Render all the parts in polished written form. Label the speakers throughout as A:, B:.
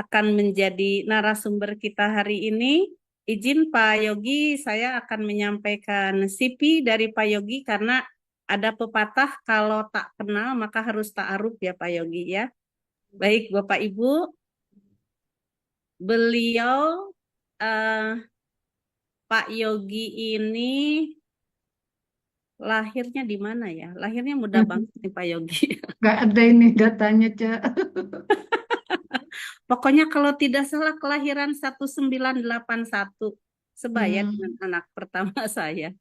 A: akan menjadi narasumber kita hari ini. Izin Pak Yogi, saya akan menyampaikan CV dari Pak Yogi karena ada pepatah kalau tak kenal maka harus ta'aruf ya Pak Yogi ya. Baik Bapak Ibu, beliau eh, Pak Yogi ini lahirnya di mana ya? Lahirnya mudah banget nih Pak Yogi.
B: Nggak ada ini datanya, Cak.
A: Pokoknya kalau tidak salah kelahiran 1981 sebaya dengan
B: Hmm,
A: anak pertama saya.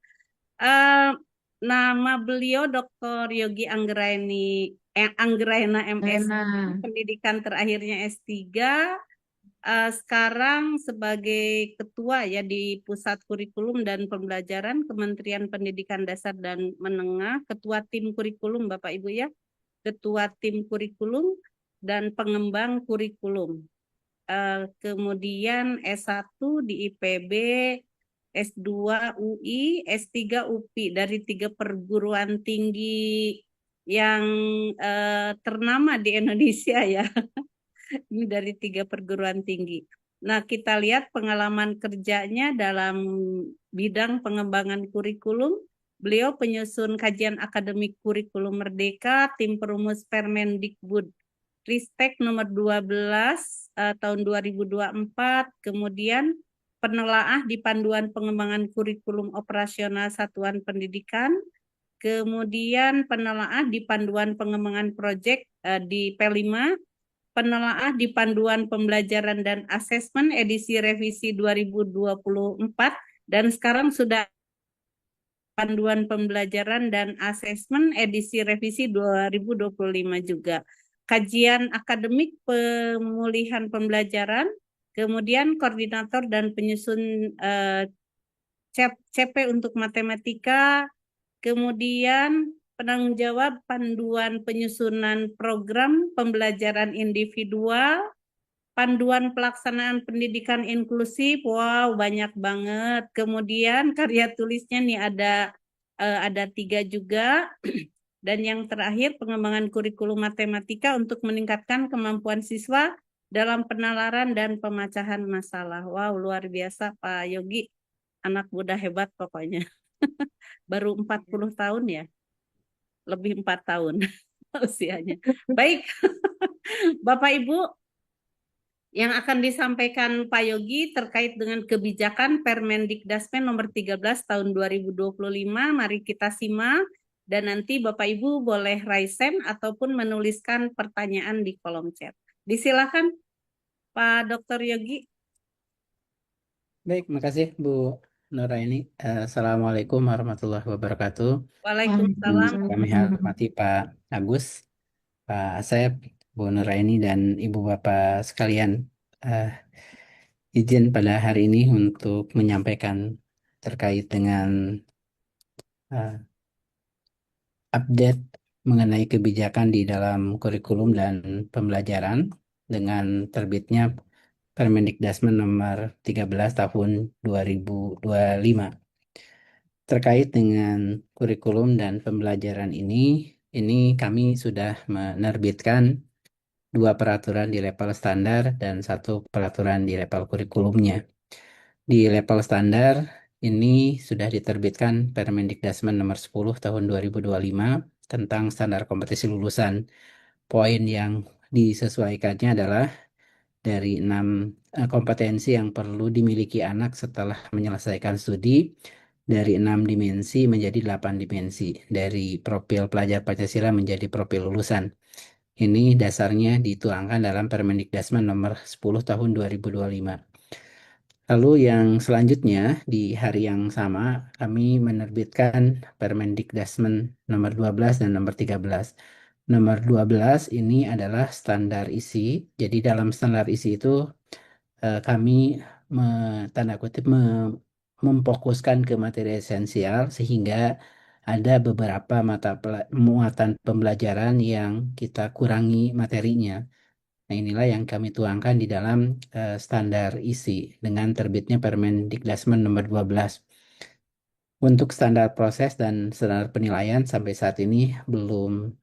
A: Eh, Nama beliau Dr. Yogi Anggraena MS,
B: enak.
A: pendidikan terakhirnya S3. Sekarang sebagai ketua ya di Pusat Kurikulum dan Pembelajaran Kementerian Pendidikan Dasar dan Menengah, ketua tim kurikulum Bapak Ibu ya, ketua tim kurikulum dan pengembang kurikulum. Kemudian S1 di IPB, S2 UI, S3 UPI dari 3 perguruan tinggi yang ternama di Indonesia ya. Ini dari 3 perguruan tinggi. Nah, kita lihat pengalaman kerjanya dalam bidang pengembangan kurikulum. Beliau penyusun kajian akademik kurikulum Merdeka, tim perumus Permendikbud Ristek nomor 12 tahun 2024, kemudian penelaah di panduan pengembangan kurikulum operasional satuan pendidikan, kemudian penelaah di panduan pengembangan proyek di P5, penelaah di panduan pembelajaran dan asesmen edisi revisi 2024, dan sekarang sudah panduan pembelajaran dan asesmen edisi revisi 2025 juga. Kajian akademik pemulihan pembelajaran, kemudian koordinator dan penyusun CP untuk matematika, kemudian penanggung jawab panduan penyusunan program pembelajaran individual, panduan pelaksanaan pendidikan inklusif, wow banyak banget. Kemudian karya tulisnya nih ada 3 juga. Dan yang terakhir pengembangan kurikulum matematika untuk meningkatkan kemampuan siswa dalam penalaran dan pemecahan masalah. Wow luar biasa Pak Yogi, anak muda hebat pokoknya. Baru 40 tahun ya, lebih 4 tahun usianya. Baik, Bapak Ibu, yang akan disampaikan Pak Yogi terkait dengan kebijakan Permendikdasmen nomor 13 tahun 2025. Mari kita simak dan nanti Bapak Ibu boleh raise hand ataupun menuliskan pertanyaan di kolom chat. Disilakan Pak Dr. Yogi.
C: Baik, makasih Bu Nuraini. Assalamualaikum warahmatullahi wabarakatuh.
A: Waalaikumsalam.
C: Kami
B: Waalaikumsalam.
C: hormati Pak Agus, Pak Asep, Bu Nuraini, dan Ibu Bapak sekalian. Eh, izin pada hari ini untuk menyampaikan terkait dengan eh, update mengenai kebijakan di dalam kurikulum dan pembelajaran dengan terbitnya Permendikdasmen nomor 13 tahun 2025. Terkait dengan kurikulum dan pembelajaran ini kami sudah menerbitkan 2 peraturan di level standar dan 1 peraturan di level kurikulumnya. Di level standar ini sudah diterbitkan Permendikdasmen nomor 10 tahun 2025 tentang standar kompetisi lulusan. Poin yang disesuaikannya adalah dari 6 kompetensi yang perlu dimiliki anak setelah menyelesaikan studi dari 6 dimensi menjadi 8 dimensi, dari profil pelajar Pancasila menjadi profil lulusan. Ini dasarnya dituangkan dalam Permendikdasmen nomor 10 tahun 2025. Lalu yang selanjutnya di hari yang sama kami menerbitkan Permendikdasmen nomor 12 dan nomor 13. Nomor 12 ini adalah standar isi. Jadi dalam standar isi itu kami tanda kutip memfokuskan ke materi esensial sehingga ada beberapa muatan pembelajaran yang kita kurangi materinya. Nah, inilah yang kami tuangkan di dalam standar isi dengan terbitnya Permendikdasmen nomor 12. Untuk standar proses dan standar penilaian sampai saat ini belum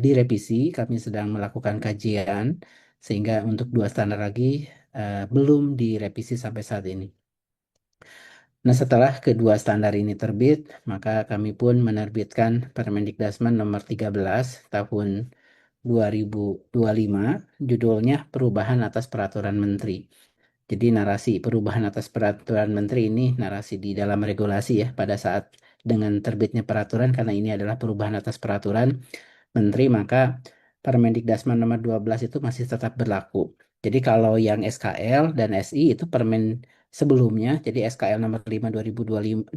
C: direvisi. Kami sedang melakukan kajian sehingga untuk dua standar lagi belum direvisi sampai saat ini. Nah, setelah kedua standar ini terbit, maka kami pun menerbitkan Permendikdasmen nomor 13 tahun 2025, judulnya Perubahan atas Peraturan Menteri. Jadi narasi perubahan atas peraturan menteri ini narasi di dalam regulasi ya pada saat dengan terbitnya peraturan, karena ini adalah perubahan atas peraturan menteri, maka Permendikdasmen nomor 12 itu masih tetap berlaku. Jadi kalau yang SKL dan SI itu permen sebelumnya, jadi SKL nomor 5 2025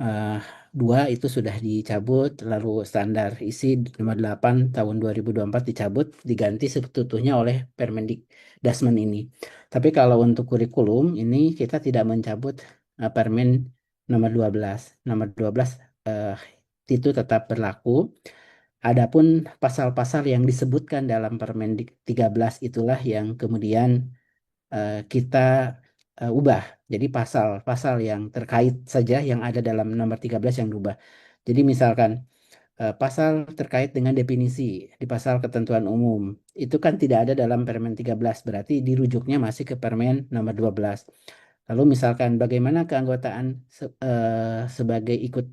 C: eh, 2 itu sudah dicabut, lalu standar isi nomor 8 tahun 2024 dicabut, diganti seutuhnya oleh Permendikdasmen ini. Tapi kalau untuk kurikulum ini kita tidak mencabut Permen nomor 12. Nomor 12 eh, itu tetap berlaku. Adapun pasal-pasal yang disebutkan dalam Permendik 13 itulah yang kemudian kita ubah. Jadi pasal-pasal yang terkait saja yang ada dalam nomor 13 yang diubah. Jadi misalkan pasal terkait dengan definisi di pasal ketentuan umum itu kan tidak ada dalam Permen 13, berarti dirujuknya masih ke Permen nomor 12. Lalu misalkan bagaimana keanggotaan sebagai ikut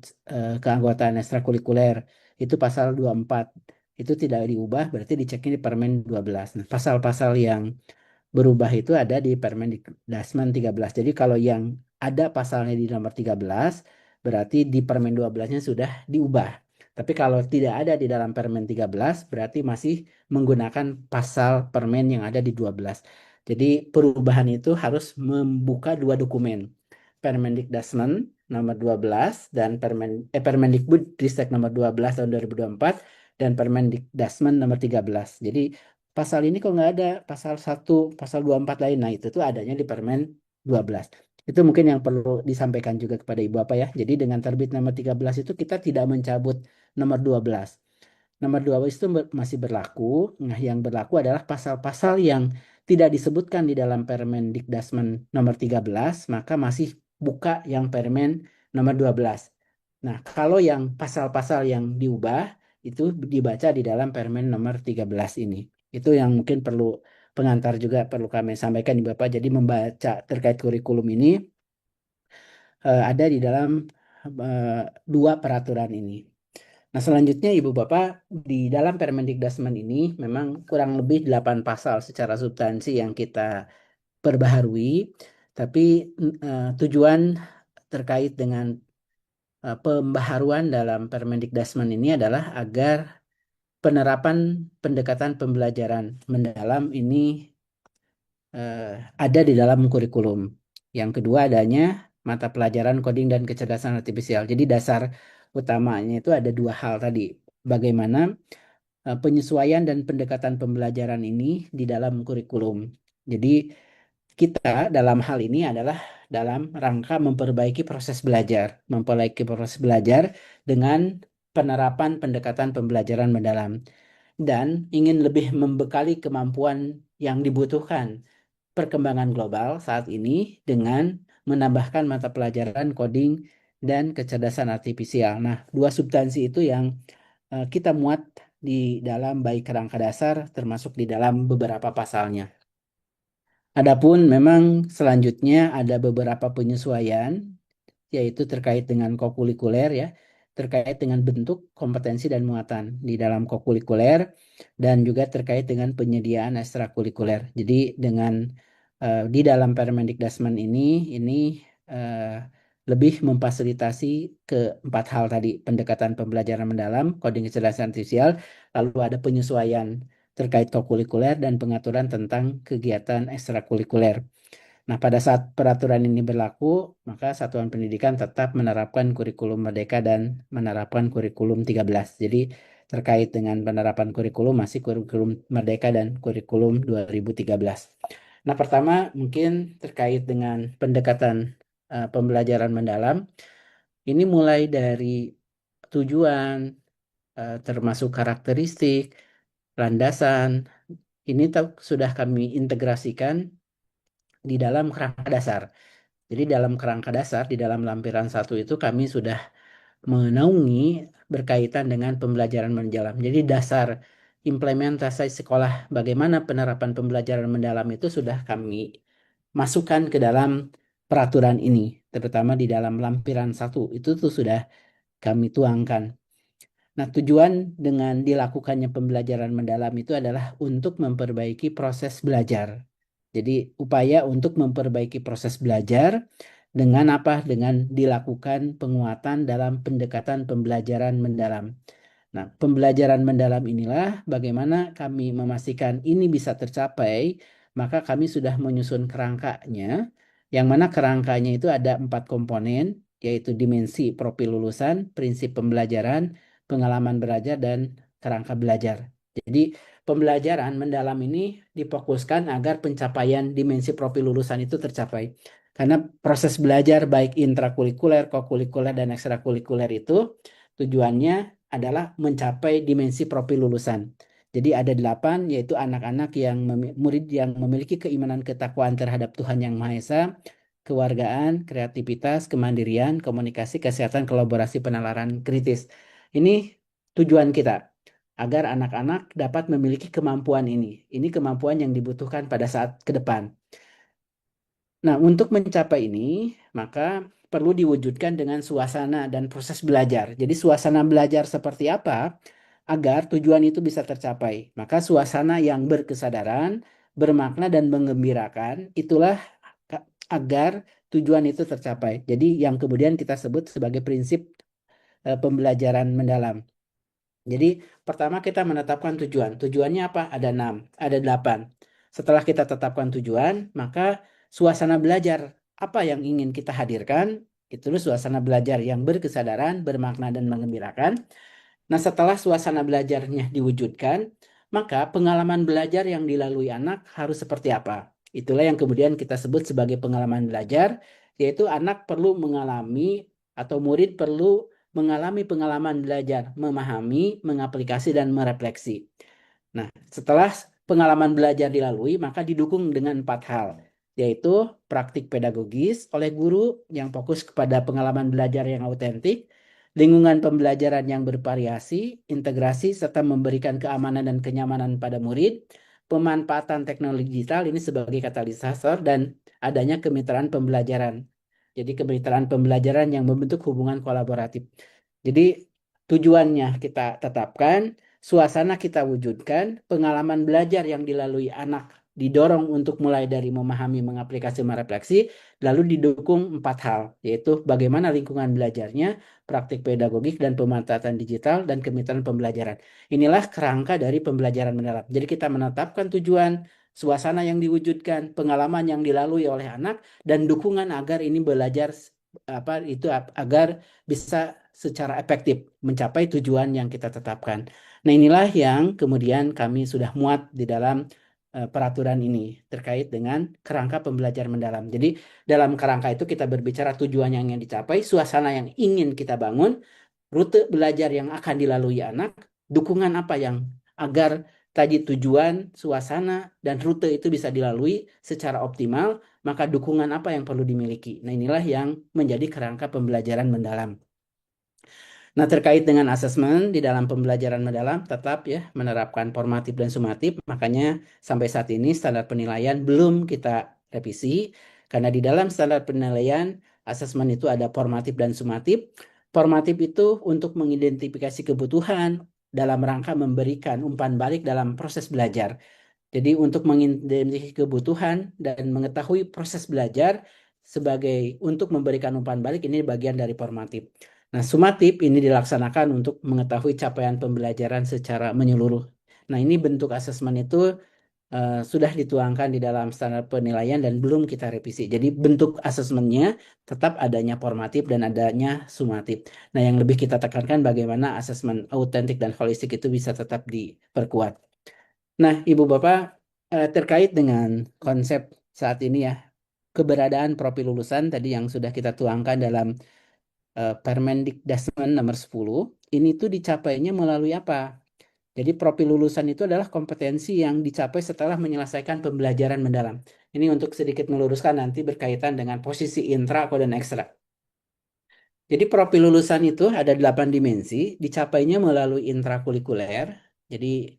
C: keanggotaan ekstrakurikuler itu pasal 24 itu tidak diubah, berarti diceknya di Permen 12. Nah, pasal-pasal yang berubah itu ada di Permendikdasmen 13. Jadi kalau yang ada pasalnya di nomor 13, berarti di Permen 12-nya sudah diubah. Tapi kalau tidak ada di dalam Permen 13, berarti masih menggunakan pasal Permen yang ada di 12. Jadi perubahan itu harus membuka dua dokumen. Permendikdasmen nomor 12 dan Permendikbudristek nomor 12 tahun 2024 dan Permendikdasmen nomor 13. Jadi pasal ini kok nggak ada pasal 1, pasal 24 lain. Nah, itu tuh adanya di Permen 12. Itu mungkin yang perlu disampaikan juga kepada Ibu apa ya. Jadi dengan terbit nomor 13 itu kita tidak mencabut nomor 12. Nomor 12 itu masih berlaku. Nah, yang berlaku adalah pasal-pasal yang tidak disebutkan di dalam Permendikdasmen nomor 13, maka masih buka yang Permen nomor 12. Nah, kalau yang pasal-pasal yang diubah itu dibaca di dalam Permen nomor 13 ini. Itu yang mungkin perlu pengantar juga perlu kami sampaikan di Bapak. Jadi membaca terkait kurikulum ini ada di dalam dua peraturan ini. Nah, selanjutnya Ibu Bapak, di dalam Permendikdasmen ini memang kurang lebih 8 pasal secara substansi yang kita perbaharui, tapi tujuan terkait dengan pembaharuan dalam Permendikdasmen ini adalah agar penerapan pendekatan pembelajaran mendalam ini ada di dalam kurikulum. Yang kedua adanya mata pelajaran coding dan kecerdasan artifisial. Jadi dasar utamanya itu ada dua hal tadi. Bagaimana penyesuaian dan pendekatan pembelajaran ini di dalam kurikulum. Jadi kita dalam hal ini adalah dalam rangka memperbaiki proses belajar, dengan penerapan pendekatan pembelajaran mendalam dan ingin lebih membekali kemampuan yang dibutuhkan perkembangan global saat ini dengan menambahkan mata pelajaran coding dan kecerdasan artifisial. Nah, dua substansi itu yang kita muat di dalam baik kerangka dasar termasuk di dalam beberapa pasalnya. Adapun memang selanjutnya ada beberapa penyesuaian yaitu terkait dengan kokurikuler ya, terkait dengan bentuk, kompetensi dan muatan di dalam kokurikuler dan juga terkait dengan penyediaan ekstrakurikuler. Jadi dengan di dalam Permendikdasmen ini eh, lebih memfasilitasi keempat hal tadi, pendekatan pembelajaran mendalam, coding kecerdasan artifisial, lalu ada penyesuaian terkait kokurikuler dan pengaturan tentang kegiatan ekstrakurikuler. Nah, pada saat peraturan ini berlaku, maka satuan pendidikan tetap menerapkan kurikulum merdeka dan menerapkan kurikulum 13. Jadi, terkait dengan penerapan kurikulum masih kurikulum merdeka dan kurikulum 2013. Nah, pertama mungkin terkait dengan pendekatan pembelajaran mendalam. Ini mulai dari tujuan, termasuk karakteristik, landasan. Ini sudah kami integrasikan di dalam kerangka dasar. Jadi dalam kerangka dasar, di dalam lampiran 1 itu kami sudah menaungi berkaitan dengan pembelajaran mendalam. Jadi dasar implementasi sekolah bagaimana penerapan pembelajaran mendalam itu sudah kami masukkan ke dalam peraturan ini, terutama di dalam lampiran 1 itu tuh sudah kami tuangkan. Nah, tujuan dengan dilakukannya pembelajaran mendalam itu adalah untuk memperbaiki proses belajar. Jadi, upaya untuk memperbaiki proses belajar dengan apa? Dengan dilakukan penguatan dalam pendekatan pembelajaran mendalam. Nah, pembelajaran mendalam inilah bagaimana kami memastikan ini bisa tercapai, maka kami sudah menyusun kerangkanya, yang mana kerangkanya itu ada 4 komponen, yaitu dimensi profil lulusan, prinsip pembelajaran, pengalaman belajar, dan kerangka belajar. Jadi, pembelajaran mendalam ini difokuskan agar pencapaian dimensi profil lulusan itu tercapai. Karena proses belajar baik intrakurikuler, kokurikuler, dan ekstrakurikuler itu tujuannya adalah mencapai dimensi profil lulusan. Jadi ada 8, yaitu anak-anak yang murid yang memiliki keimanan ketakwaan terhadap Tuhan Yang Maha Esa, kewargaan, kreativitas, kemandirian, komunikasi, kesehatan, kolaborasi, penalaran kritis. Ini tujuan kita, agar anak-anak dapat memiliki kemampuan ini. Ini kemampuan yang dibutuhkan pada saat ke depan. Nah, untuk mencapai ini, maka perlu diwujudkan dengan suasana dan proses belajar. Jadi, suasana belajar seperti apa agar tujuan itu bisa tercapai? Maka, suasana yang berkesadaran, bermakna, dan menggembirakan, itulah agar tujuan itu tercapai. Jadi, yang kemudian kita sebut sebagai prinsip pembelajaran mendalam. Jadi, pertama kita menetapkan tujuan. Tujuannya apa? Ada 6, ada 8. Setelah kita tetapkan tujuan, maka suasana belajar apa yang ingin kita hadirkan? Itu suasana belajar yang berkesadaran, bermakna, dan menggembirakan. Nah, setelah suasana belajarnya diwujudkan, maka pengalaman belajar yang dilalui anak harus seperti apa? Itulah yang kemudian kita sebut sebagai pengalaman belajar, yaitu anak perlu mengalami atau murid perlu mengalami pengalaman belajar, memahami, mengaplikasi, dan merefleksi. Nah, setelah pengalaman belajar dilalui, maka didukung dengan 4 hal, yaitu praktik pedagogis oleh guru yang fokus kepada pengalaman belajar yang autentik, lingkungan pembelajaran yang bervariasi, integrasi, serta memberikan keamanan dan kenyamanan pada murid, pemanfaatan teknologi digital ini sebagai katalisator, dan adanya kemitraan pembelajaran. Jadi kemitraan pembelajaran yang membentuk hubungan kolaboratif. Jadi tujuannya kita tetapkan, suasana kita wujudkan, pengalaman belajar yang dilalui anak didorong untuk mulai dari memahami, mengaplikasi, merefleksi, lalu didukung 4 hal, yaitu bagaimana lingkungan belajarnya, praktik pedagogik dan pemanfaatan digital, dan kemitraan pembelajaran. Inilah kerangka dari pembelajaran mendalam. Jadi kita menetapkan tujuan, suasana yang diwujudkan, pengalaman yang dilalui oleh anak, dan dukungan agar ini belajar agar bisa secara efektif mencapai tujuan yang kita tetapkan. Nah, inilah yang kemudian kami sudah muat di dalam peraturan ini terkait dengan kerangka pembelajaran mendalam. Jadi, dalam kerangka itu kita berbicara tujuan yang ingin dicapai, suasana yang ingin kita bangun, rute belajar yang akan dilalui anak, dukungan apa yang agar tadi tujuan, suasana, dan rute itu bisa dilalui secara optimal, maka dukungan apa yang perlu dimiliki. Nah, inilah yang menjadi kerangka pembelajaran mendalam. Nah, terkait dengan asesmen di dalam pembelajaran mendalam tetap ya menerapkan formatif dan sumatif, makanya sampai saat ini standar penilaian belum kita revisi, karena di dalam standar penilaian asesmen itu ada formatif dan sumatif. Formatif itu untuk mengidentifikasi kebutuhan dalam rangka memberikan umpan balik dalam proses belajar. Jadi untuk mengidentifikasi kebutuhan dan mengetahui proses belajar sebagai untuk memberikan umpan balik, ini bagian dari formatif. Nah, sumatif ini dilaksanakan untuk mengetahui capaian pembelajaran secara menyeluruh. Nah, ini bentuk asesmen itu sudah dituangkan di dalam standar penilaian dan belum kita revisi. Jadi bentuk asesmennya tetap adanya formatif dan adanya sumatif. Nah, yang lebih kita tekankan bagaimana asesmen autentik dan holistik itu bisa tetap diperkuat. Nah, Ibu Bapak, terkait dengan konsep saat ini ya, keberadaan profil lulusan tadi yang sudah kita tuangkan dalam Permendikdasmen nomor 10, ini tuh dicapainya melalui apa? Jadi profil lulusan itu adalah kompetensi yang dicapai setelah menyelesaikan pembelajaran mendalam. Ini untuk sedikit meluruskan nanti berkaitan dengan posisi intra dan ekstra. Jadi profil lulusan itu ada 8 dimensi, dicapainya melalui intrakurikuler. Jadi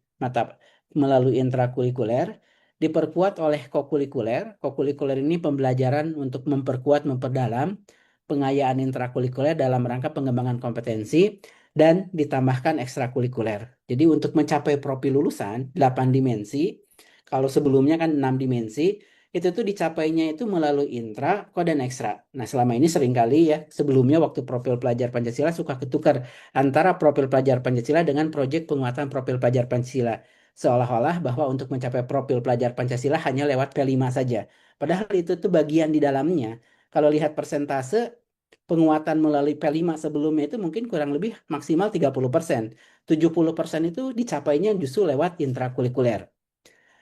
C: melalui intrakurikuler, diperkuat oleh kokurikuler. Kokurikuler ini pembelajaran untuk memperkuat, memperdalam pengayaan intrakurikuler dalam rangka pengembangan kompetensi dan ditambahkan ekstrakurikuler. Jadi untuk mencapai profil lulusan 8 dimensi, kalau sebelumnya kan 6 dimensi, itu tuh dicapainya itu melalui intra, ko, dan ekstra. Nah, selama ini seringkali ya, sebelumnya waktu profil pelajar Pancasila suka ketukar antara profil pelajar Pancasila dengan proyek penguatan profil pelajar Pancasila. Seolah-olah bahwa untuk mencapai profil pelajar Pancasila hanya lewat P5 saja. Padahal itu tuh bagian di dalamnya. Kalau lihat persentase, penguatan melalui P5 sebelumnya itu mungkin kurang lebih maksimal 30%. 70% itu dicapainya justru lewat intrakurikuler.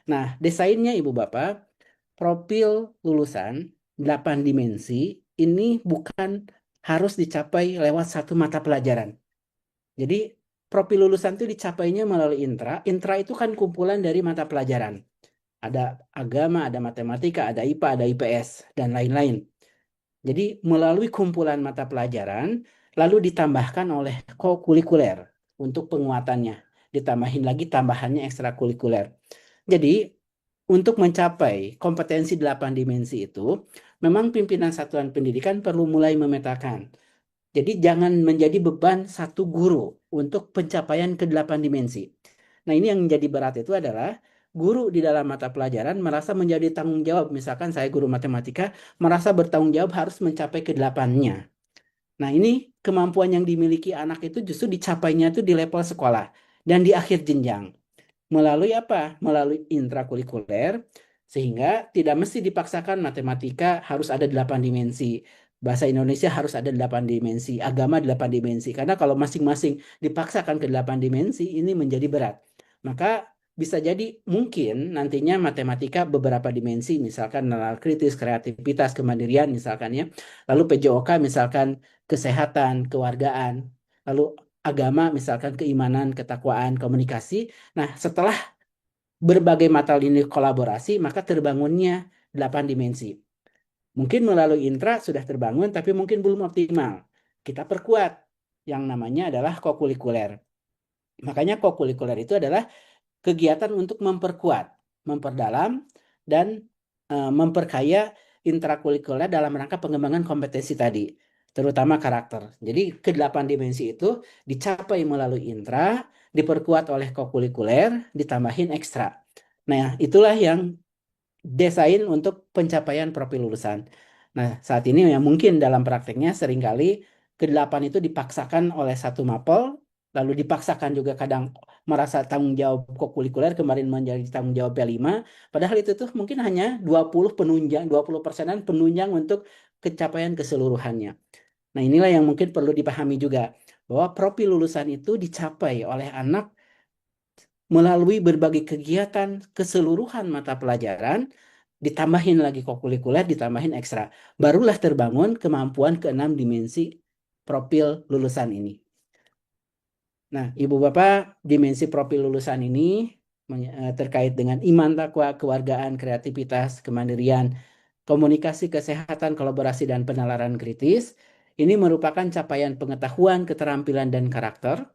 C: Nah, desainnya Ibu Bapak, profil lulusan 8 dimensi ini bukan harus dicapai lewat satu mata pelajaran. Jadi profil lulusan itu dicapainya melalui intra. Intra itu kan kumpulan dari mata pelajaran. Ada agama, ada matematika, ada IPA, ada IPS, dan lain-lain. Jadi melalui kumpulan mata pelajaran, lalu ditambahkan oleh kokurikuler untuk penguatannya. Ditambahin lagi tambahannya ekstrakurikuler. Jadi untuk mencapai kompetensi 8 dimensi itu, memang pimpinan satuan pendidikan perlu mulai memetakan. Jadi jangan menjadi beban satu guru untuk pencapaian ke-8 dimensi. Nah, ini yang menjadi berat itu adalah guru di dalam mata pelajaran merasa menjadi tanggung jawab. Misalkan saya guru matematika, merasa bertanggung jawab harus mencapai ke-8-nya. Nah, ini kemampuan yang dimiliki anak itu justru dicapainya itu di level sekolah dan di akhir jenjang. Melalui apa? Melalui intrakurikuler, sehingga tidak mesti dipaksakan matematika harus ada 8 dimensi. Bahasa Indonesia harus ada 8 dimensi, agama 8 dimensi. Karena kalau masing-masing dipaksakan ke 8 dimensi, ini menjadi berat. Maka bisa jadi mungkin nantinya matematika beberapa dimensi, misalkan nalar kritis, kreativitas, kemandirian misalkan ya. Lalu PJOK misalkan kesehatan, kewargaan. Lalu agama misalkan keimanan, ketakwaan, komunikasi. Nah, setelah berbagai mata lini kolaborasi, maka terbangunnya 8 dimensi. Mungkin melalui intra sudah terbangun, tapi mungkin belum optimal. Kita perkuat. Yang namanya adalah kokurikuler. Makanya kokurikuler itu adalah kegiatan untuk memperkuat, memperdalam, dan memperkaya intrakurikuler dalam rangka pengembangan kompetensi tadi, terutama karakter. Jadi ke-8 dimensi itu dicapai melalui intra, diperkuat oleh kokurikuler, ditambahin ekstra. Nah, itulah yang desain untuk pencapaian profil lulusan. Nah, saat ini yang mungkin dalam prakteknya seringkali ke-8 itu dipaksakan oleh satu mapel, lalu dipaksakan juga kadang merasa tanggung jawab kokurikuler kemarin menjadi tanggung jawab P5, padahal itu tuh mungkin hanya 20 penunjang, 20%-an penunjang untuk pencapaian keseluruhannya. Nah, inilah yang mungkin perlu dipahami juga, bahwa profil lulusan itu dicapai oleh anak melalui berbagai kegiatan keseluruhan mata pelajaran, ditambahin lagi kokurikuler, ditambahin ekstra. Barulah terbangun kemampuan ke-6 dimensi profil lulusan ini. Nah, Ibu Bapak, dimensi profil lulusan ini terkait dengan iman, takwa, kewargaan, kreativitas, kemandirian, komunikasi, kesehatan, kolaborasi, dan penalaran kritis. Ini merupakan capaian pengetahuan, keterampilan, dan karakter.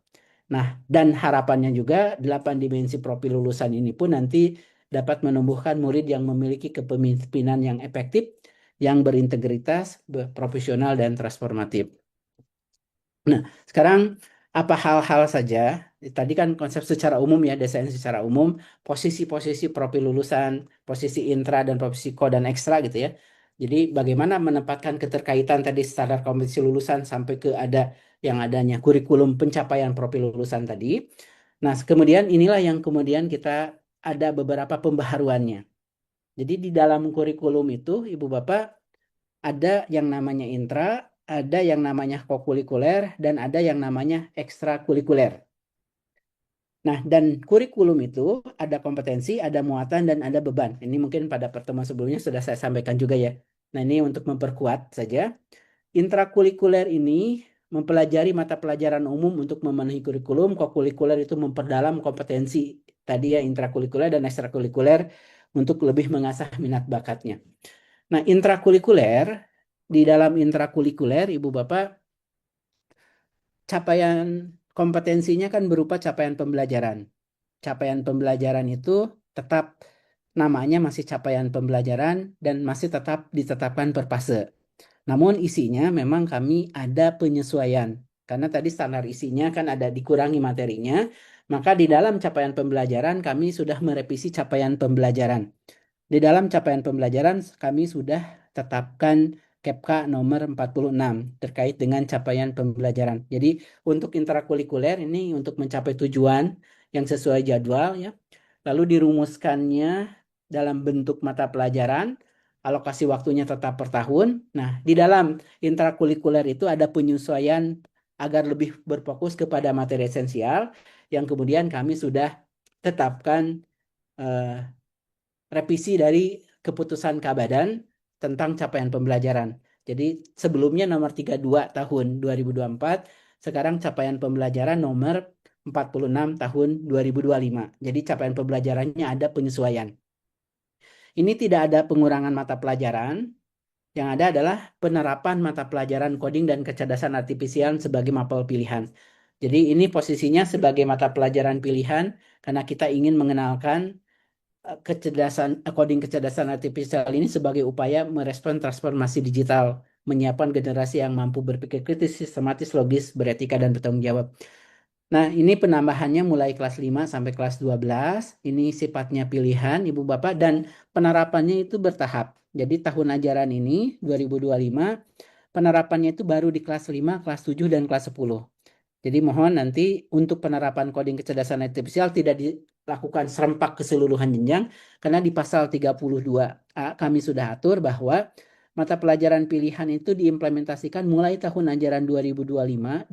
C: Nah, dan harapannya juga 8 dimensi profil lulusan ini pun nanti dapat menumbuhkan murid yang memiliki kepemimpinan yang efektif, yang berintegritas, profesional, dan transformatif. Nah, sekarang apa hal-hal saja? Tadi kan konsep secara umum ya, desain secara umum, posisi-posisi profil lulusan, posisi intra dan posisi ko dan ekstra gitu ya. Jadi bagaimana menempatkan keterkaitan tadi standar kompetensi lulusan sampai ke ada yang adanya kurikulum pencapaian profil lulusan tadi. Nah, kemudian inilah yang kemudian kita ada beberapa pembaharuannya. Jadi di dalam kurikulum itu, Ibu Bapak, ada yang namanya intra, ada yang namanya kokurikuler, dan ada yang namanya ekstrakurikuler. Nah, dan kurikulum itu ada kompetensi, ada muatan, dan ada beban. Ini mungkin pada pertemuan sebelumnya sudah saya sampaikan juga ya. Nah, ini untuk memperkuat saja. Intrakurikuler ini mempelajari mata pelajaran umum untuk memenuhi kurikulum. Kokurikuler itu memperdalam kompetensi tadi ya, intrakurikuler dan ekstrakurikuler untuk lebih mengasah minat bakatnya. Nah, intrakurikuler, di dalam intrakurikuler, Ibu Bapak, capaian kompetensinya kan berupa capaian pembelajaran. capaian pembelajaran itu tetap namanya masih capaian pembelajaran dan masih tetap ditetapkan per fase. Namun isinya memang kami ada penyesuaian. Karena tadi standar isinya kan ada dikurangi materinya, maka di dalam capaian pembelajaran kami sudah merevisi capaian pembelajaran. Di dalam capaian pembelajaran kami sudah tetapkan KEPK nomor 46 terkait dengan capaian pembelajaran. Jadi untuk intrakurikuler ini untuk mencapai tujuan yang sesuai jadwal ya. Lalu dirumuskannya dalam bentuk mata pelajaran, alokasi waktunya tetap per tahun. Nah, di dalam intrakurikuler itu ada penyesuaian agar lebih berfokus kepada materi esensial yang kemudian kami sudah tetapkan revisi dari keputusan Kabadan tentang capaian pembelajaran. Jadi sebelumnya nomor 32 tahun 2024, sekarang capaian pembelajaran nomor 46 tahun 2025. Jadi capaian pembelajarannya ada penyesuaian. Ini tidak ada pengurangan mata pelajaran, yang ada adalah penerapan mata pelajaran coding dan kecerdasan artifisial sebagai mapel pilihan. Jadi ini posisinya sebagai mata pelajaran pilihan karena kita ingin mengenalkan coding kecerdasan artifisial ini sebagai upaya merespon transformasi digital, menyiapkan generasi yang mampu berpikir kritis, sistematis, logis, beretika, dan bertanggung jawab. Nah, ini penambahannya mulai kelas 5 sampai kelas 12. Ini sifatnya pilihan, Ibu Bapak, dan penerapannya itu bertahap. Jadi tahun ajaran ini, 2025, penerapannya itu baru di kelas 5, kelas 7, dan kelas 10. Jadi mohon nanti untuk penerapan coding kecerdasan artifisial tidak dilakukan serempak keseluruhan jenjang karena di pasal 32A kami sudah atur bahwa mata pelajaran pilihan itu diimplementasikan mulai tahun ajaran 2025-2026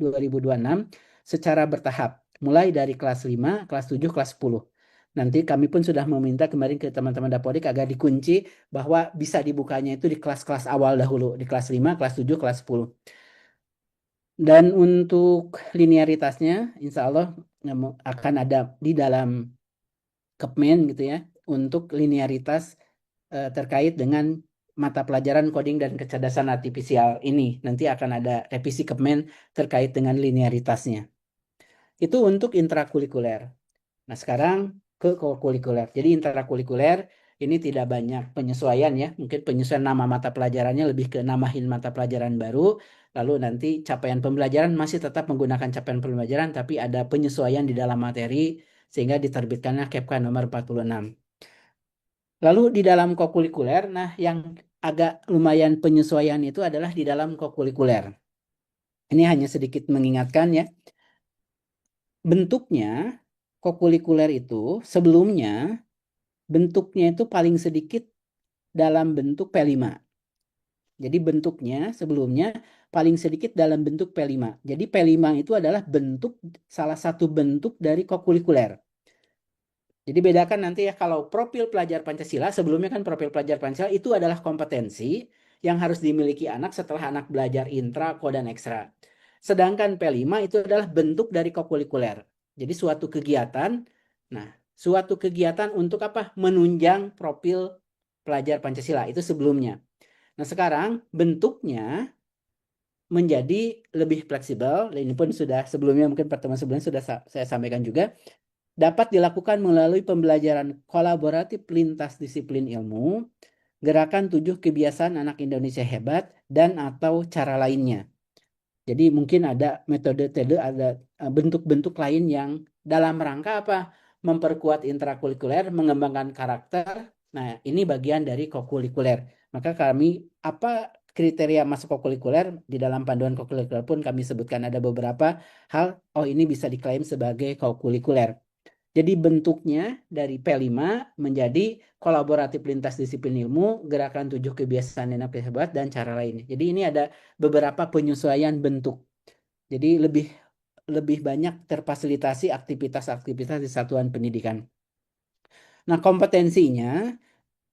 C: secara bertahap, mulai dari kelas 5, kelas 7, kelas 10. Nanti kami pun sudah meminta kemarin ke teman-teman Dapodik agar dikunci bahwa bisa dibukanya itu di kelas-kelas awal dahulu, di kelas 5, kelas 7, kelas 10. Dan untuk linearitasnya, insya Allah akan ada di dalam Kepmen gitu ya, untuk linearitas terkait dengan mata pelajaran coding dan kecerdasan artifisial ini. Nanti akan ada revisi Kepmen terkait dengan linearitasnya. Itu untuk intrakurikuler. Nah, sekarang ke kokurikuler. Jadi intrakurikuler ini tidak banyak penyesuaian ya. Mungkin penyesuaian nama mata pelajarannya lebih ke namahin mata pelajaran baru. Lalu nanti capaian pembelajaran masih tetap menggunakan capaian pembelajaran, tapi ada penyesuaian di dalam materi sehingga diterbitkannya KEPK nomor 46. Lalu di dalam kokurikuler, nah yang agak lumayan penyesuaian itu adalah di dalam kokurikuler. Ini hanya sedikit mengingatkan ya. Bentuknya kokurikuler itu sebelumnya bentuknya itu paling sedikit dalam bentuk P5. Jadi bentuknya sebelumnya paling sedikit dalam bentuk P5. Jadi P5 itu adalah salah satu bentuk dari kokurikuler. Jadi bedakan nanti ya kalau profil pelajar Pancasila, sebelumnya kan profil pelajar Pancasila itu adalah kompetensi yang harus dimiliki anak setelah anak belajar intra, ko, dan ekstra. Sedangkan P5 itu adalah bentuk dari kokurikuler. Jadi suatu kegiatan, suatu kegiatan untuk apa? Menunjang profil pelajar Pancasila, itu sebelumnya. Nah sekarang bentuknya menjadi lebih fleksibel, ini pun sudah sebelumnya mungkin pertemuan sebelumnya sudah saya sampaikan juga, dapat dilakukan melalui pembelajaran kolaboratif lintas disiplin ilmu, gerakan 7 kebiasaan anak Indonesia hebat, dan atau cara lainnya. Jadi mungkin ada metode-metode, ada bentuk-bentuk lain yang dalam rangka apa? Memperkuat intrakurikuler, mengembangkan karakter. Nah, ini bagian dari kokurikuler. Maka kami, apa kriteria masuk kokurikuler, di dalam panduan kokurikuler pun kami sebutkan ada beberapa hal, oh ini bisa diklaim sebagai kokurikuler. Jadi bentuknya dari P5 menjadi kolaboratif lintas disiplin ilmu, gerakan 7 kebiasaan anak hebat, dan cara lainnya. Jadi ini ada beberapa penyesuaian bentuk. Jadi lebih banyak terfasilitasi aktivitas-aktivitas di satuan pendidikan. Nah, kompetensinya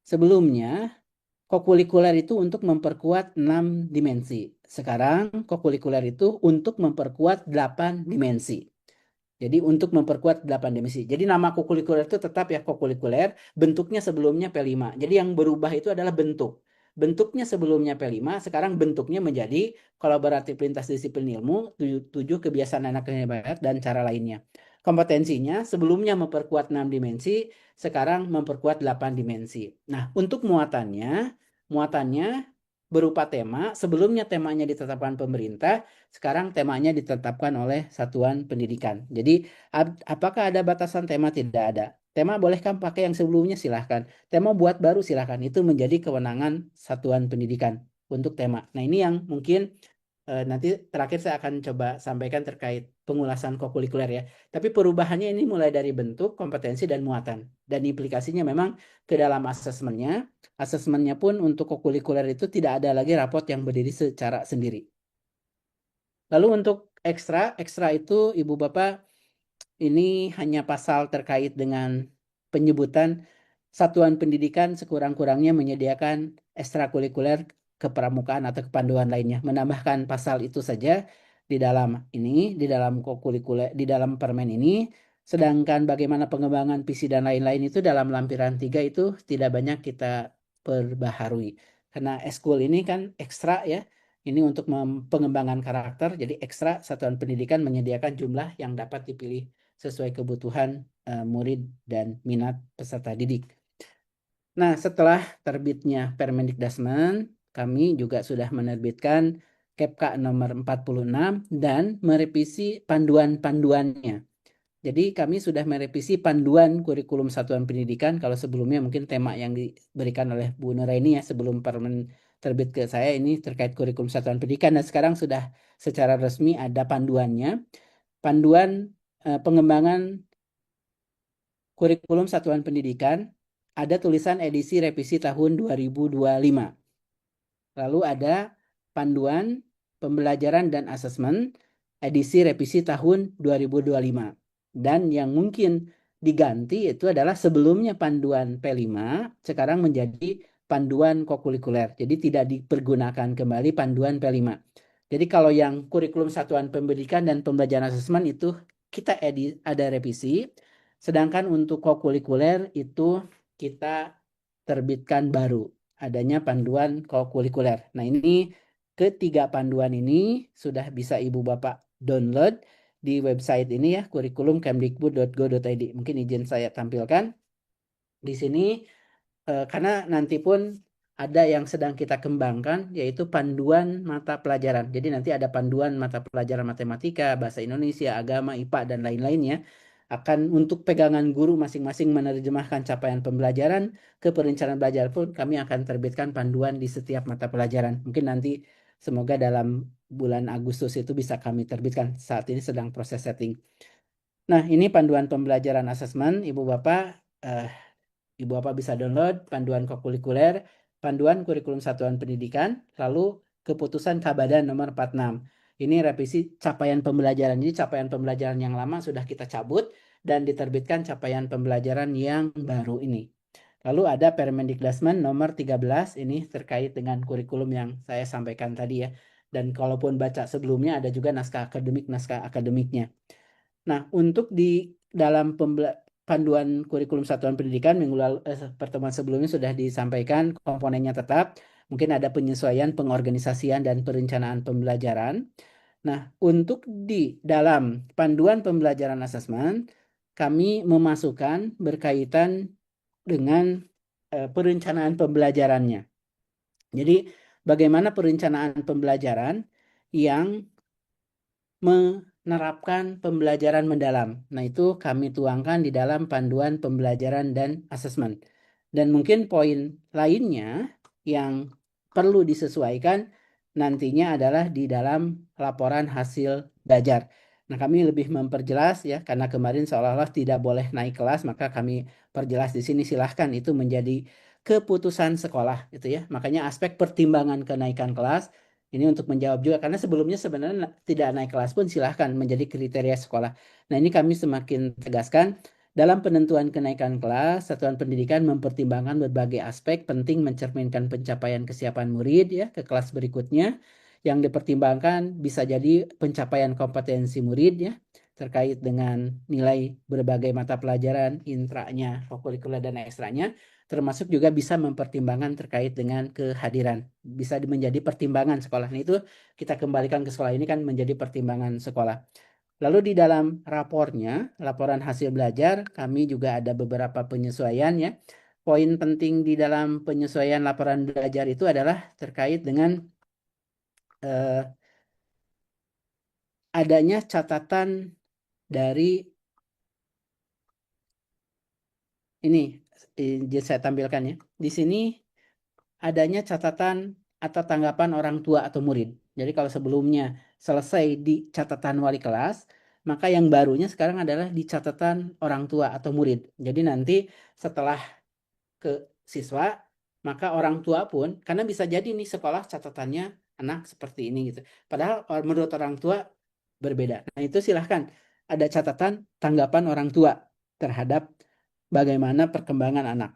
C: sebelumnya kokurikuler itu untuk memperkuat 6 dimensi. Sekarang kokurikuler itu untuk memperkuat 8 dimensi. Jadi untuk memperkuat 8 dimensi. Jadi nama kokurikuler itu tetap ya kokurikuler, bentuknya sebelumnya P5. Jadi yang berubah itu adalah bentuk. Bentuknya sebelumnya P5, sekarang bentuknya menjadi kolaboratif lintas disiplin ilmu, 7 kebiasaan anak hebat, dan cara lainnya. kompetensinya sebelumnya memperkuat 6 dimensi, sekarang memperkuat 8 dimensi. Nah, untuk muatannya berupa tema, sebelumnya temanya ditetapkan pemerintah, sekarang temanya ditetapkan oleh satuan pendidikan. Jadi, apakah ada batasan tema? Tidak ada. Tema bolehkah pakai yang sebelumnya? Silahkan. Tema buat baru silahkan. Itu menjadi kewenangan satuan pendidikan untuk tema. Nah, ini yang mungkin nanti terakhir saya akan coba sampaikan terkait pengulasan kokurikuler ya. Tapi perubahannya ini mulai dari bentuk, kompetensi, dan muatan. Dan implikasinya memang ke dalam asesmennya. Asesmennya pun untuk kokurikuler itu tidak ada lagi rapot yang berdiri secara sendiri. Lalu untuk ekstra itu Ibu Bapak ini hanya pasal terkait dengan penyebutan satuan pendidikan sekurang-kurangnya menyediakan ekstrakurikuler kepramukaan atau kepanduan lainnya. Menambahkan pasal itu saja di dalam kokurikuler, di dalam permen ini. Sedangkan bagaimana pengembangan visi dan lain-lain itu dalam lampiran 3 itu tidak banyak kita perbaharui. Karena eskul ini kan ekstra ya. Ini untuk pengembangan karakter, jadi ekstra satuan pendidikan menyediakan jumlah yang dapat dipilih sesuai kebutuhan murid dan minat peserta didik. Nah, setelah terbitnya Permendikdasmen, kami juga sudah menerbitkan KEPK nomor 46 dan merevisi panduan-panduannya. Jadi kami sudah merevisi panduan kurikulum satuan pendidikan. Kalau sebelumnya mungkin tema yang diberikan oleh Bu Nuraini ya sebelum permen terbit ke saya ini terkait kurikulum satuan pendidikan. Dan sekarang sudah secara resmi ada panduannya. Panduan pengembangan kurikulum satuan pendidikan, ada tulisan edisi revisi tahun 2025. Lalu ada panduan pembelajaran dan asesmen edisi revisi tahun 2025. Dan yang mungkin diganti itu adalah sebelumnya panduan P5, sekarang menjadi panduan kokurikuler. Jadi tidak dipergunakan kembali panduan P5. Jadi kalau yang kurikulum satuan pendidikan dan pembelajaran asesmen itu kita ada revisi. Sedangkan untuk kokurikuler itu kita terbitkan baru adanya panduan kokurikuler. Nah, ini ketiga panduan ini sudah bisa Ibu Bapak download di website ini ya, kurikulum.kemdikbud.go.id. Mungkin izin saya tampilkan di sini karena nanti pun ada yang sedang kita kembangkan yaitu panduan mata pelajaran. Jadi nanti ada panduan mata pelajaran matematika, bahasa Indonesia, agama, IPA dan lain-lainnya akan untuk pegangan guru masing-masing menerjemahkan capaian pembelajaran ke perencanaan belajar pun kami akan terbitkan panduan di setiap mata pelajaran. Mungkin nanti semoga dalam bulan Agustus itu bisa kami terbitkan. Saat ini sedang proses setting. Nah, ini panduan pembelajaran asesmen Ibu Bapak. Ibu Bapak bisa download panduan kokurikuler, panduan kurikulum satuan pendidikan, lalu keputusan Kabadan nomor 46. Ini revisi capaian pembelajaran. Jadi capaian pembelajaran yang lama sudah kita cabut dan diterbitkan capaian pembelajaran yang baru ini. Lalu ada Permendikdasmen nomor 13, ini terkait dengan kurikulum yang saya sampaikan tadi ya. Dan kalaupun baca sebelumnya ada juga naskah akademiknya. Nah, untuk di dalam panduan kurikulum satuan pendidikan minggu lalu pertemuan sebelumnya sudah disampaikan komponennya tetap, mungkin ada penyesuaian pengorganisasian dan perencanaan pembelajaran. Nah, untuk di dalam panduan pembelajaran asesmen kami memasukkan berkaitan dengan perencanaan pembelajarannya. Jadi, bagaimana perencanaan pembelajaran yang menerapkan pembelajaran mendalam. Nah, itu kami tuangkan di dalam panduan pembelajaran dan asesmen. Dan mungkin poin lainnya yang perlu disesuaikan nantinya adalah di dalam laporan hasil belajar. Nah, kami lebih memperjelas ya, karena kemarin seolah-olah tidak boleh naik kelas, maka kami perjelas di sini silahkan itu menjadi keputusan sekolah gitu ya. Makanya aspek pertimbangan kenaikan kelas ini untuk menjawab juga, karena sebelumnya sebenarnya tidak naik kelas pun silahkan menjadi kriteria sekolah. Nah, ini kami semakin tegaskan, dalam penentuan kenaikan kelas, satuan pendidikan mempertimbangkan berbagai aspek penting mencerminkan pencapaian kesiapan murid ya ke kelas berikutnya. Yang dipertimbangkan bisa jadi pencapaian kompetensi murid ya, terkait dengan nilai berbagai mata pelajaran, intranya, kokurikuler, dan ekstranya. Termasuk juga bisa mempertimbangkan terkait dengan kehadiran. Bisa menjadi pertimbangan sekolah. Nah, itu kita kembalikan ke sekolah ini kan menjadi pertimbangan sekolah. Lalu di dalam rapornya, laporan hasil belajar, kami juga ada beberapa penyesuaian ya. Poin penting di dalam penyesuaian laporan belajar itu adalah terkait dengan eh, adanya catatan dari ini, saya tampilkan ya. Di sini adanya catatan atau tanggapan orang tua atau murid. Jadi kalau sebelumnya selesai di catatan wali kelas, maka yang barunya sekarang adalah di catatan orang tua atau murid. Jadi nanti setelah ke siswa, maka orang tua pun, karena bisa jadi nih sekolah catatannya anak seperti ini gitu. Padahal menurut orang tua berbeda. Nah itu silahkan ada catatan tanggapan orang tua terhadap bagaimana perkembangan anak.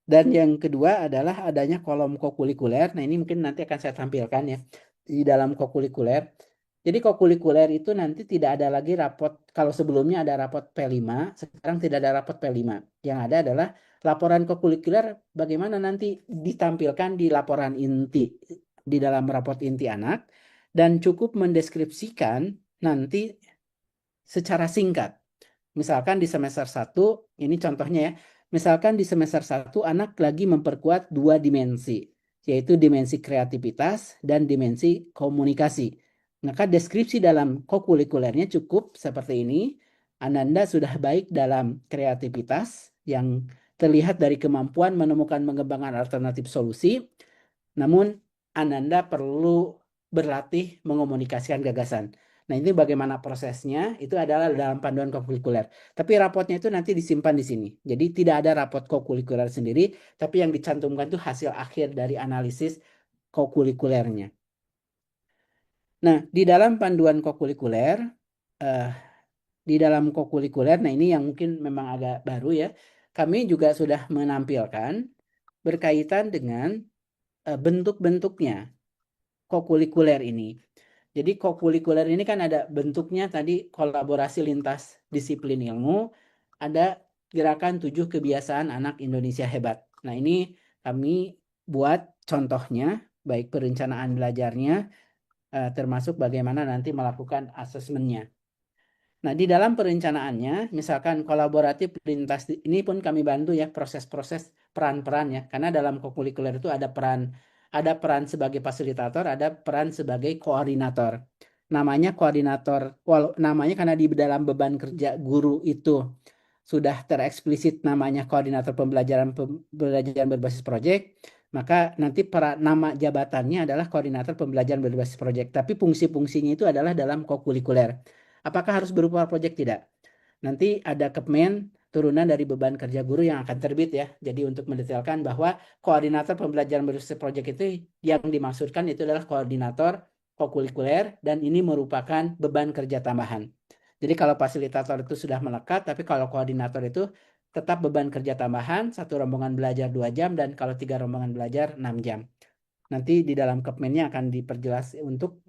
C: Dan yang kedua adalah adanya kolom kokurikuler. Nah, ini mungkin nanti akan saya tampilkan ya di dalam kokurikuler. Jadi kokurikuler itu nanti tidak ada lagi rapot. Kalau sebelumnya ada rapot P5, sekarang tidak ada rapot P5. Yang ada adalah laporan kokurikuler bagaimana nanti ditampilkan di laporan inti di dalam rapot inti anak dan cukup mendeskripsikan nanti secara singkat. Misalkan di semester 1, ini contohnya ya. Misalkan di semester 1 anak lagi memperkuat 2 dimensi, yaitu dimensi kreativitas dan dimensi komunikasi. Maka deskripsi dalam kokurikulernya cukup seperti ini. Ananda sudah baik dalam kreativitas yang terlihat dari kemampuan menemukan mengembangkan alternatif solusi. Namun Ananda perlu berlatih mengomunikasikan gagasan. Nah, ini bagaimana prosesnya, itu adalah dalam panduan kokurikuler. Tapi rapotnya itu nanti disimpan di sini. Jadi tidak ada rapot kokurikuler sendiri, tapi yang dicantumkan itu hasil akhir dari analisis kokurikulernya. Nah, di dalam panduan kokurikuler, nah ini yang mungkin memang agak baru ya, kami juga sudah menampilkan berkaitan dengan bentuk-bentuknya kokurikuler ini. Jadi kokurikuler ini kan ada bentuknya tadi kolaborasi lintas disiplin ilmu, ada gerakan 7 kebiasaan anak Indonesia hebat. Nah ini kami buat contohnya, baik perencanaan belajarnya, termasuk bagaimana nanti melakukan asesmennya. Nah di dalam perencanaannya, misalkan kolaboratif lintas, ini pun kami bantu ya proses-proses peran-peran ya, karena dalam kokurikuler itu ada peran sebagai fasilitator, ada peran sebagai koordinator. Namanya koordinator, namanya karena di dalam beban kerja guru itu sudah tereksplisit namanya koordinator pembelajaran berbasis proyek, maka nanti nama jabatannya adalah koordinator pembelajaran berbasis proyek. Tapi fungsi-fungsinya itu adalah dalam kokurikuler. Apakah harus berupa proyek? Tidak. Nanti ada Kepmen turunan dari beban kerja guru yang akan terbit ya. Jadi untuk mendetailkan bahwa koordinator pembelajaran berbasis proyek itu yang dimaksudkan itu adalah koordinator kokurikuler dan ini merupakan beban kerja tambahan. Jadi kalau fasilitator itu sudah melekat, tapi kalau koordinator itu tetap beban kerja tambahan, 1 rombongan belajar 2 jam dan kalau 3 rombongan belajar 6 jam. Nanti di dalam Kepmennya akan diperjelas untuk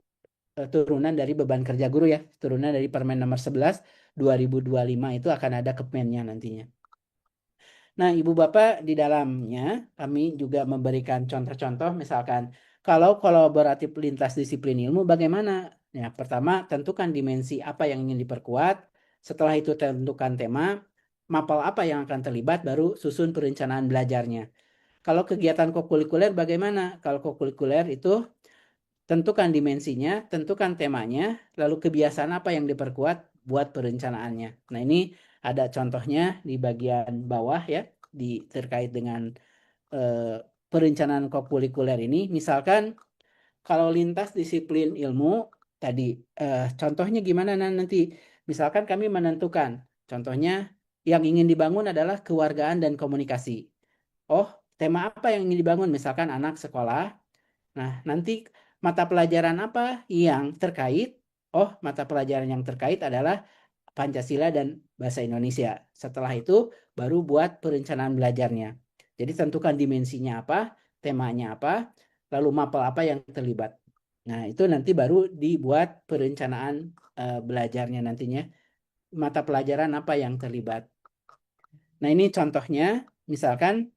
C: turunan dari beban kerja guru ya, turunan dari Permen nomor 11 2025 itu akan ada Kepmennya nantinya. Nah, Ibu Bapak di dalamnya kami juga memberikan contoh-contoh misalkan kalau kolaboratif lintas disiplin ilmu bagaimana? Ya, pertama tentukan dimensi apa yang ingin diperkuat, setelah itu tentukan tema, mapel apa yang akan terlibat, baru susun perencanaan belajarnya. Kalau kegiatan kokurikuler bagaimana? Kalau kokurikuler itu tentukan dimensinya, tentukan temanya, lalu kebiasaan apa yang diperkuat buat perencanaannya. Nah, ini ada contohnya di bagian bawah ya, terkait dengan perencanaan kokurikuler ini. Misalkan kalau lintas disiplin ilmu tadi, contohnya gimana nanti? Misalkan kami menentukan, contohnya yang ingin dibangun adalah kewargaan dan komunikasi. Oh, tema apa yang ingin dibangun? Misalkan anak sekolah. Nah, nanti mata pelajaran apa yang terkait? Oh, mata pelajaran yang terkait adalah Pancasila dan Bahasa Indonesia. Setelah itu baru buat perencanaan belajarnya. Jadi tentukan dimensinya apa, temanya apa, lalu mapel apa yang terlibat. Nah, itu nanti baru dibuat perencanaan belajarnya nantinya. Mata pelajaran apa yang terlibat. Nah, ini contohnya, misalkan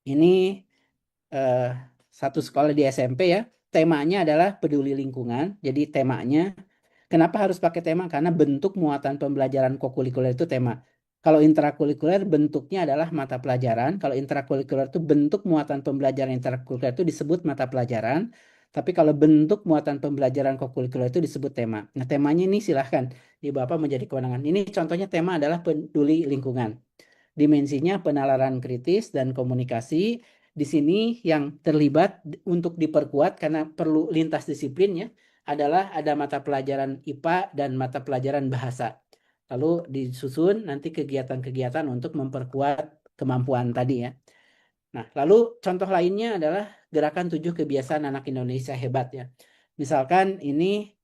C: ini satu sekolah di SMP ya, temanya adalah peduli lingkungan. Jadi temanya Kenapa harus pakai tema? Karena bentuk muatan pembelajaran kokurikuler itu tema. Kalau intrakurikuler bentuknya adalah mata pelajaran. Kalau intrakurikuler itu bentuk muatan pembelajaran intrakurikuler itu disebut mata pelajaran. Tapi kalau bentuk muatan pembelajaran kokurikuler itu disebut tema. Nah, temanya ini silahkan di Bapak menjadi kewenangan. Ini contohnya tema adalah peduli lingkungan. Dimensinya penalaran kritis dan komunikasi. Di sini yang terlibat untuk diperkuat karena perlu lintas disiplin ya, adalah ada mata pelajaran IPA dan mata pelajaran bahasa. Lalu disusun nanti kegiatan-kegiatan untuk memperkuat kemampuan tadi ya. Nah, lalu contoh lainnya adalah gerakan 7 kebiasaan anak Indonesia hebat ya. Misalkan ini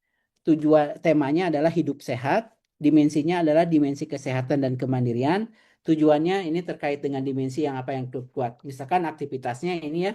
C: tujuan temanya adalah hidup sehat, dimensinya adalah dimensi kesehatan dan kemandirian. Tujuannya ini terkait dengan dimensi yang apa yang kuat. Misalkan aktivitasnya ini ya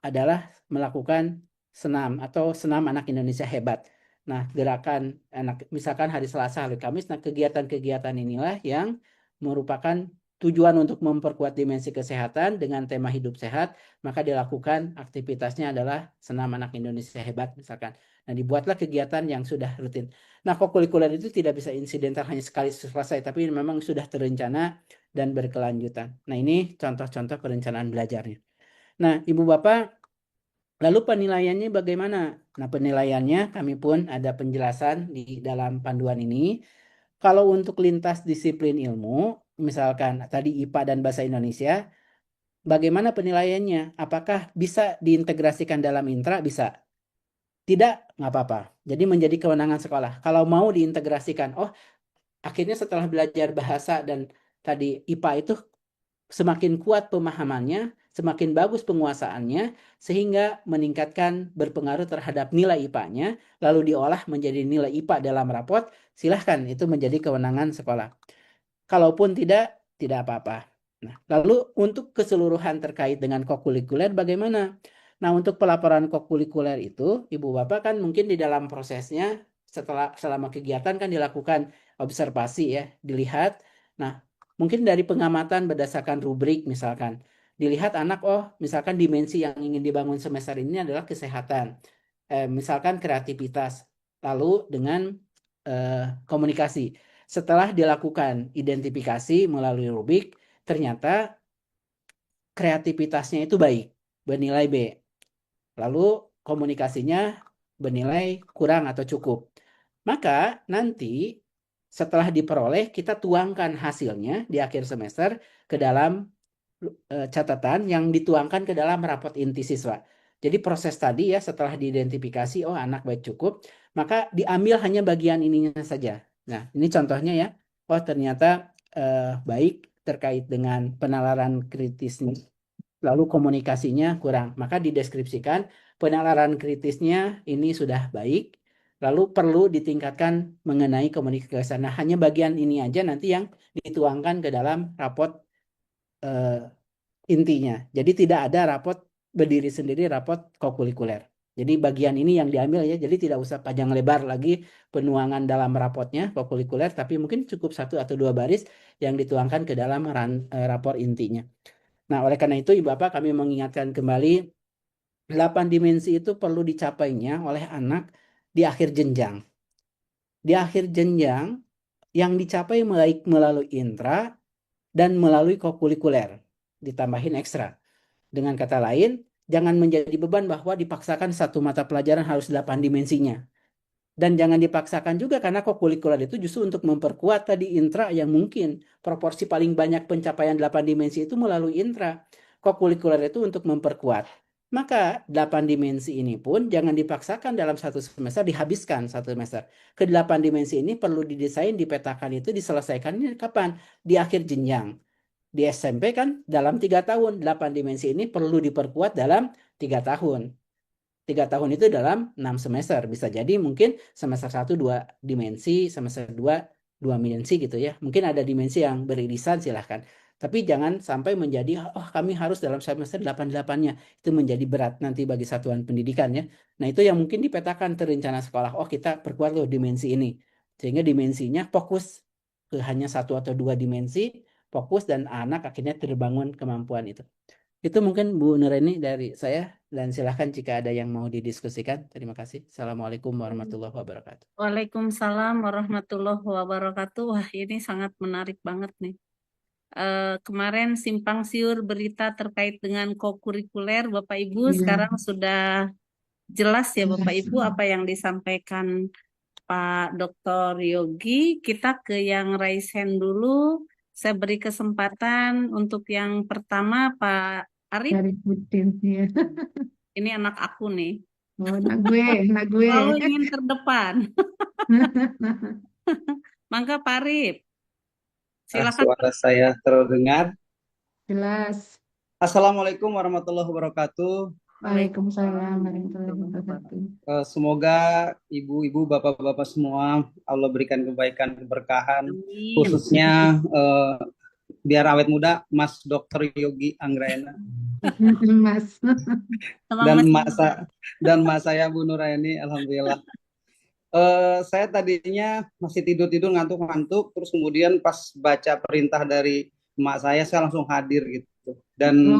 C: adalah melakukan senam atau senam anak Indonesia hebat. Nah, gerakan anak misalkan hari Selasa, hari Kamis, nah kegiatan-kegiatan inilah yang merupakan tujuan untuk memperkuat dimensi kesehatan dengan tema hidup sehat, maka dilakukan aktivitasnya adalah senam anak Indonesia hebat misalkan. Nah, dibuatlah kegiatan yang sudah rutin. Nah, kokurikuler itu tidak bisa insidental hanya sekali selesai, tapi memang sudah terencana dan berkelanjutan. Nah, ini contoh-contoh perencanaan belajarnya. Nah, Ibu Bapak, lalu penilaiannya bagaimana? Nah, penilaiannya kami pun ada penjelasan di dalam panduan ini. Kalau untuk lintas disiplin ilmu, misalkan tadi IPA dan Bahasa Indonesia, bagaimana penilaiannya? Apakah bisa diintegrasikan dalam intra? Bisa. Tidak, nggak apa-apa. Jadi menjadi kewenangan sekolah. Kalau mau diintegrasikan, oh akhirnya setelah belajar bahasa dan tadi IPA itu semakin kuat pemahamannya, semakin bagus penguasaannya, sehingga meningkatkan berpengaruh terhadap nilai IPA-nya, lalu diolah menjadi nilai IPA dalam rapot, silahkan itu menjadi kewenangan sekolah. Kalaupun tidak apa-apa. Nah, lalu untuk keseluruhan terkait dengan kokurikuler bagaimana? Nah, untuk pelaporan kokurikuler itu, Ibu Bapak kan mungkin di dalam prosesnya selama kegiatan kan dilakukan observasi ya, dilihat. Nah, mungkin dari pengamatan berdasarkan rubrik misalkan, dilihat anak misalkan dimensi yang ingin dibangun semester ini adalah kesehatan, misalkan kreativitas, lalu dengan komunikasi. Setelah dilakukan identifikasi melalui rubrik, ternyata kreativitasnya itu baik, bernilai B. Lalu komunikasinya bernilai kurang atau cukup. Maka nanti setelah diperoleh, kita tuangkan hasilnya di akhir semester ke dalam catatan yang dituangkan ke dalam rapot inti siswa. Jadi proses tadi ya setelah diidentifikasi, oh anak baik cukup, maka diambil hanya bagian ininya saja. Nah, ini contohnya ya. Oh ternyata baik terkait dengan penalaran kritisnya, lalu komunikasinya kurang. Maka dideskripsikan penalaran kritisnya ini sudah baik, lalu perlu ditingkatkan mengenai komunikasi. Nah, hanya bagian ini aja nanti yang dituangkan ke dalam rapot intinya. Jadi tidak ada rapot berdiri sendiri rapot kokurikuler. Jadi bagian ini yang diambil ya. Jadi tidak usah panjang lebar lagi penuangan dalam rapotnya kokurikuler, tapi mungkin cukup 1 atau 2 baris yang dituangkan ke dalam rapor intinya. Nah, oleh karena itu Ibu Bapak kami mengingatkan kembali 8 dimensi itu perlu dicapainya oleh anak di akhir jenjang. Di akhir jenjang yang dicapai melalui intra dan melalui kokurikuler. Ditambahin ekstra. Dengan kata lain, jangan menjadi beban bahwa dipaksakan satu mata pelajaran harus 8 dimensinya. Dan jangan dipaksakan juga karena kokurikuler itu justru untuk memperkuat tadi intra yang mungkin proporsi paling banyak pencapaian 8 dimensi itu melalui intra. Kokurikuler itu untuk memperkuat. Maka 8 dimensi ini pun jangan dipaksakan dalam satu semester, dihabiskan satu semester. Ke-8 dimensi ini perlu didesain, dipetakan itu diselesaikannya kapan? Di akhir jenjang. Di SMP kan dalam 3 tahun, 8 dimensi ini perlu diperkuat dalam 3 tahun. 3 tahun itu dalam 6 semester. Bisa jadi mungkin semester 1 2 dimensi, semester 2 2 dimensi gitu ya. Mungkin ada dimensi yang beririsan silahkan. Tapi jangan sampai menjadi, kami harus dalam semester 8-8-nya. Itu menjadi berat nanti bagi satuan pendidikan ya. Nah itu yang mungkin dipetakan terencana sekolah. Kita perkuat loh dimensi ini. Sehingga dimensinya fokus ke hanya 1 atau 2 dimensi, fokus dan anak akhirnya terbangun kemampuan itu. Itu mungkin Bu Nuraini dari saya, dan silahkan jika ada yang mau didiskusikan. Terima kasih. Assalamualaikum warahmatullahi wabarakatuh.
A: Waalaikumsalam warahmatullahi wabarakatuh. Wah, ini sangat menarik banget nih. Kemarin simpang siur berita terkait dengan kokurikuler, Bapak Ibu,
B: Iya,
A: sekarang sudah jelas ya Bapak
B: jelas.
A: Ibu apa yang disampaikan Pak Dr. Yogi. Kita ke yang raise hand dulu. Saya beri kesempatan untuk yang pertama Pak Arif.
B: Dari Putin, ya.
A: Ini anak aku nih.
B: Oh, anak gue, anak gue.
A: Selalu ingin terdepan. Mangga Pak Arif, silakan.
D: Suara saya terdengar.
B: Jelas.
D: Assalamualaikum warahmatullahi wabarakatuh.
B: Waalaikumsalam warahmatullahi wabarakatuh.
D: Semoga ibu-ibu, bapak-bapak semua Allah berikan kebaikan, keberkahan,
A: Amin.
D: khususnya biar awet muda, Mas Dr. Yogi Anggraena
B: Mas.
A: Sama
D: dan
A: Mas
D: mak saya Bu Nuraini, alhamdulillah. Saya tadinya masih tidur-tidur ngantuk-ngantuk, terus kemudian pas baca perintah dari emak saya langsung hadir gitu. Dan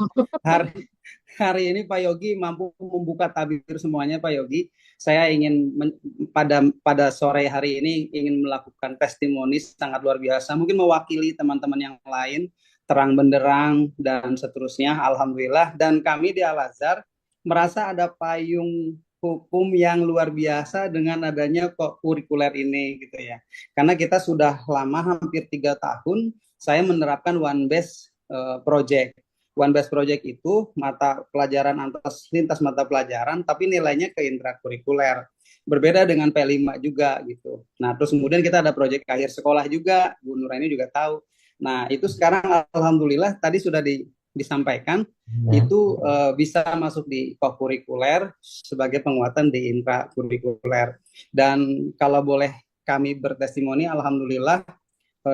D: hari ini Pak Yogi mampu membuka tabir semuanya, Pak Yogi. Saya ingin pada sore hari ini ingin melakukan testimoni sangat luar biasa, mungkin mewakili teman-teman yang lain, terang benderang dan seterusnya. Alhamdulillah. Dan kami di Al-Azhar merasa ada payung hukum yang luar biasa dengan adanya kurikuler ini gitu ya. Karena kita sudah lama, hampir 3 tahun, saya menerapkan one base project. One base project itu mata pelajaran lintas mata pelajaran, tapi nilainya ke intrakurikuler. Berbeda dengan P5 juga gitu. Nah, terus kemudian kita ada project akhir sekolah juga, Bu Nuraini juga tahu. Nah, itu sekarang alhamdulillah tadi sudah disampaikan itu bisa masuk di kokurikuler sebagai penguatan di intrakurikuler. Dan kalau boleh kami bertestimoni, alhamdulillah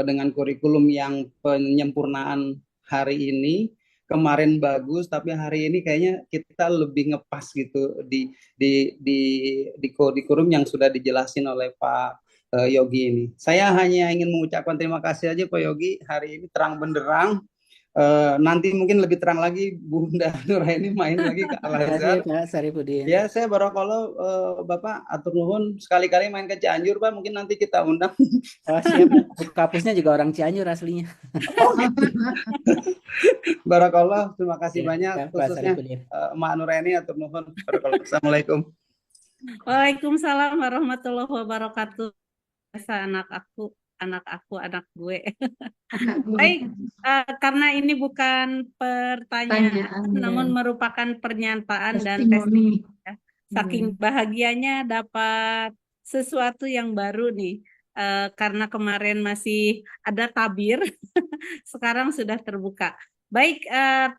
D: dengan kurikulum yang penyempurnaan hari ini, kemarin bagus, tapi hari ini kayaknya kita lebih ngepas gitu di kurikulum yang sudah dijelasin oleh Pak Yogi ini. Saya hanya ingin mengucapkan terima kasih aja Pak Yogi, hari ini terang benderang. Nanti mungkin lebih terang lagi Bunda Nuraini main lagi ke Al-Azhar.
C: Pak Sarifudin.
D: Ya, saya barakallah Bapak atur nuhun sekali-kali main ke Cianjur Pak, mungkin nanti kita undang.
C: Oh, siap. Kapusnya juga orang Cianjur aslinya.
D: Barakallah, terima kasih
C: Ya,
D: banyak
C: Pak
D: khususnya
C: Sarifudin.
D: Mak Nuraini atur nuhun. Barakallah. Assalamualaikum.
A: Waalaikumsalam warahmatullahi wabarakatuh. Biasa anak gue.
B: Anak gue.
A: Baik, karena ini bukan pertanyaan,
B: Tanyaan, ya.
A: namun merupakan pernyataan dan
B: Testimoni.
A: testimoni. Saking bahagianya dapat sesuatu yang baru nih. Karena kemarin masih ada tabir, sekarang sudah terbuka. Baik,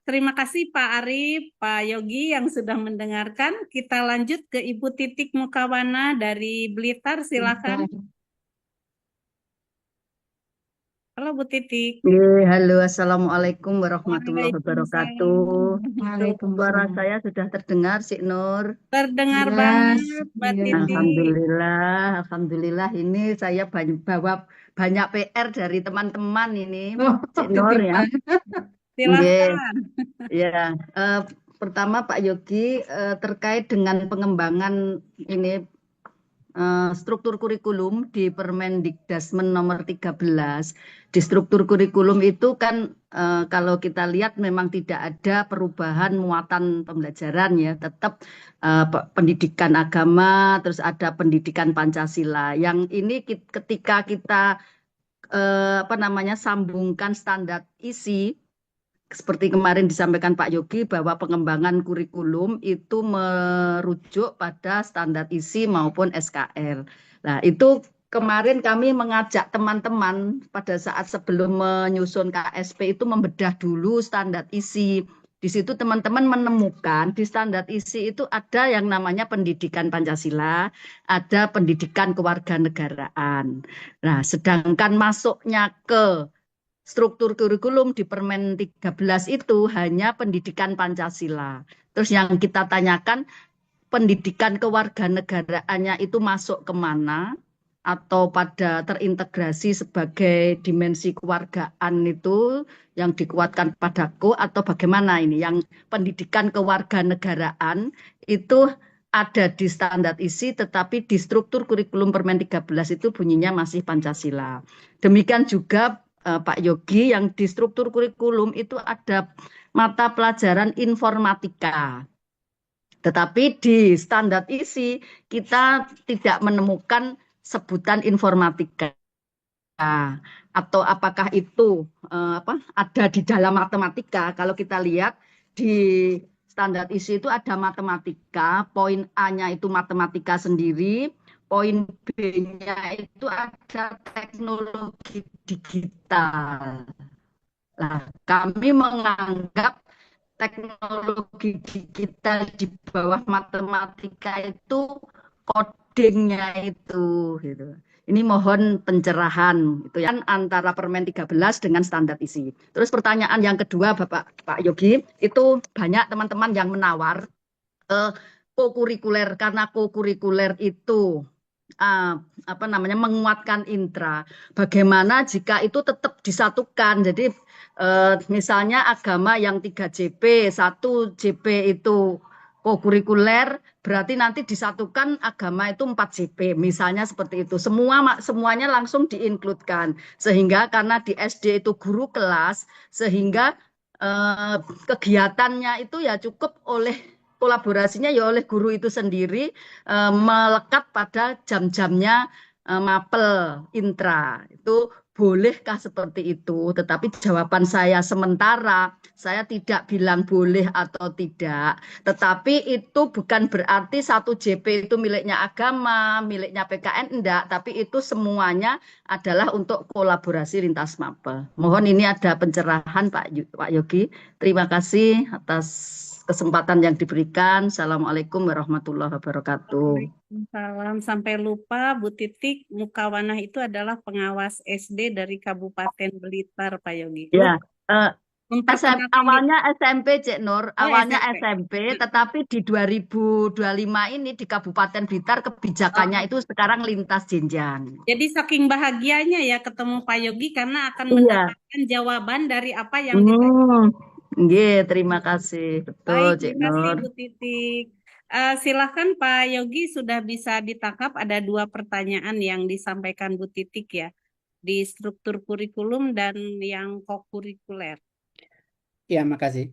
A: terima kasih Pak Arif, Pak Yogi yang sudah mendengarkan. Kita lanjut ke Ibu Titik Mukawana dari Blitar, silakan. Halo Bu Titik.
E: Halo, Assalamualaikum warahmatullahi wabarakatuh.
B: Waalaikumsalam.
E: Suara saya sudah terdengar, Sik Nur.
A: Terdengar
B: Jelas.
A: banget, Mbak
B: Iya.
A: Titik.
E: Alhamdulillah ini saya bawa banyak PR dari teman-teman ini,
B: Oh,
E: Sik Nur ya.
A: Silakan.
E: Ya, pertama Pak Yogi terkait dengan pengembangan ini struktur kurikulum di Permendikdasmen nomor 13. Di struktur kurikulum itu kan kalau kita lihat memang tidak ada perubahan muatan pembelajaran ya, tetap pendidikan agama, terus ada pendidikan Pancasila. Yang ini ketika kita sambungkan standar isi seperti kemarin disampaikan Pak Yogi bahwa pengembangan kurikulum itu merujuk pada standar isi maupun SKL. Nah, itu kemarin kami mengajak teman-teman pada saat sebelum menyusun KSP itu membedah dulu standar isi. Di situ teman-teman menemukan di standar isi itu ada yang namanya pendidikan Pancasila, ada pendidikan kewarganegaraan. Nah, sedangkan masuknya ke struktur kurikulum di Permen 13 itu hanya pendidikan Pancasila. Terus yang kita tanyakan pendidikan kewarganegaraannya itu masuk kemana? atau pada terintegrasi sebagai dimensi kewargaan itu yang dikuatkan padaku atau bagaimana ini yang pendidikan kewarganegaraan itu ada di standar isi tetapi di struktur kurikulum Permen 13 itu bunyinya masih Pancasila. Demikian juga Pak Yogi yang di struktur kurikulum itu ada mata pelajaran informatika. Tetapi di standar isi kita tidak menemukan sebutan informatika atau apakah itu ada di dalam matematika. Kalau kita lihat di standar isi itu ada matematika, poin A-nya itu matematika sendiri, poin B-nya itu ada teknologi digital. Nah, kami menganggap teknologi digital di bawah matematika itu codingnya itu gitu. Ini mohon pencerahan itu ya antara Permen 13 dengan standar isi. Terus pertanyaan yang kedua Pak Yogi, itu banyak teman-teman yang menawar kokurikuler karena kokurikuler itu menguatkan intra. Bagaimana jika itu tetap disatukan? Jadi misalnya agama yang 3 JP, 1 JP itu kokurikuler, berarti nanti disatukan agama itu 4 JP, misalnya seperti itu. Semuanya langsung diinkludkan. Sehingga karena di SD itu guru kelas, sehingga kegiatannya itu ya cukup oleh kolaborasinya ya oleh guru itu sendiri melekat pada jam-jamnya mapel intra. Itu bolehkah seperti itu? Tetapi jawaban saya sementara, saya tidak bilang boleh atau tidak. Tetapi itu bukan berarti 1 JP itu miliknya agama, miliknya PKN, enggak. Tapi itu semuanya adalah untuk kolaborasi lintas mapel. Mohon ini ada pencerahan Pak Yogi. Terima kasih atas kesempatan yang diberikan. Assalamualaikum warahmatullahi wabarakatuh.
A: Waalaikumsalam. Sampai lupa Bu Titik, Mukawanah itu adalah pengawas SD dari Kabupaten Blitar, Pak Yogi.
E: Ya,
A: Untuk
E: awalnya SMP Cek Nur, awalnya
A: SMP.
E: SMP, tetapi di 2025 ini di Kabupaten Blitar kebijakannya itu sekarang lintas jenjang.
A: Jadi saking bahagianya ya ketemu Pak Yogi karena akan
E: Iya.
A: mendapatkan jawaban dari apa yang ditanya.
E: Nggih, terima kasih. Betul,
A: Baik,
E: Cek
A: terima kasih
E: Nur.
A: Bu Titik. Silahkan Pak Yogi, sudah bisa ditangkap ada 2 pertanyaan yang disampaikan Bu Titik ya, di struktur kurikulum dan yang kokurikuler.
C: Ya, makasih.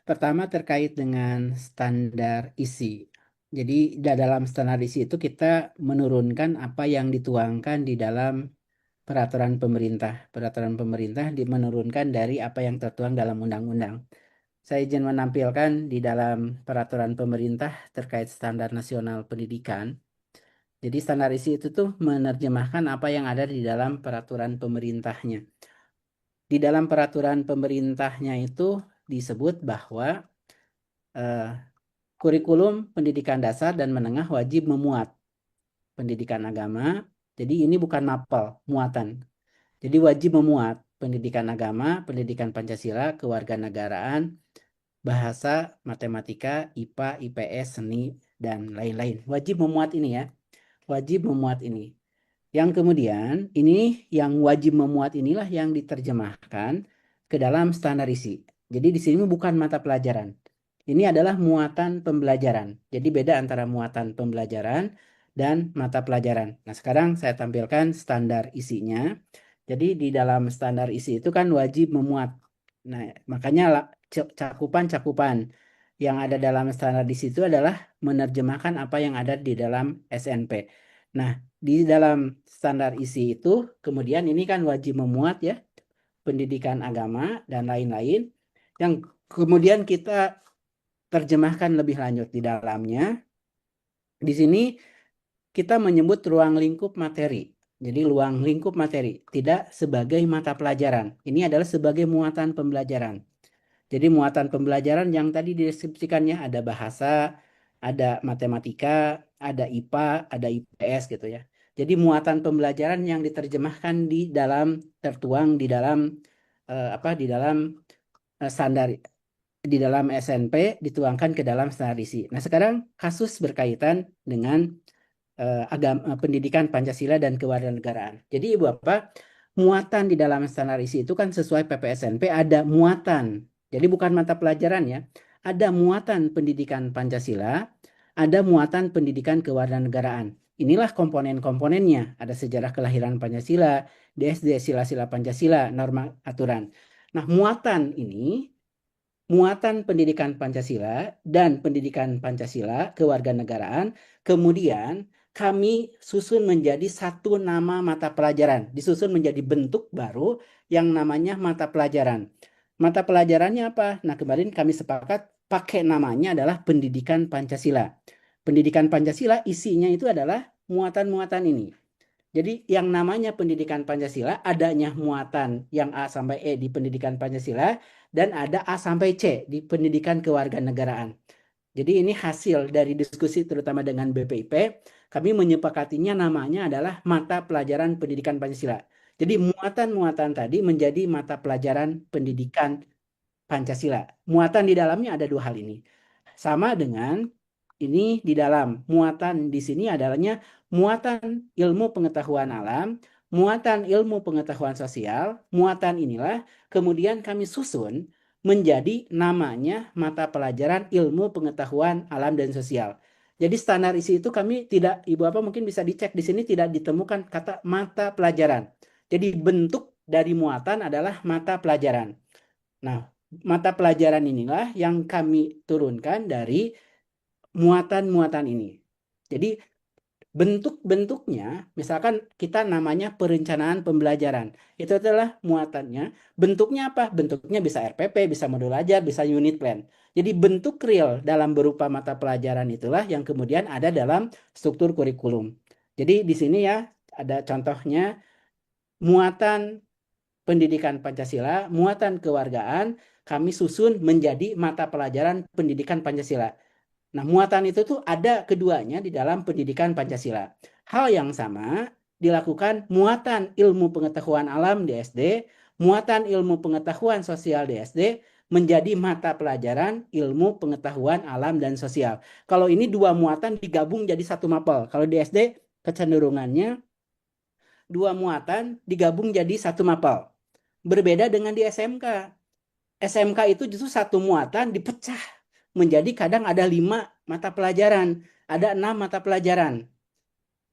C: Pertama terkait dengan standar isi. Jadi dalam standar isi itu kita menurunkan apa yang dituangkan di dalam peraturan pemerintah. Peraturan pemerintah menurunkan dari apa yang tertuang dalam undang-undang. Saya izin menampilkan di dalam peraturan pemerintah terkait standar nasional pendidikan. Jadi standar isi itu tuh menerjemahkan apa yang ada di dalam peraturan pemerintahnya. Di dalam peraturan pemerintahnya itu disebut bahwa kurikulum pendidikan dasar dan menengah wajib memuat pendidikan agama. Jadi ini bukan mapel, muatan. Jadi wajib memuat pendidikan agama, pendidikan Pancasila, kewarganegaraan, bahasa, matematika, IPA, IPS, seni, dan lain-lain. Wajib memuat ini ya. Wajib memuat ini. Yang kemudian, ini yang wajib memuat inilah yang diterjemahkan ke dalam standar isi. Jadi di sini bukan mata pelajaran. Ini adalah muatan pembelajaran. Jadi beda antara muatan pembelajaran dan mata pelajaran. Nah, sekarang saya tampilkan standar isinya. Jadi di dalam standar isi itu kan wajib memuat. Nah, makanya cakupan-cakupan yang ada dalam standar isi itu adalah menerjemahkan apa yang ada di dalam SNP. Nah, di dalam standar isi itu kemudian ini kan wajib memuat ya pendidikan agama dan lain-lain yang kemudian kita terjemahkan lebih lanjut di dalamnya. Di sini kita menyebut ruang lingkup materi. Jadi ruang lingkup materi tidak sebagai mata pelajaran. Ini adalah sebagai muatan pembelajaran. Jadi muatan pembelajaran yang tadi dideskripsikannya ada bahasa, ada matematika, ada IPA, ada IPS gitu ya. Jadi muatan pembelajaran yang diterjemahkan di dalam tertuang di dalam di dalam standar di dalam SNP dituangkan ke dalam standar isi. Nah, sekarang kasus berkaitan dengan pendidikan Pancasila dan kewarganegaraan. Jadi Ibu Bapak, muatan di dalam standar isi itu kan sesuai PPSNP ada muatan. Jadi bukan mata pelajaran ya. Ada muatan pendidikan Pancasila, ada muatan pendidikan kewarganegaraan. Inilah komponen-komponennya. Ada sejarah kelahiran Pancasila, DSD, sila-sila Pancasila, norma aturan. Nah, muatan ini, muatan pendidikan Pancasila dan pendidikan Pancasila kewarganegaraan, kemudian kami susun menjadi satu nama mata pelajaran, disusun menjadi bentuk baru yang namanya mata pelajaran. Mata pelajarannya apa? Nah, kemarin kami sepakat pakai namanya adalah pendidikan Pancasila. Pendidikan Pancasila isinya itu adalah muatan-muatan ini. Jadi yang namanya pendidikan Pancasila adanya muatan yang A sampai E di pendidikan Pancasila dan ada A sampai C di pendidikan kewarganegaraan. Jadi ini hasil dari diskusi terutama dengan BPIP, kami menyepakatinya namanya adalah mata pelajaran pendidikan Pancasila. Jadi muatan-muatan tadi menjadi mata pelajaran pendidikan Pancasila. Muatan di dalamnya ada dua hal ini. Sama dengan ini di dalam muatan di sini adalahnya muatan ilmu pengetahuan alam, muatan ilmu pengetahuan sosial, muatan inilah kemudian kami susun menjadi namanya mata pelajaran ilmu pengetahuan alam dan sosial. Jadi standar isi itu kami tidak, Ibu Bapak mungkin bisa dicek di sini tidak ditemukan kata mata pelajaran. Jadi bentuk dari muatan adalah mata pelajaran. Nah, mata pelajaran inilah yang kami turunkan dari muatan-muatan ini. Jadi bentuk-bentuknya, misalkan kita namanya perencanaan pembelajaran. Itu adalah muatannya. Bentuknya apa? Bentuknya bisa RPP, bisa modul ajar, bisa unit plan. Jadi bentuk real dalam berupa mata pelajaran itulah yang kemudian ada dalam struktur kurikulum. Jadi di sini ya ada contohnya muatan pendidikan Pancasila, muatan kewargaan, kami susun menjadi mata pelajaran pendidikan Pancasila. Nah, muatan itu tuh ada keduanya di dalam pendidikan Pancasila. Hal yang sama dilakukan muatan ilmu pengetahuan alam di SD, muatan ilmu pengetahuan sosial di SD, menjadi mata pelajaran ilmu pengetahuan alam dan sosial. Kalau ini dua muatan digabung jadi satu mapel. Kalau di SD kecenderungannya dua muatan digabung jadi satu mapel. Berbeda dengan di SMK. SMK itu justru satu muatan dipecah menjadi kadang ada 5 mata pelajaran, ada 6 mata pelajaran.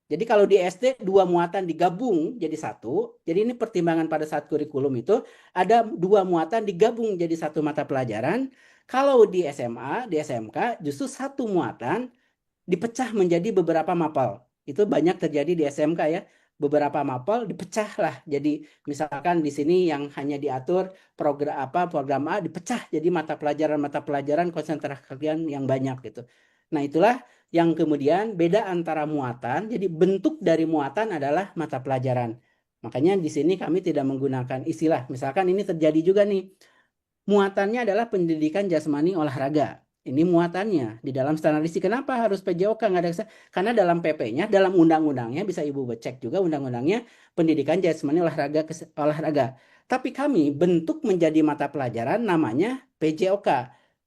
C: Jadi kalau di SD 2 muatan digabung jadi satu, jadi ini pertimbangan pada saat kurikulum itu ada 2 muatan digabung jadi satu mata pelajaran. Kalau di SMA, di SMK justru satu muatan dipecah menjadi beberapa mapel. Itu banyak terjadi di SMK ya. Beberapa mapel dipecah lah. Jadi misalkan di sini yang hanya diatur program A dipecah jadi mata pelajaran konsentrasi yang banyak gitu. Nah, itulah yang kemudian beda antara muatan. Jadi bentuk dari muatan adalah mata pelajaran. Makanya di sini kami tidak menggunakan istilah. Misalkan ini terjadi juga nih. Muatannya adalah pendidikan jasmani olahraga. Ini muatannya di dalam standar isi. Kenapa harus PJOK? Nggak ada, karena dalam PP-nya, dalam undang-undangnya bisa Ibu cek juga undang-undangnya pendidikan jasmani olahraga. Tapi kami bentuk menjadi mata pelajaran namanya PJOK,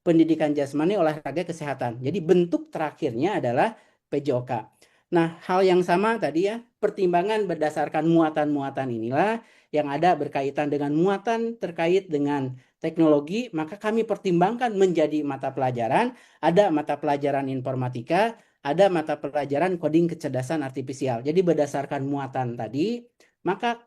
C: pendidikan jasmani olahraga kesehatan. Jadi bentuk terakhirnya adalah PJOK. Nah, hal yang sama tadi ya, pertimbangan berdasarkan muatan-muatan inilah yang ada berkaitan dengan muatan terkait dengan teknologi, maka kami pertimbangkan menjadi mata pelajaran, ada mata pelajaran informatika, ada mata pelajaran coding kecerdasan artifisial. Jadi berdasarkan muatan tadi, maka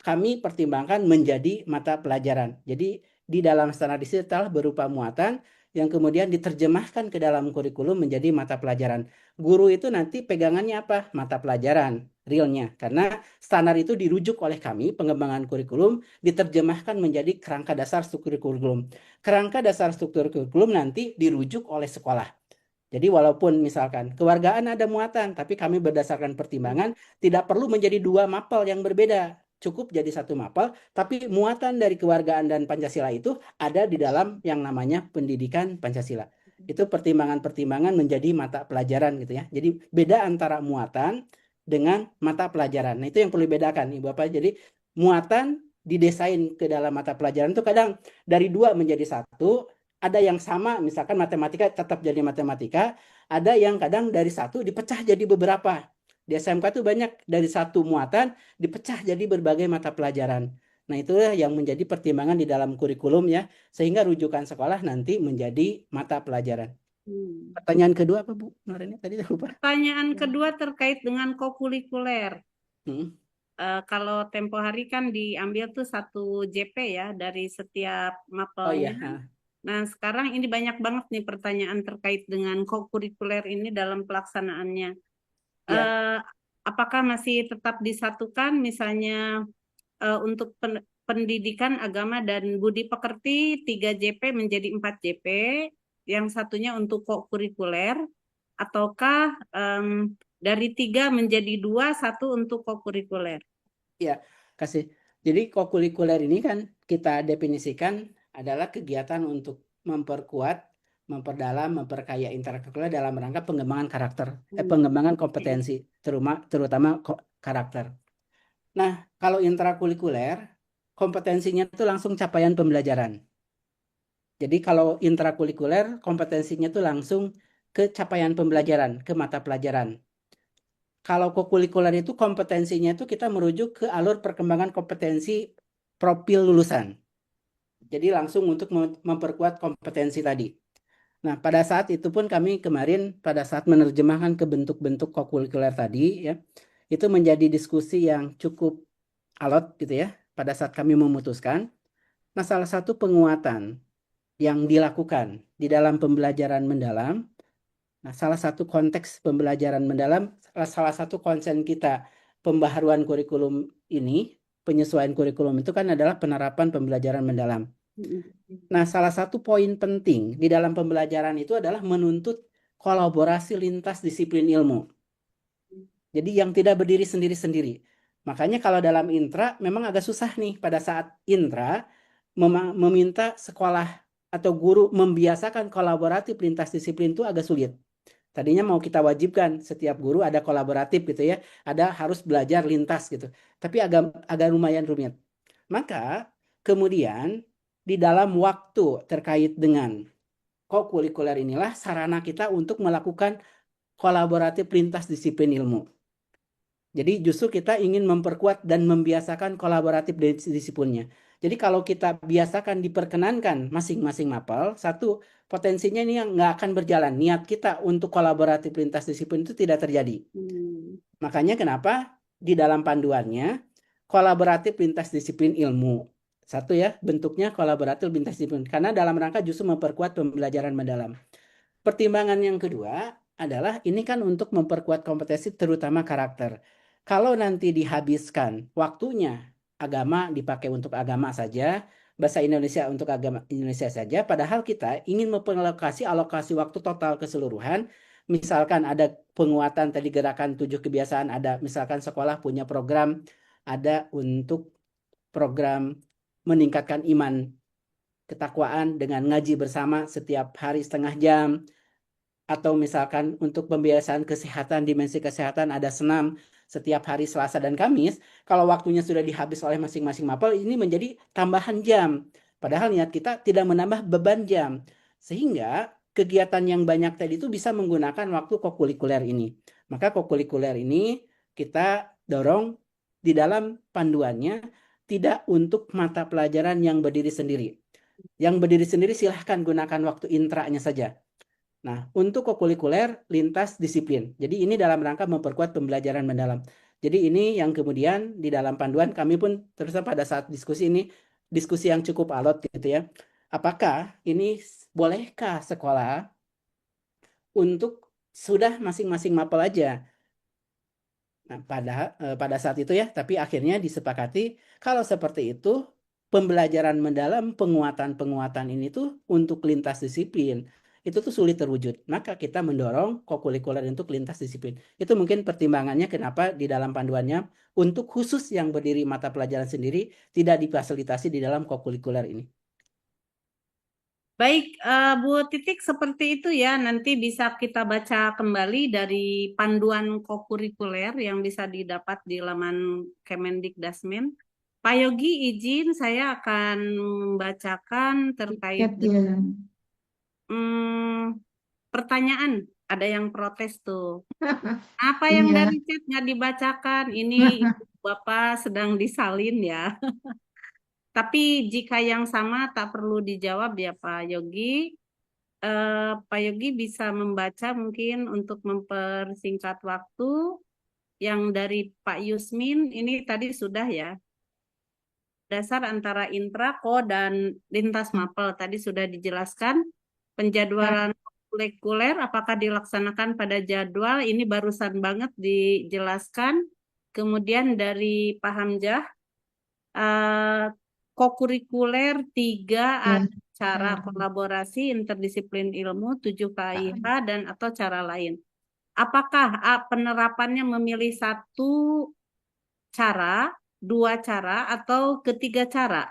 C: kami pertimbangkan menjadi mata pelajaran. Jadi di dalam standarisasi telah berupa muatan yang kemudian diterjemahkan ke dalam kurikulum menjadi mata pelajaran. Guru itu nanti pegangannya apa? Mata pelajaran realnya. Karena standar itu dirujuk oleh kami, pengembangan kurikulum, diterjemahkan menjadi kerangka dasar struktur kurikulum. Kerangka dasar struktur kurikulum nanti dirujuk oleh sekolah. Jadi walaupun misalkan kewargaan ada muatan, tapi kami berdasarkan pertimbangan tidak perlu menjadi 2 mapel yang berbeda. Cukup jadi satu mapel, tapi muatan dari kewargaan dan Pancasila itu ada di dalam yang namanya pendidikan Pancasila. Itu pertimbangan-pertimbangan menjadi mata pelajaran gitu ya. Jadi beda antara muatan dengan mata pelajaran. Nah, itu yang perlu dibedakan Ibu Bapak. Jadi muatan didesain ke dalam mata pelajaran itu kadang dari 2 menjadi 1, ada yang sama misalkan matematika tetap jadi matematika, ada yang kadang dari 1 dipecah jadi beberapa. Di SMK tuh banyak dari satu muatan dipecah jadi berbagai mata pelajaran. Nah, itulah yang menjadi pertimbangan di dalam kurikulum ya, sehingga rujukan sekolah nanti menjadi mata pelajaran.
A: Hmm.
C: Pertanyaan kedua apa Bu? Nureni tadi lupa.
A: Pertanyaan kedua terkait dengan kokurikuler.
C: Hmm.
A: Kalau tempo hari kan diambil tuh 1 JP ya dari setiap
C: Oh
A: mapelnya.
C: iya.
A: Nah, sekarang ini banyak banget nih pertanyaan terkait dengan kokurikuler ini dalam pelaksanaannya.
C: Ya.
A: Apakah masih tetap disatukan misalnya untuk pendidikan agama dan budi pekerti 3 JP menjadi 4 JP, yang satunya untuk kokurikuler, ataukah dari 3 menjadi 2, 1 untuk kokurikuler?
C: Ya, kasih. Jadi kokurikuler ini kan kita definisikan adalah kegiatan untuk memperkuat, memperdalam, memperkaya intrakurikuler dalam rangka pengembangan karakter, pengembangan kompetensi, terutama karakter. Nah, kalau intrakurikuler, kompetensinya itu langsung capaian pembelajaran. Jadi kalau intrakurikuler, kompetensinya itu langsung ke capaian pembelajaran, ke mata pelajaran. Kalau kokurikuler itu kompetensinya itu kita merujuk ke alur perkembangan kompetensi profil lulusan. Jadi langsung untuk memperkuat kompetensi tadi. Nah, pada saat itu pun kami kemarin pada saat menerjemahkan ke bentuk-bentuk kokurikuler tadi ya, itu menjadi diskusi yang cukup alot gitu ya pada saat kami memutuskan. Nah, salah satu penguatan yang dilakukan di dalam pembelajaran mendalam. Nah, salah satu konteks pembelajaran mendalam, salah satu konsen kita pembaharuan kurikulum ini, penyesuaian kurikulum itu kan adalah penerapan pembelajaran mendalam. Nah, salah satu poin penting di dalam pembelajaran itu adalah menuntut kolaborasi lintas disiplin ilmu. Jadi yang tidak berdiri sendiri-sendiri. Makanya kalau dalam intra memang agak susah nih pada saat intra meminta sekolah atau guru membiasakan kolaboratif lintas disiplin itu agak sulit. Tadinya mau kita wajibkan setiap guru ada kolaboratif gitu ya, ada harus belajar lintas gitu. Tapi agak lumayan rumit. Maka kemudian di dalam waktu terkait dengan kokurikuler inilah sarana kita untuk melakukan kolaboratif lintas disiplin ilmu. Jadi justru kita ingin memperkuat dan membiasakan kolaboratif disiplinnya. Jadi kalau kita biasakan diperkenankan masing-masing mapel, satu potensinya ini yang nggak akan berjalan. Niat kita untuk kolaboratif lintas disiplin itu tidak terjadi. Makanya kenapa di dalam panduannya kolaboratif lintas disiplin ilmu. Satu ya, bentuknya kolaboratif lintas disiplin. Karena dalam rangka justru memperkuat pembelajaran mendalam. Pertimbangan yang kedua adalah ini kan untuk memperkuat kompetensi terutama karakter. Kalau nanti dihabiskan waktunya agama dipakai untuk agama saja, bahasa Indonesia untuk agama Indonesia saja, padahal kita ingin alokasi waktu total keseluruhan. Misalkan ada penguatan tadi gerakan 7 kebiasaan, ada misalkan sekolah punya program, ada untuk program meningkatkan iman ketakwaan dengan ngaji bersama setiap hari setengah jam, atau misalkan untuk pembiasaan kesehatan, dimensi kesehatan ada senam setiap hari Selasa dan Kamis. Kalau waktunya sudah dihabis oleh masing-masing mapel, ini menjadi tambahan jam. Padahal niat kita tidak menambah beban jam. Sehingga kegiatan yang banyak tadi itu bisa menggunakan waktu kokurikuler ini. Maka kokurikuler ini kita dorong di dalam panduannya tidak untuk mata pelajaran yang berdiri sendiri. Yang berdiri sendiri silahkan gunakan waktu intranya saja. Nah, untuk kokurikuler lintas disiplin. Jadi ini dalam rangka memperkuat pembelajaran mendalam. Jadi ini yang kemudian di dalam panduan kami pun terus pada saat diskusi ini, diskusi yang cukup alot gitu ya. Apakah ini bolehkah sekolah untuk sudah masing-masing mapel aja? Nah, pada saat itu ya, tapi akhirnya disepakati kalau seperti itu pembelajaran mendalam, penguatan ini tuh untuk lintas disiplin itu tuh sulit terwujud. Maka kita mendorong kokurikuler untuk lintas disiplin. Itu mungkin pertimbangannya kenapa di dalam panduannya untuk khusus yang berdiri mata pelajaran sendiri tidak difasilitasi di dalam kokurikuler ini.
A: Baik, Bu Titik seperti itu ya. Nanti bisa kita baca kembali dari panduan kokurikuler yang bisa didapat di laman Kemendikdasmen. Pak Yogi izin saya akan membacakan terkait
B: Chat ya.
A: pertanyaan. Ada yang protes tuh. Apa yang
B: Iya.
A: dari chat nggak dibacakan? Ini Bapak sedang disalin ya. Tapi jika yang sama tak perlu dijawab ya Pak Yogi. Pak Yogi bisa membaca mungkin untuk mempersingkat waktu. Yang dari Pak Yusmin ini tadi sudah ya. Dasar antara intrako dan lintas mapel tadi sudah dijelaskan. Penjadwalan molekuler apakah dilaksanakan pada jadwal ini barusan banget dijelaskan. Kemudian dari Pak Hamzah, kokurikuler 3
B: Ya.
A: ada cara kolaborasi interdisiplin ilmu, 7 KIH dan atau cara lain. Apakah penerapannya memilih satu cara, 2 cara, atau ketiga cara?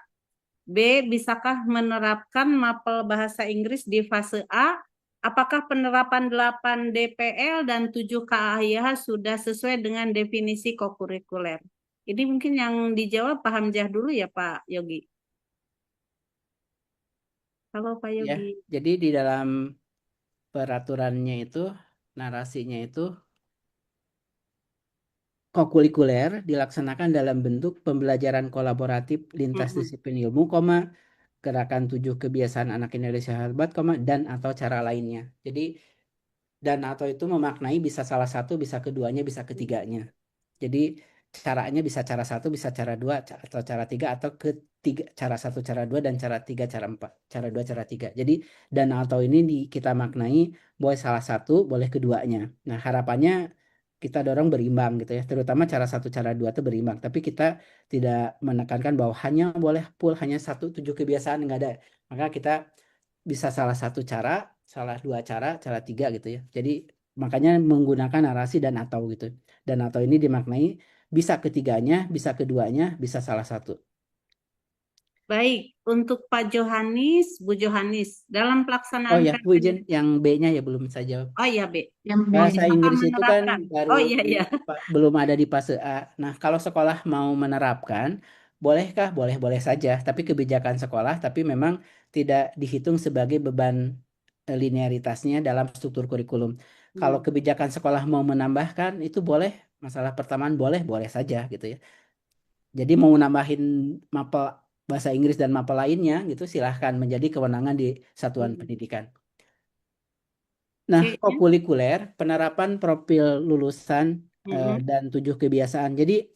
A: B. Bisakah menerapkan mapel bahasa Inggris di fase A? Apakah penerapan 8 DPL dan 7 KAIH sudah sesuai dengan definisi kokurikuler? Ini mungkin yang dijawab Pak Hamzah dulu ya Pak Yogi. Halo Pak
C: Ya,
A: Yogi.
C: jadi di dalam peraturannya itu, narasinya itu kokurikuler dilaksanakan dalam bentuk pembelajaran kolaboratif lintas disiplin ilmu, gerakan 7 kebiasaan anak Indonesia hebat, dan atau cara lainnya. Jadi dan atau itu memaknai bisa salah satu, bisa keduanya, bisa ketiganya. Jadi caranya bisa cara satu, bisa cara dua, atau cara tiga, atau ketiga, cara satu, cara dua, dan cara tiga, cara empat, cara dua, cara tiga. Jadi dan atau ini kita maknai boleh salah satu, boleh keduanya. Nah harapannya kita dorong berimbang gitu ya, terutama cara satu, cara dua itu berimbang. Tapi kita tidak menekankan bahwa hanya boleh full hanya 7 kebiasaan, nggak ada. Maka kita bisa salah satu cara, salah 2 cara, cara 3 gitu ya. Jadi makanya menggunakan narasi dan atau gitu. Dan atau ini dimaknai bisa ketiganya, bisa keduanya, bisa salah satu.
A: Baik, untuk Pak Johanis, Bu Johanis, dalam
C: Oh
A: pelaksanaan
C: ya, Bu Ijen, yang B-nya ya belum saya jawab.
A: Oh iya, B.
B: Yang
C: Bahasa
A: Apakah
C: Inggris itu kan
A: menerapkan?
C: baru
A: Oh iya, iya.
C: belum ada di fase A. Nah, kalau sekolah mau menerapkan, bolehkah? Boleh-boleh saja. Tapi kebijakan sekolah, tapi memang tidak dihitung sebagai beban linearitasnya dalam struktur kurikulum. Kalau kebijakan sekolah mau menambahkan, itu boleh. Masalah pertemanan boleh saja gitu ya. Jadi mau nambahin mapel bahasa Inggris dan mapel lainnya gitu, silahkan, menjadi kewenangan di satuan pendidikan. Nah,
A: C-nya?
C: kokurikuler, penerapan profil lulusan dan 7 kebiasaan. Jadi,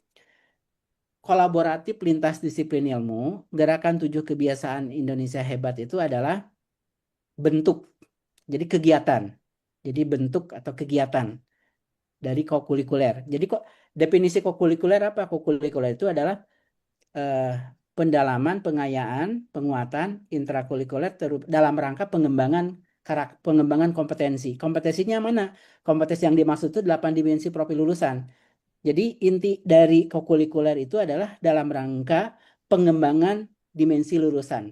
C: kolaboratif lintas disiplin ilmu, gerakan 7 kebiasaan Indonesia hebat itu adalah bentuk, jadi kegiatan. Jadi bentuk atau kegiatan dari kokurikuler. Jadi kok definisi kokurikuler apa? Kokurikuler itu adalah pendalaman, pengayaan, penguatan intrakurikuler dalam rangka pengembangan kompetensi. Kompetensinya mana? Kompetensi yang dimaksud itu 8 dimensi profil lulusan. Jadi inti dari kokurikuler itu adalah dalam rangka pengembangan dimensi lulusan.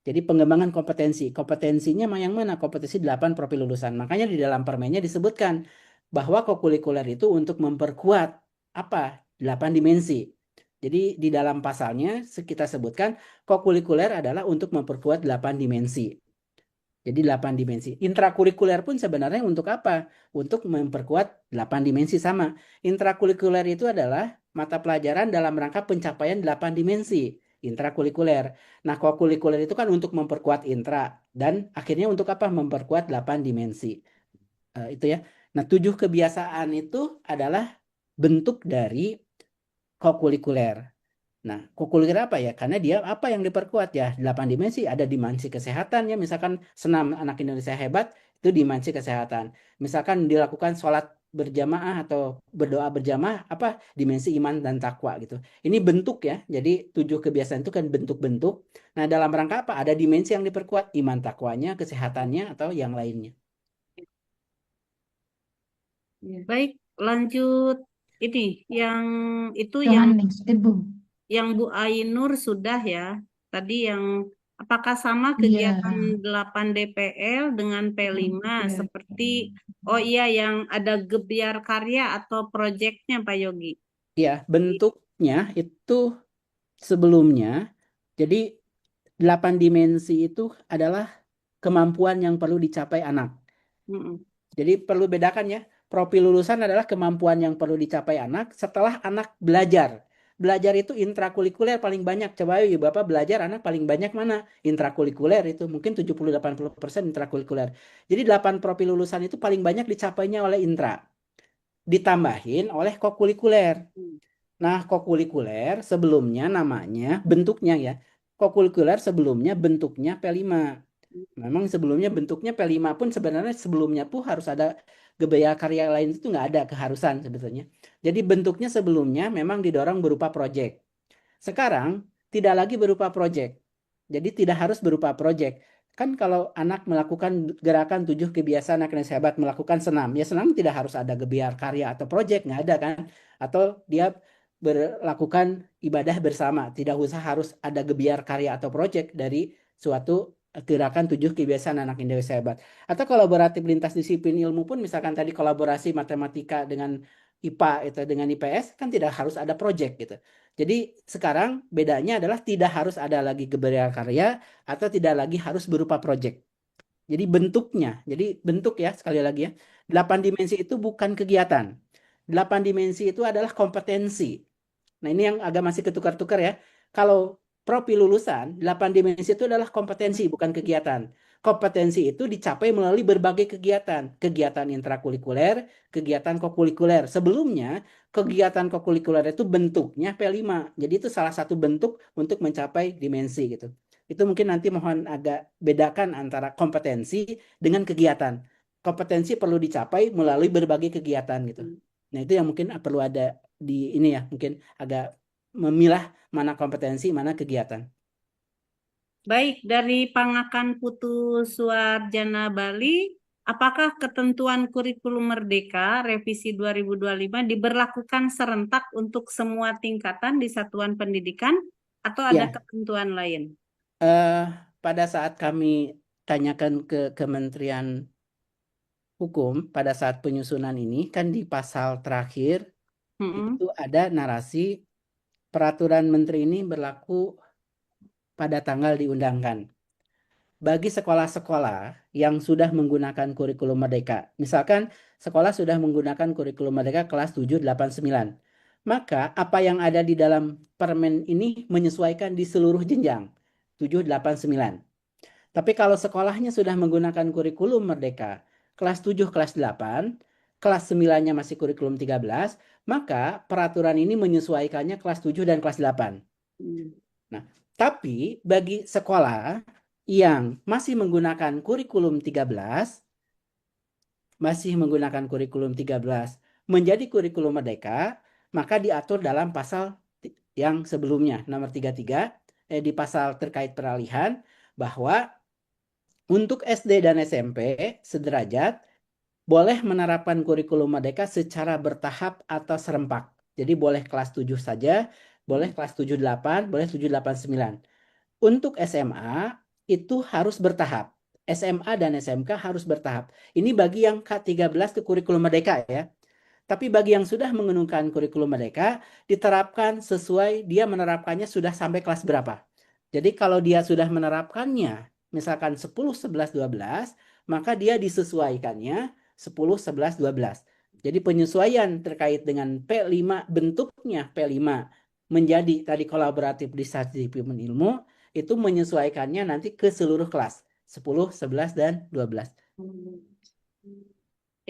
C: Jadi pengembangan kompetensi. Kompetensinya yang mana? Kompetensi 8 profil lulusan. Makanya di dalam permennya disebutkan bahwa kokurikuler itu untuk memperkuat apa? 8 dimensi. Jadi di dalam pasalnya kita sebutkan kokurikuler adalah untuk memperkuat 8 dimensi. Jadi 8 dimensi. Intrakurikuler pun sebenarnya untuk apa? Untuk memperkuat 8 dimensi sama. Intrakurikuler itu adalah mata pelajaran dalam rangka pencapaian 8 dimensi. Intrakurikuler. Nah, kokurikuler itu kan untuk memperkuat intra. Dan akhirnya untuk apa? Memperkuat 8 dimensi. Itu ya. Nah, 7 kebiasaan itu adalah bentuk dari kokurikuler. Nah, kokurikuler apa ya? Karena dia apa yang diperkuat ya? 8 dimensi, ada dimensi kesehatan ya. Misalkan senam anak Indonesia hebat, itu dimensi kesehatan. Misalkan dilakukan sholat berjamaah atau berdoa berjamaah, apa? Dimensi iman dan takwa gitu. Ini bentuk ya. Jadi 7 kebiasaan itu kan bentuk-bentuk. Nah, dalam rangka apa? Ada dimensi yang diperkuat, iman takwanya, kesehatannya, atau yang lainnya.
A: Baik, lanjut. Ini yang itu
B: Johanis, Ibu.
A: yang Bu Ainur sudah ya. Tadi yang apakah sama
B: Iya.
A: kegiatan 8 DPL dengan P5 seperti oh iya yang ada gebiar karya atau proyeknya Pak Yogi.
C: Ya, bentuknya itu sebelumnya, jadi 8 dimensi itu adalah kemampuan yang perlu dicapai anak. Jadi perlu bedakan ya. Profil lulusan adalah kemampuan yang perlu dicapai anak setelah anak belajar. Belajar itu intrakurikuler paling banyak. Coba yuk Bapak belajar anak paling banyak mana? Intrakurikuler itu mungkin 70-80% intrakurikuler. Jadi 8 profil lulusan itu paling banyak dicapainya oleh intra. Ditambahin oleh kokurikuler. Nah, kokurikuler sebelumnya namanya bentuknya ya. Kokurikuler sebelumnya bentuknya P5. Memang sebelumnya bentuknya P5 pun sebenarnya sebelumnya pun harus ada gebaya karya lain itu nggak ada keharusan sebetulnya. Jadi bentuknya sebelumnya memang didorong berupa proyek. Sekarang tidak lagi berupa proyek. Jadi tidak harus berupa proyek. Kan kalau anak melakukan gerakan 7 kebiasaan anak yang sehat melakukan senam, ya senam tidak harus ada gebiar karya atau proyek, nggak ada kan? Atau dia melakukan ibadah bersama, tidak usah harus ada gebiar karya atau proyek dari suatu gerakan 7 kebiasaan anak Indonesia hebat. Atau kolaboratif lintas disiplin ilmu pun misalkan tadi kolaborasi matematika dengan IPA itu dengan IPS kan tidak harus ada proyek gitu. Jadi sekarang bedanya adalah tidak harus ada lagi gebiar karya atau tidak lagi harus berupa proyek. Jadi bentuknya, jadi bentuk ya sekali lagi ya. 8 dimensi itu bukan kegiatan. 8 dimensi itu adalah kompetensi. Nah, ini yang agak masih ketukar-tukar ya. Kalau profil lulusan, 8 dimensi itu adalah kompetensi, bukan kegiatan. Kompetensi itu dicapai melalui berbagai kegiatan. Kegiatan intrakurikuler, kegiatan kokurikuler. Sebelumnya, kegiatan kokurikuler itu bentuknya P5. Jadi itu salah satu bentuk untuk mencapai dimensi gitu. Itu mungkin nanti mohon agak bedakan antara kompetensi dengan kegiatan. Kompetensi perlu dicapai melalui berbagai kegiatan gitu. Nah, itu yang mungkin perlu ada di ini ya, mungkin agak memilah mana kompetensi, mana kegiatan.
A: Baik, dari Pangakan Putu Suarjana Bali, apakah ketentuan kurikulum Merdeka revisi 2025 diberlakukan serentak untuk semua tingkatan di satuan pendidikan atau ada
C: Ya.
A: ketentuan lain?
C: Pada saat kami tanyakan ke Kementerian Hukum pada saat penyusunan ini kan di pasal terakhir itu ada narasi peraturan menteri ini berlaku pada tanggal diundangkan. Bagi sekolah-sekolah yang sudah menggunakan kurikulum Merdeka, misalkan sekolah sudah menggunakan kurikulum Merdeka kelas 7, 8, 9, maka apa yang ada di dalam permen ini menyesuaikan di seluruh jenjang 7, 8, 9. Tapi kalau sekolahnya sudah menggunakan kurikulum Merdeka kelas 7, kelas 8, kelas 9-nya masih kurikulum 13, maka peraturan ini menyesuaikannya kelas 7 dan kelas 8. Nah, tapi bagi sekolah yang masih menggunakan kurikulum 13, menjadi kurikulum Merdeka, maka diatur dalam pasal yang sebelumnya, nomor 33, di pasal terkait peralihan, bahwa untuk SD dan SMP sederajat boleh menerapkan kurikulum Merdeka secara bertahap atau serempak. Jadi boleh kelas 7 saja, boleh kelas 7-8, boleh 7-8-9. Untuk SMA itu harus bertahap. SMA dan SMK harus bertahap. Ini bagi yang K13 ke kurikulum Merdeka ya. Tapi bagi yang sudah menggunakan kurikulum Merdeka, diterapkan sesuai dia menerapkannya sudah sampai kelas berapa. Jadi kalau dia sudah menerapkannya, misalkan 10, 11, 12, maka dia disesuaikannya 10, 11, 12. Jadi penyesuaian terkait dengan P5, bentuknya P5 menjadi tadi kolaboratif disiplin ilmu, itu menyesuaikannya nanti ke seluruh kelas, 10, 11, dan 12.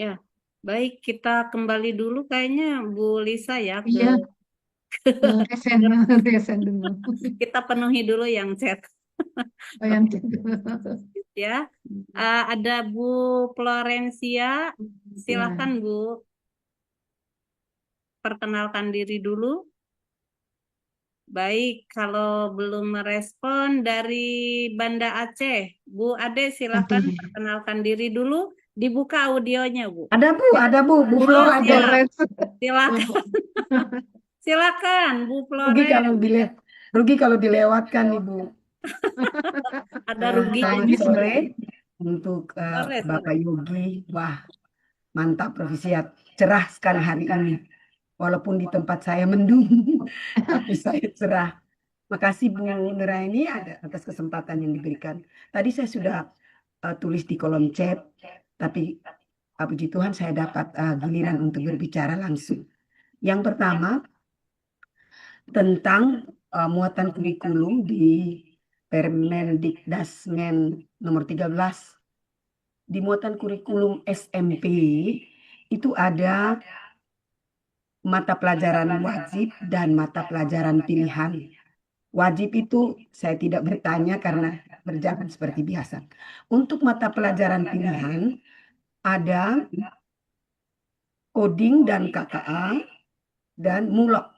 A: Ya, baik, kita kembali dulu kayaknya Bu Lisa ya.
B: Iya. Resen dulu.
A: Kita penuhi dulu yang chat.
B: Oh, yang
A: Ya, ada Bu Florencia, silakan Bu. Perkenalkan diri dulu. Baik, kalau belum merespon dari Banda Aceh, Bu Ade silakan perkenalkan diri dulu. Dibuka audionya, Bu.
E: Ada Bu Flor ada.
A: Silakan. Silakan, Bu Flores.
F: Rugi kalau dilewatkan Ibu.
A: Ada rugi.
F: Ini sore untuk
A: Sore.
F: Bapak Yogi. Wah, mantap Provisiat. Cerah sekali hari ini. Walaupun di tempat saya mendung, tapi saya cerah. Makasih Bu Nuraini atas kesempatan yang diberikan. Tadi saya sudah tulis di kolom chat, tapi puji Tuhan saya dapat giliran untuk berbicara langsung. Yang pertama tentang muatan kurikulum di Permendikdasmen nomor 13. Di muatan kurikulum SMP itu ada mata pelajaran wajib dan mata pelajaran pilihan. Wajib itu saya tidak bertanya karena berjalan seperti biasa. Untuk mata pelajaran pilihan ada coding dan KKA dan mulok.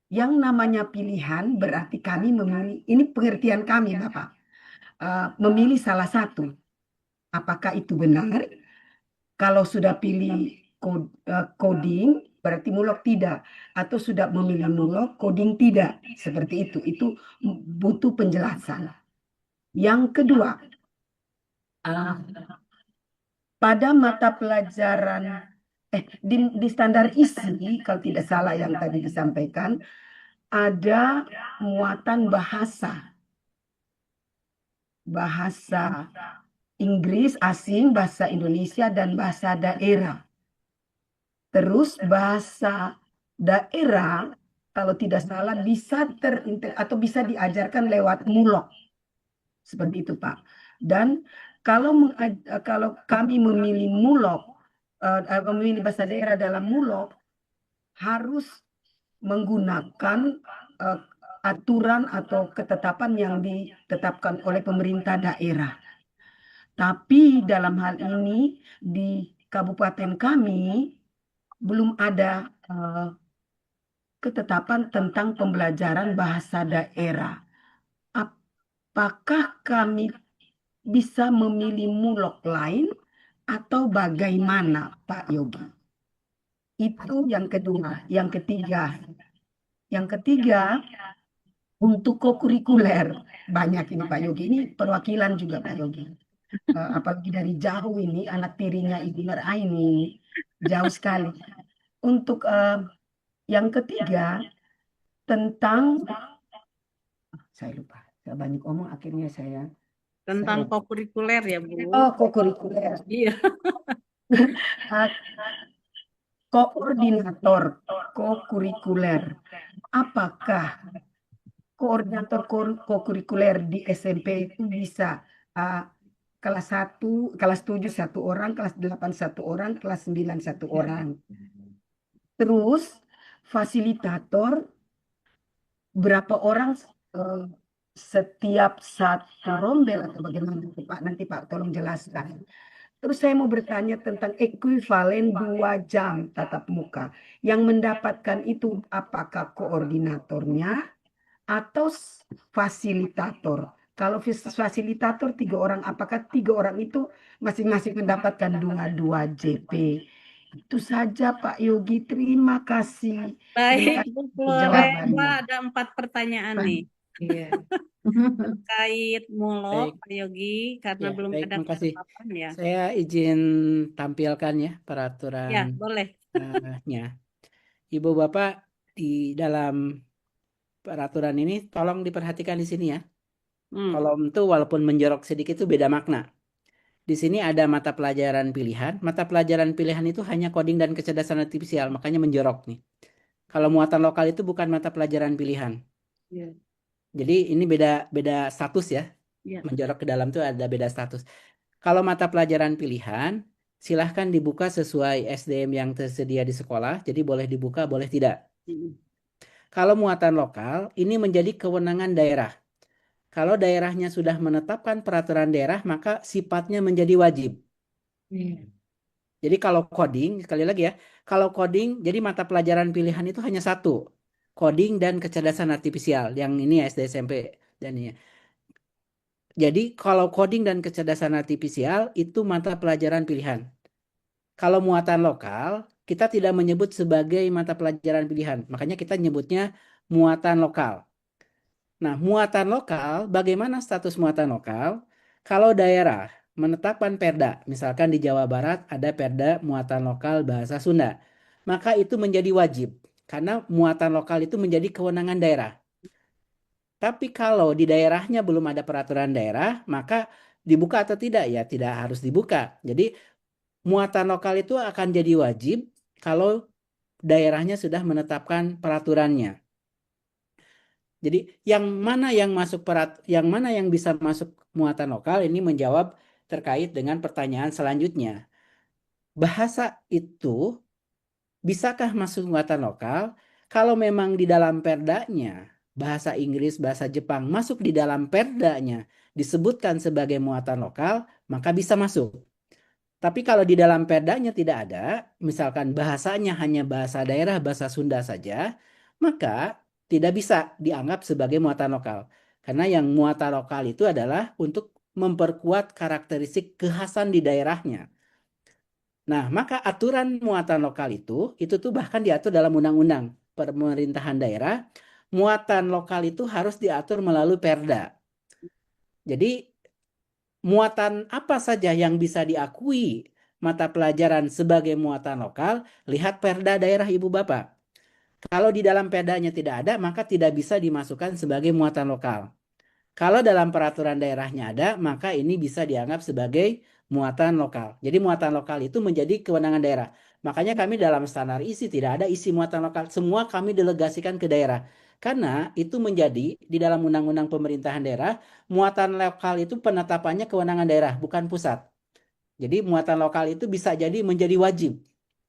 F: Yang namanya pilihan berarti kami memilih, ini pengertian kami Bapak, memilih salah satu. Apakah itu benar? Kalau sudah pilih coding, berarti mulok tidak. Atau sudah memilih mulok, coding tidak. Seperti itu. Itu butuh penjelasan. Yang kedua, pada mata pelajaran, di standar isi, kalau tidak salah yang tadi disampaikan, ada muatan bahasa. Bahasa Inggris asing, bahasa Indonesia, dan bahasa daerah. Terus bahasa daerah kalau tidak salah bisa atau bisa diajarkan lewat mulok. Seperti itu Pak. Dan kalau kami memilih mulok, memilih bahasa daerah dalam mulok, harus menggunakan aturan atau ketetapan yang ditetapkan oleh pemerintah daerah. Tapi dalam hal ini di kabupaten kami belum ada ketetapan tentang pembelajaran bahasa daerah. Apakah kami bisa memilih mulok lain atau bagaimana Pak Yogi? Itu yang kedua. Yang ketiga untuk kokurikuler. Banyak ini Pak Yogi. Ini perwakilan juga Pak Yogi. Apalagi dari jauh ini anak tirinya Ibu Nuraini jauh sekali. Untuk yang ketiga tentang saya lupa, saya banyak omong akhirnya saya
A: Tentang kokurikuler ya Bu.
F: kokurikuler.
A: Iya.
F: Koordinator kokurikuler. Apakah koordinator kokurikuler di SMP itu bisa kelas 1, kelas 7 1 orang, kelas 8 1 orang, kelas 9 1 orang. Terus fasilitator berapa orang setiap satu rombel atau bagaimana Pak? Nanti Pak tolong jelaskan. Terus saya mau bertanya tentang ekuivalen 2 jam tatap muka. Yang mendapatkan itu apakah koordinatornya atau fasilitator? Kalau fasilitator 3 orang, apakah 3 orang itu masing-masing mendapatkan 2 JP? Itu saja Pak Yogi, terima kasih.
A: Baik Bu
F: jawabannya.
A: Florella, ada 4 pertanyaan nih.
C: Iya.
A: Terkait mulok
C: Baik.
A: Pak Yogi, karena
C: Ya,
A: belum
C: baik,
A: ada
C: makasih.
A: ketetapan ya.
C: Saya izin tampilkan ya
A: Ya,
C: peraturan
A: boleh.
C: nya. Ibu Bapak di dalam peraturan ini tolong diperhatikan di sini ya. Kolom itu walaupun menjorok sedikit itu beda makna. Di sini ada mata pelajaran pilihan. Mata pelajaran pilihan itu hanya coding dan kecerdasan artifisial, makanya menjorok nih. Kalau muatan lokal itu bukan mata pelajaran pilihan.
A: Ya.
C: Jadi ini beda status ya.
A: Ya.
C: Menjorok ke dalam itu ada beda status. Kalau mata pelajaran pilihan, silahkan dibuka sesuai SDM yang tersedia di sekolah. Jadi boleh dibuka, boleh tidak. Kalau muatan lokal, ini menjadi kewenangan daerah. Kalau daerahnya sudah menetapkan peraturan daerah, maka sifatnya menjadi wajib. Jadi kalau coding, sekali lagi ya, kalau coding, jadi mata pelajaran pilihan itu hanya satu. Coding dan kecerdasan artifisial. Yang ini ya, SD, SMP. Dan ini. Jadi kalau coding dan kecerdasan artifisial itu mata pelajaran pilihan. Kalau muatan lokal, kita tidak menyebut sebagai mata pelajaran pilihan. Makanya kita nyebutnya muatan lokal. Nah, muatan lokal, bagaimana status muatan lokal? Kalau daerah menetapkan perda, misalkan di Jawa Barat ada perda muatan lokal bahasa Sunda, maka itu menjadi wajib. Karena muatan lokal itu menjadi kewenangan daerah. Tapi kalau di daerahnya belum ada peraturan daerah, maka dibuka atau tidak? Ya tidak harus dibuka. Jadi muatan lokal itu akan jadi wajib kalau daerahnya sudah menetapkan peraturannya. Jadi yang mana yang bisa masuk muatan lokal ini menjawab terkait dengan pertanyaan selanjutnya. Bahasa itu bisakah masuk muatan lokal? Kalau memang di dalam perdanya bahasa Inggris, bahasa Jepang masuk di dalam perdanya disebutkan sebagai muatan lokal, maka bisa masuk. Tapi kalau di dalam perdanya tidak ada, misalkan bahasanya hanya bahasa daerah, bahasa Sunda saja, maka tidak bisa dianggap sebagai muatan lokal. Karena yang muatan lokal itu adalah untuk memperkuat karakteristik kekhasan di daerahnya. Nah, maka aturan muatan lokal itu tuh bahkan diatur dalam undang-undang pemerintahan daerah. Muatan lokal itu harus diatur melalui perda. Jadi muatan apa saja yang bisa diakui mata pelajaran sebagai muatan lokal, lihat perda daerah Ibu Bapak. Kalau di dalam perdanya tidak ada, maka tidak bisa dimasukkan sebagai muatan lokal. Kalau dalam peraturan daerahnya ada, maka ini bisa dianggap sebagai muatan lokal. Jadi muatan lokal itu menjadi kewenangan daerah. Makanya kami dalam standar isi tidak ada isi muatan lokal. Semua kami delegasikan ke daerah. Karena itu menjadi di dalam undang-undang pemerintahan daerah, muatan lokal itu penetapannya kewenangan daerah, bukan pusat. Jadi muatan lokal itu bisa jadi menjadi wajib.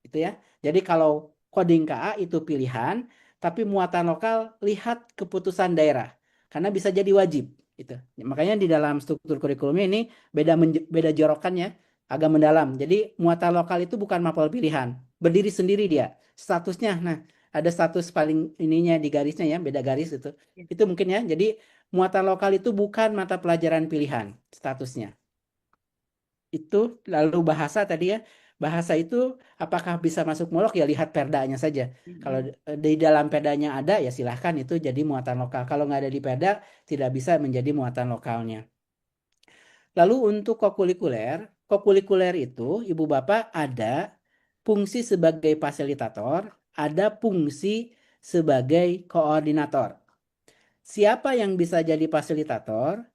C: Gitu ya. Jadi kalau Koding KA itu pilihan, tapi muatan lokal lihat keputusan daerah. Karena bisa jadi wajib. Gitu. Makanya di dalam struktur kurikulumnya ini beda jorokannya, agak mendalam. Jadi muatan lokal itu bukan mapel pilihan, berdiri sendiri dia. Statusnya, nah ada status paling ininya di garisnya ya, beda garis itu. Itu mungkin ya. Jadi muatan lokal itu bukan mata pelajaran pilihan statusnya. Itu lalu bahasa tadi ya. Bahasa itu apakah bisa masuk molok ya lihat perdanya saja. Kalau di dalam perdanya ada ya silahkan itu jadi muatan lokal. Kalau nggak ada di perda tidak bisa menjadi muatan lokalnya. Lalu untuk kokurikuler itu Ibu Bapak ada fungsi sebagai fasilitator, ada fungsi sebagai koordinator. Siapa yang bisa jadi fasilitator?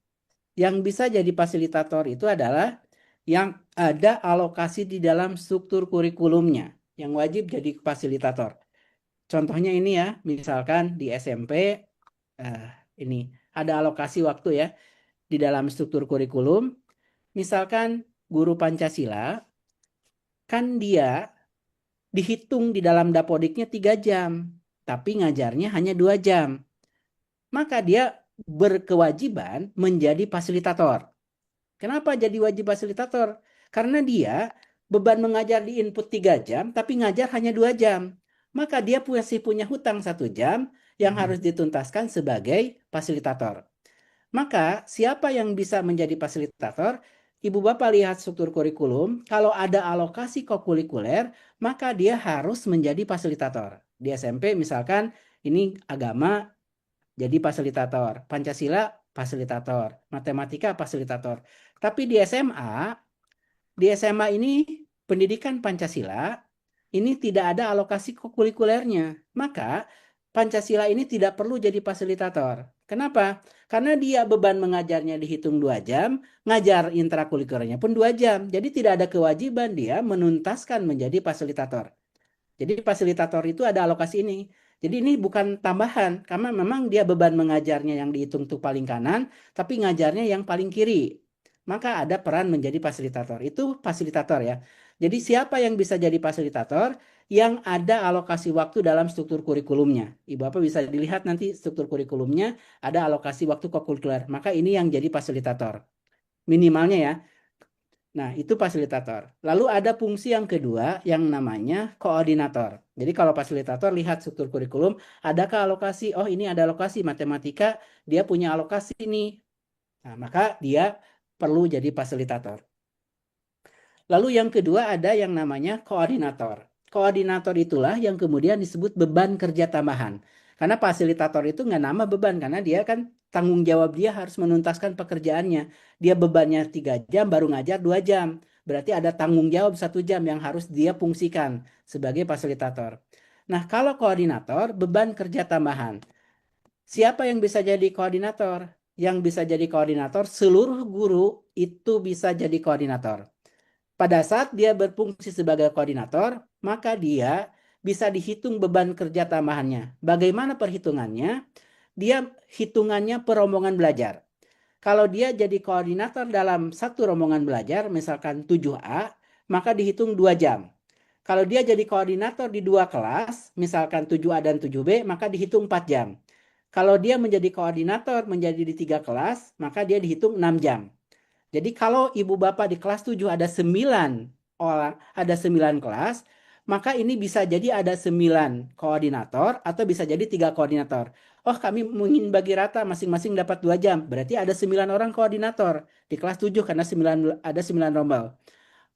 C: Yang bisa jadi fasilitator itu adalah yang ada alokasi di dalam struktur kurikulumnya, yang wajib jadi fasilitator. Contohnya ini ya, misalkan di SMP, ini ada alokasi waktu ya, di dalam struktur kurikulum. Misalkan guru Pancasila, kan dia dihitung di dalam dapodiknya 3 jam, tapi ngajarnya hanya 2 jam. Maka dia berkewajiban menjadi fasilitator. Kenapa jadi wajib fasilitator? Karena dia beban mengajar di input 3 jam, tapi ngajar hanya 2 jam. Maka dia masih punya hutang 1 jam yang harus dituntaskan sebagai fasilitator. Maka siapa yang bisa menjadi fasilitator? Ibu Bapak lihat struktur kurikulum, kalau ada alokasi kokurikuler, maka dia harus menjadi fasilitator. Di SMP misalkan ini agama jadi fasilitator, Pancasila fasilitator, matematika fasilitator. Tapi di SMA ini pendidikan Pancasila ini tidak ada alokasi kokurikulernya. Maka Pancasila ini tidak perlu jadi fasilitator. Kenapa? Karena dia beban mengajarnya dihitung 2 jam, ngajar intrakurikulernya pun 2 jam. Jadi tidak ada kewajiban dia menuntaskan menjadi fasilitator. Jadi fasilitator itu ada alokasi ini. Jadi ini bukan tambahan, karena memang dia beban mengajarnya yang dihitung tuh paling kanan, tapi ngajarnya yang paling kiri. Maka ada peran menjadi fasilitator. Itu fasilitator ya. Jadi siapa yang bisa jadi fasilitator? Yang ada alokasi waktu dalam struktur kurikulumnya. Ibu Bapak bisa dilihat nanti struktur kurikulumnya ada alokasi waktu kokurikuler. Maka ini yang jadi fasilitator. Minimalnya ya. Nah, itu fasilitator. Lalu ada fungsi yang kedua yang namanya koordinator. Jadi kalau fasilitator lihat struktur kurikulum, adakah alokasi? Oh, ini ada alokasi matematika, dia punya alokasi nih. Nah, maka dia perlu jadi fasilitator. Lalu yang kedua ada yang namanya koordinator. Koordinator itulah yang kemudian disebut beban kerja tambahan. Karena fasilitator itu nggak nama beban, karena dia kan tanggung jawab dia harus menuntaskan pekerjaannya. Dia bebannya 3 jam, baru ngajar 2 jam. Berarti ada tanggung jawab 1 jam yang harus dia fungsikan sebagai fasilitator. Nah, kalau koordinator, beban kerja tambahan. Siapa yang bisa jadi koordinator? Yang bisa jadi koordinator, seluruh guru itu bisa jadi koordinator. Pada saat dia berfungsi sebagai koordinator, maka dia bisa dihitung beban kerja tambahannya. Bagaimana perhitungannya? Dia hitungannya per rombongan belajar. Kalau dia jadi koordinator dalam satu rombongan belajar, misalkan 7A, maka dihitung 2 jam. Kalau dia jadi koordinator di 2 kelas, misalkan 7A dan 7B, maka dihitung 4 jam. Kalau dia menjadi koordinator menjadi di 3 kelas, maka dia dihitung 6 jam. Jadi kalau ibu bapak di kelas 7 ada 9 orang, ada 9 kelas, maka ini bisa jadi ada 9 koordinator atau bisa jadi 3 koordinator. Oh, kami ingin bagi rata masing-masing dapat 2 jam. Berarti ada 9 orang koordinator di kelas 7 karena ada 9 rombel.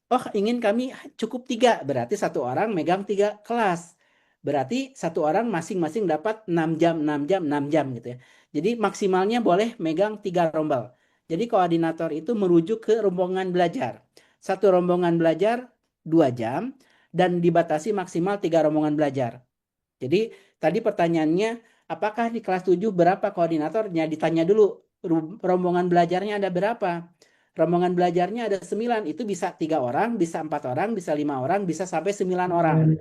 C: Oh, ingin kami cukup 3, berarti satu orang megang 3 kelas. Berarti satu orang masing-masing dapat 6 jam, 6 jam, 6 jam gitu ya. Jadi maksimalnya boleh megang 3 rombel. Jadi koordinator itu merujuk ke rombongan belajar. Satu rombongan belajar 2 jam dan dibatasi maksimal 3 rombongan belajar. Jadi tadi pertanyaannya, apakah di kelas 7 berapa koordinatornya? Ditanya dulu, rombongan belajarnya ada berapa? Rombongan belajarnya ada 9, itu bisa 3 orang, bisa 4 orang, bisa 5 orang, bisa sampai 9 orang.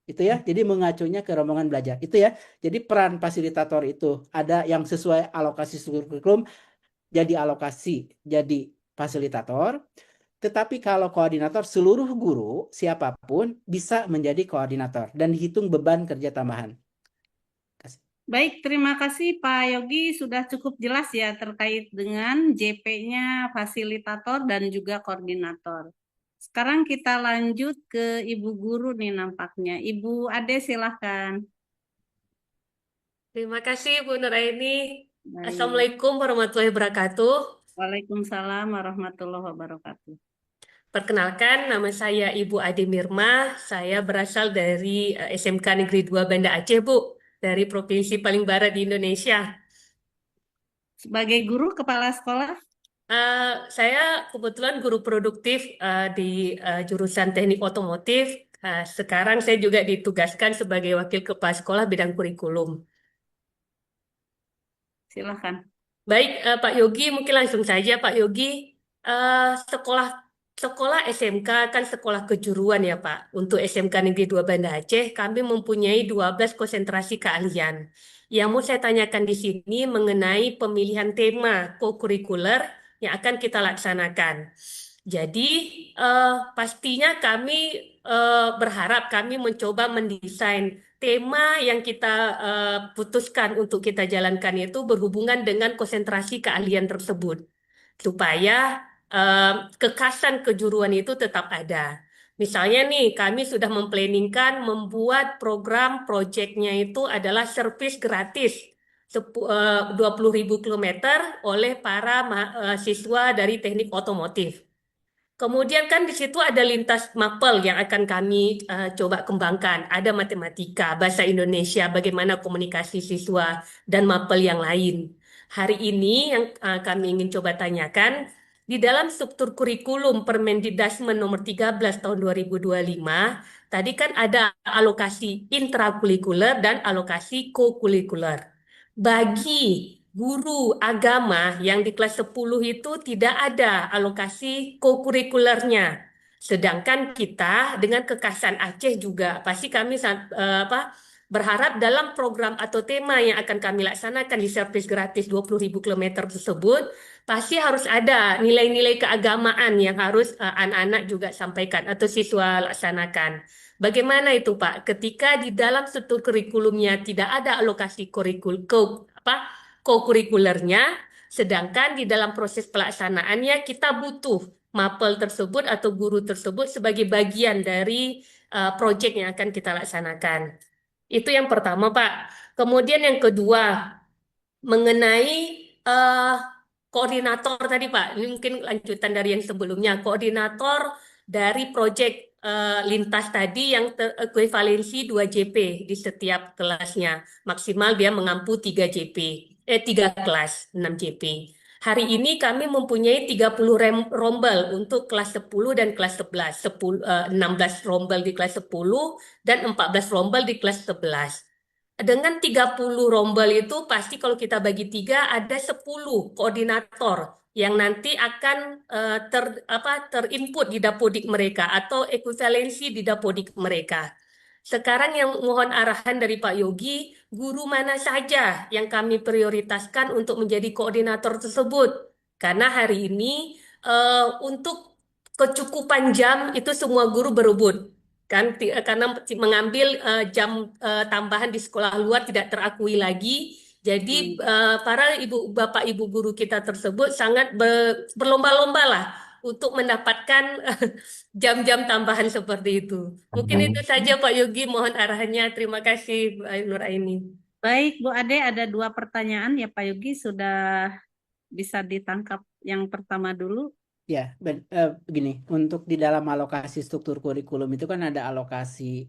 C: Itu ya, jadi mengacunya ke rombongan belajar. Itu ya, jadi peran fasilitator itu ada yang sesuai alokasi struktur kurikulum, jadi alokasi, jadi fasilitator. Tetapi kalau koordinator, seluruh guru, siapapun bisa menjadi koordinator dan dihitung beban kerja tambahan.
A: Baik, terima kasih Pak Yogi, sudah cukup jelas ya terkait dengan JP-nya fasilitator dan juga koordinator. Sekarang kita lanjut ke Ibu Guru nih nampaknya. Ibu Ade silahkan.
G: Terima kasih Bu Nuraini.
A: Baik.
G: Assalamualaikum warahmatullahi wabarakatuh.
A: Waalaikumsalam warahmatullahi wabarakatuh.
G: Perkenalkan, nama saya Ibu Ade Mirma. Saya berasal dari SMK Negeri 2 Banda Aceh, Bu, dari provinsi paling barat di Indonesia.
A: Sebagai guru kepala sekolah?
G: Saya kebetulan guru produktif di jurusan teknik otomotif. Sekarang saya juga ditugaskan sebagai wakil kepala sekolah bidang kurikulum.
A: Silahkan.
G: Baik, Pak Yogi, mungkin langsung saja Pak Yogi. Sekolah SMK kan sekolah kejuruan ya Pak. Untuk SMK Negeri 2 Banda Aceh, kami mempunyai 12 konsentrasi keahlian. Yang mau saya tanyakan di sini mengenai pemilihan tema co-curricular yang akan kita laksanakan. Jadi, pastinya kami berharap kami mencoba mendesain tema yang kita putuskan untuk kita jalankan itu berhubungan dengan konsentrasi keahlian tersebut. Supaya kekhasan kejuruan itu tetap ada. Misalnya nih, kami sudah memplanningkan membuat program proyeknya itu adalah servis gratis 20.000 kilometer oleh para siswa dari teknik otomotif. Kemudian kan di situ ada lintas mapel yang akan kami coba kembangkan. Ada matematika, bahasa Indonesia, bagaimana komunikasi siswa, dan mapel yang lain. Hari ini yang kami ingin coba tanyakan, di dalam struktur kurikulum Permendikbud nomor 13 tahun 2025, tadi kan ada alokasi intrakurikuler dan alokasi co-curricular. Bagi guru agama yang di kelas 10 itu tidak ada alokasi co-curricularnya. Sedangkan kita dengan kekhasan Aceh juga pasti kami berharap dalam program atau tema yang akan kami laksanakan di servis gratis 20.000 kilometer tersebut pasti harus ada nilai-nilai keagamaan yang harus anak-anak juga sampaikan atau siswa laksanakan. Bagaimana itu Pak? Ketika di dalam struktur kurikulumnya tidak ada alokasi co-curricularnya, sedangkan di dalam proses pelaksanaannya kita butuh mapel tersebut atau guru tersebut sebagai bagian dari proyek yang akan kita laksanakan. Itu yang pertama, Pak. Kemudian yang kedua, mengenai koordinator tadi, Pak. Ini mungkin lanjutan dari yang sebelumnya. Koordinator dari proyek lintas tadi yang ekuivalensi 2 JP di setiap kelasnya. Maksimal dia mengampu 3 kelas, 6 JP. Hari ini kami mempunyai 30 rombel untuk kelas 10 dan kelas 11. 16 rombel di kelas 10 dan 14 rombel di kelas 11. Dengan 30 rombel itu pasti kalau kita bagi 3 ada 10 koordinator yang nanti akan terinput di dapodik mereka atau ekuivalensi di dapodik mereka. Sekarang yang mohon arahan dari Pak Yogi, guru mana saja yang kami prioritaskan untuk menjadi koordinator tersebut. Karena hari ini untuk kecukupan jam itu semua guru berebut. Karena mengambil jam tambahan di sekolah luar tidak terakui lagi. Jadi para bapak ibu guru kita tersebut sangat berlomba-lomba lah untuk mendapatkan jam-jam tambahan seperti itu. Mungkin itu saja Pak Yogi, mohon arahannya. Terima kasih Bu Nuraini.
A: Baik, Bu Ade, ada 2 pertanyaan ya Pak Yogi, sudah bisa ditangkap yang pertama dulu.
C: Ya, begini, untuk di dalam alokasi struktur kurikulum itu kan ada alokasi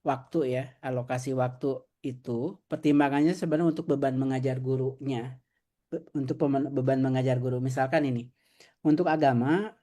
C: waktu ya. Alokasi waktu itu pertimbangannya sebenarnya untuk beban mengajar gurunya. Untuk beban mengajar guru. Misalkan ini, untuk agama,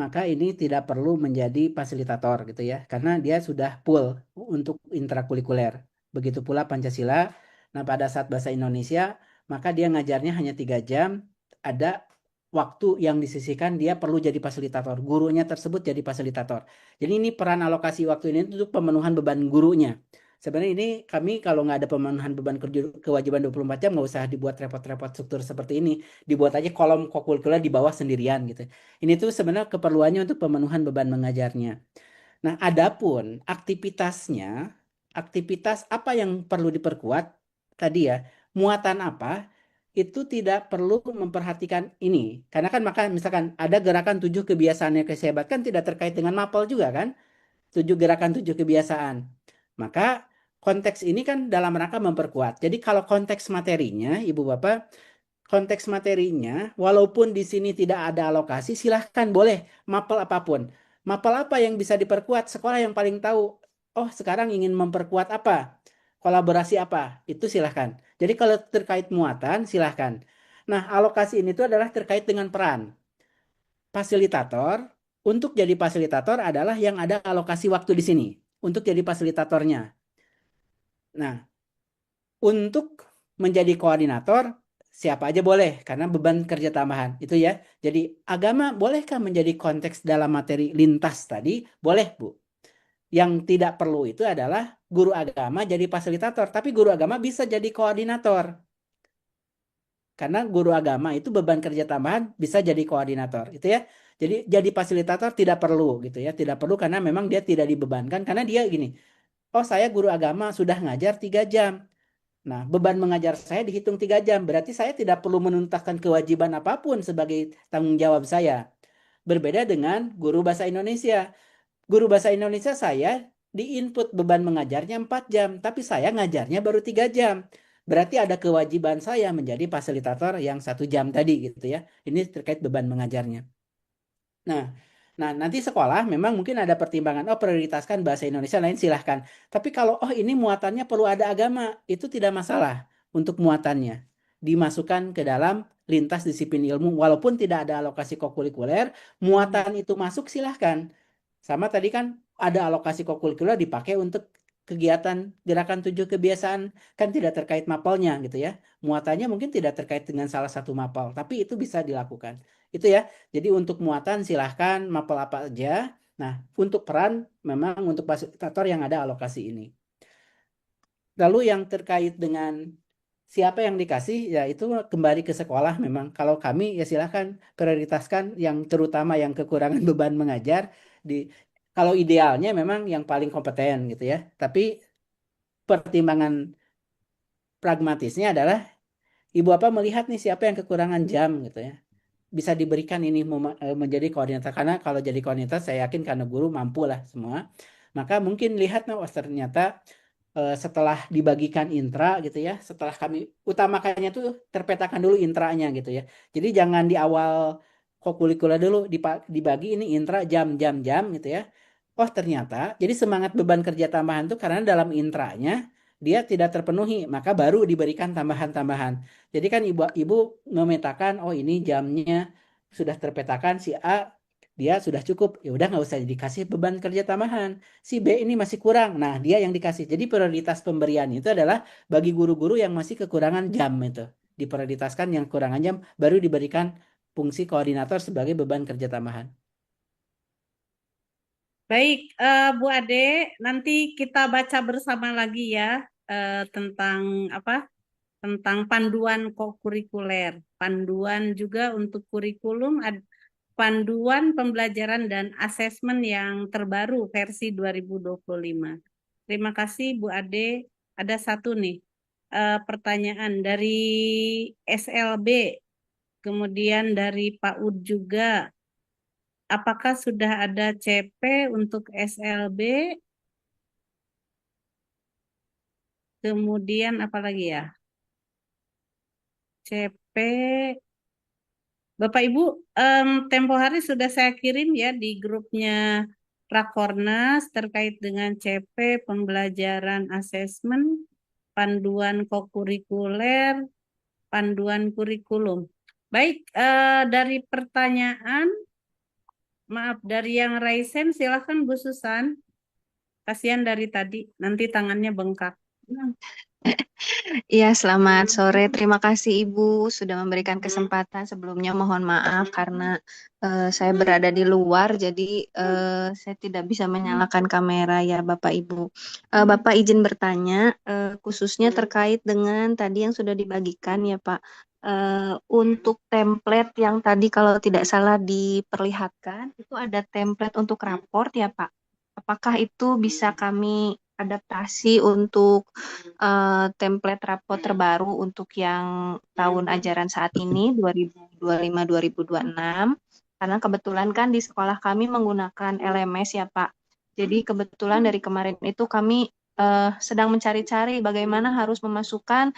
C: maka ini tidak perlu menjadi fasilitator gitu ya. Karena dia sudah full untuk intrakurikuler. Begitu pula Pancasila. Nah, pada saat bahasa Indonesia, maka dia ngajarnya hanya 3 jam. Ada waktu yang disisihkan dia perlu jadi fasilitator. Gurunya tersebut jadi fasilitator. Jadi ini peran alokasi waktu ini untuk pemenuhan beban gurunya. Sebenarnya ini kami kalau nggak ada pemenuhan beban kewajiban 24 jam nggak usah dibuat repot-repot struktur seperti ini. Dibuat aja kolom kokurikuler di bawah sendirian gitu. Ini tuh sebenarnya keperluannya untuk pemenuhan beban mengajarnya. Nah, adapun aktivitasnya, aktivitas apa yang perlu diperkuat tadi ya, muatan apa, itu tidak perlu memperhatikan ini. Karena kan maka misalkan ada gerakan 7 kebiasaan yang kesebat kan tidak terkait dengan mapel juga kan? 7 gerakan 7 kebiasaan. Maka konteks ini kan dalam rangka memperkuat. Jadi kalau konteks materinya, Ibu Bapak, konteks materinya, walaupun di sini tidak ada alokasi, silahkan boleh mapel apapun. Mapel apa yang bisa diperkuat? Sekolah yang paling tahu. Oh, sekarang ingin memperkuat apa? Kolaborasi apa? Itu silahkan. Jadi kalau terkait muatan, silahkan. Nah, alokasi ini tuh adalah terkait dengan peran. Fasilitator, untuk jadi fasilitator adalah yang ada alokasi waktu di sini. Untuk jadi fasilitatornya. Nah, untuk menjadi koordinator, siapa aja boleh, karena beban kerja tambahan. Itu ya. Jadi, agama bolehkah menjadi konteks dalam materi lintas tadi? Boleh, Bu. Yang tidak perlu itu adalah guru agama jadi fasilitator, tapi guru agama bisa jadi koordinator. Karena guru agama itu beban kerja tambahan bisa jadi koordinator, itu ya. Jadi jadi fasilitator tidak perlu gitu ya, tidak perlu karena memang dia tidak dibebankan karena dia gini. Oh, saya guru agama sudah ngajar 3 jam. Nah, beban mengajar saya dihitung 3 jam, berarti saya tidak perlu menuntaskan kewajiban apapun sebagai tanggung jawab saya. Berbeda dengan guru bahasa Indonesia. Guru bahasa Indonesia saya di-input beban mengajarnya 4 jam, tapi saya ngajarnya baru 3 jam. Berarti ada kewajiban saya menjadi fasilitator yang 1 jam tadi gitu ya. Ini terkait beban mengajarnya. Nah, nanti sekolah memang mungkin ada pertimbangan, oh prioritaskan bahasa Indonesia lain silahkan. Tapi kalau oh ini muatannya perlu ada agama, itu tidak masalah untuk muatannya. Dimasukkan ke dalam lintas disiplin ilmu, walaupun tidak ada alokasi kokurikuler, muatan itu masuk silahkan. Sama tadi kan ada alokasi kokurikuler dipakai untuk kegiatan gerakan 7 kebiasaan, kan tidak terkait mapelnya gitu ya. Muatannya mungkin tidak terkait dengan salah satu mapel, tapi itu bisa dilakukan. Itu ya. Jadi untuk muatan silahkan mapel apa aja. Nah, untuk peran memang untuk fasilitator yang ada alokasi ini. Lalu yang terkait dengan siapa yang dikasih, ya itu kembali ke sekolah memang. Kalau kami ya silahkan prioritaskan yang terutama yang kekurangan beban mengajar. Kalau idealnya memang yang paling kompeten gitu ya. Tapi pertimbangan pragmatisnya adalah ibu apa melihat nih siapa yang kekurangan jam gitu ya. Bisa diberikan ini menjadi koordinator, karena kalau jadi koordinator saya yakin karena guru mampu lah semua, maka mungkin lihat nah ternyata setelah dibagikan intra gitu ya, setelah kami utamakannya tuh terpetakan dulu intranya gitu ya. Jadi jangan di awal kokurikuler dulu dibagi ini intra jam gitu ya. Oh ternyata jadi semangat beban kerja tambahan tuh karena dalam intranya dia tidak terpenuhi, maka baru diberikan tambahan-tambahan. Jadi kan ibu memetakan, oh ini jamnya sudah terpetakan si A dia sudah cukup, ya udah nggak usah dikasih beban kerja tambahan. Si B ini masih kurang, nah dia yang dikasih. Jadi prioritas pemberian itu adalah bagi guru-guru yang masih kekurangan jam itu, diprioritaskan yang kekurangan jam baru diberikan fungsi koordinator sebagai beban kerja tambahan.
A: Baik, Bu Ade, nanti kita baca bersama lagi ya tentang apa? Tentang panduan kokurikuler, panduan juga untuk kurikulum, panduan pembelajaran dan asesmen yang terbaru versi 2025. Terima kasih Bu Ade. Ada satu nih pertanyaan dari SLB, kemudian dari Pak Ud juga. Apakah sudah ada CP untuk SLB? Kemudian apa lagi ya? CP. Bapak Ibu, tempo hari sudah saya kirim ya di grupnya Rakornas terkait dengan CP, pembelajaran asesmen, panduan kokurikuler, panduan kurikulum. Baik, dari pertanyaan, maaf, dari yang Raisen, silakan Bu Susan. Kasihan dari tadi, nanti tangannya bengkak.
H: Iya, selamat sore. Terima kasih Ibu sudah memberikan kesempatan. Sebelumnya mohon maaf karena saya berada di luar, jadi saya tidak bisa menyalakan kamera ya Bapak Ibu. Bapak izin bertanya, khususnya terkait dengan tadi yang sudah dibagikan ya Pak. Untuk template yang tadi kalau tidak salah diperlihatkan, itu ada template untuk raport ya Pak. Apakah itu bisa kami adaptasi untuk template raport terbaru untuk yang tahun ajaran saat ini 2025-2026 karena kebetulan kan di sekolah kami menggunakan LMS ya Pak. Jadi kebetulan dari kemarin itu kami sedang mencari-cari bagaimana harus memasukkan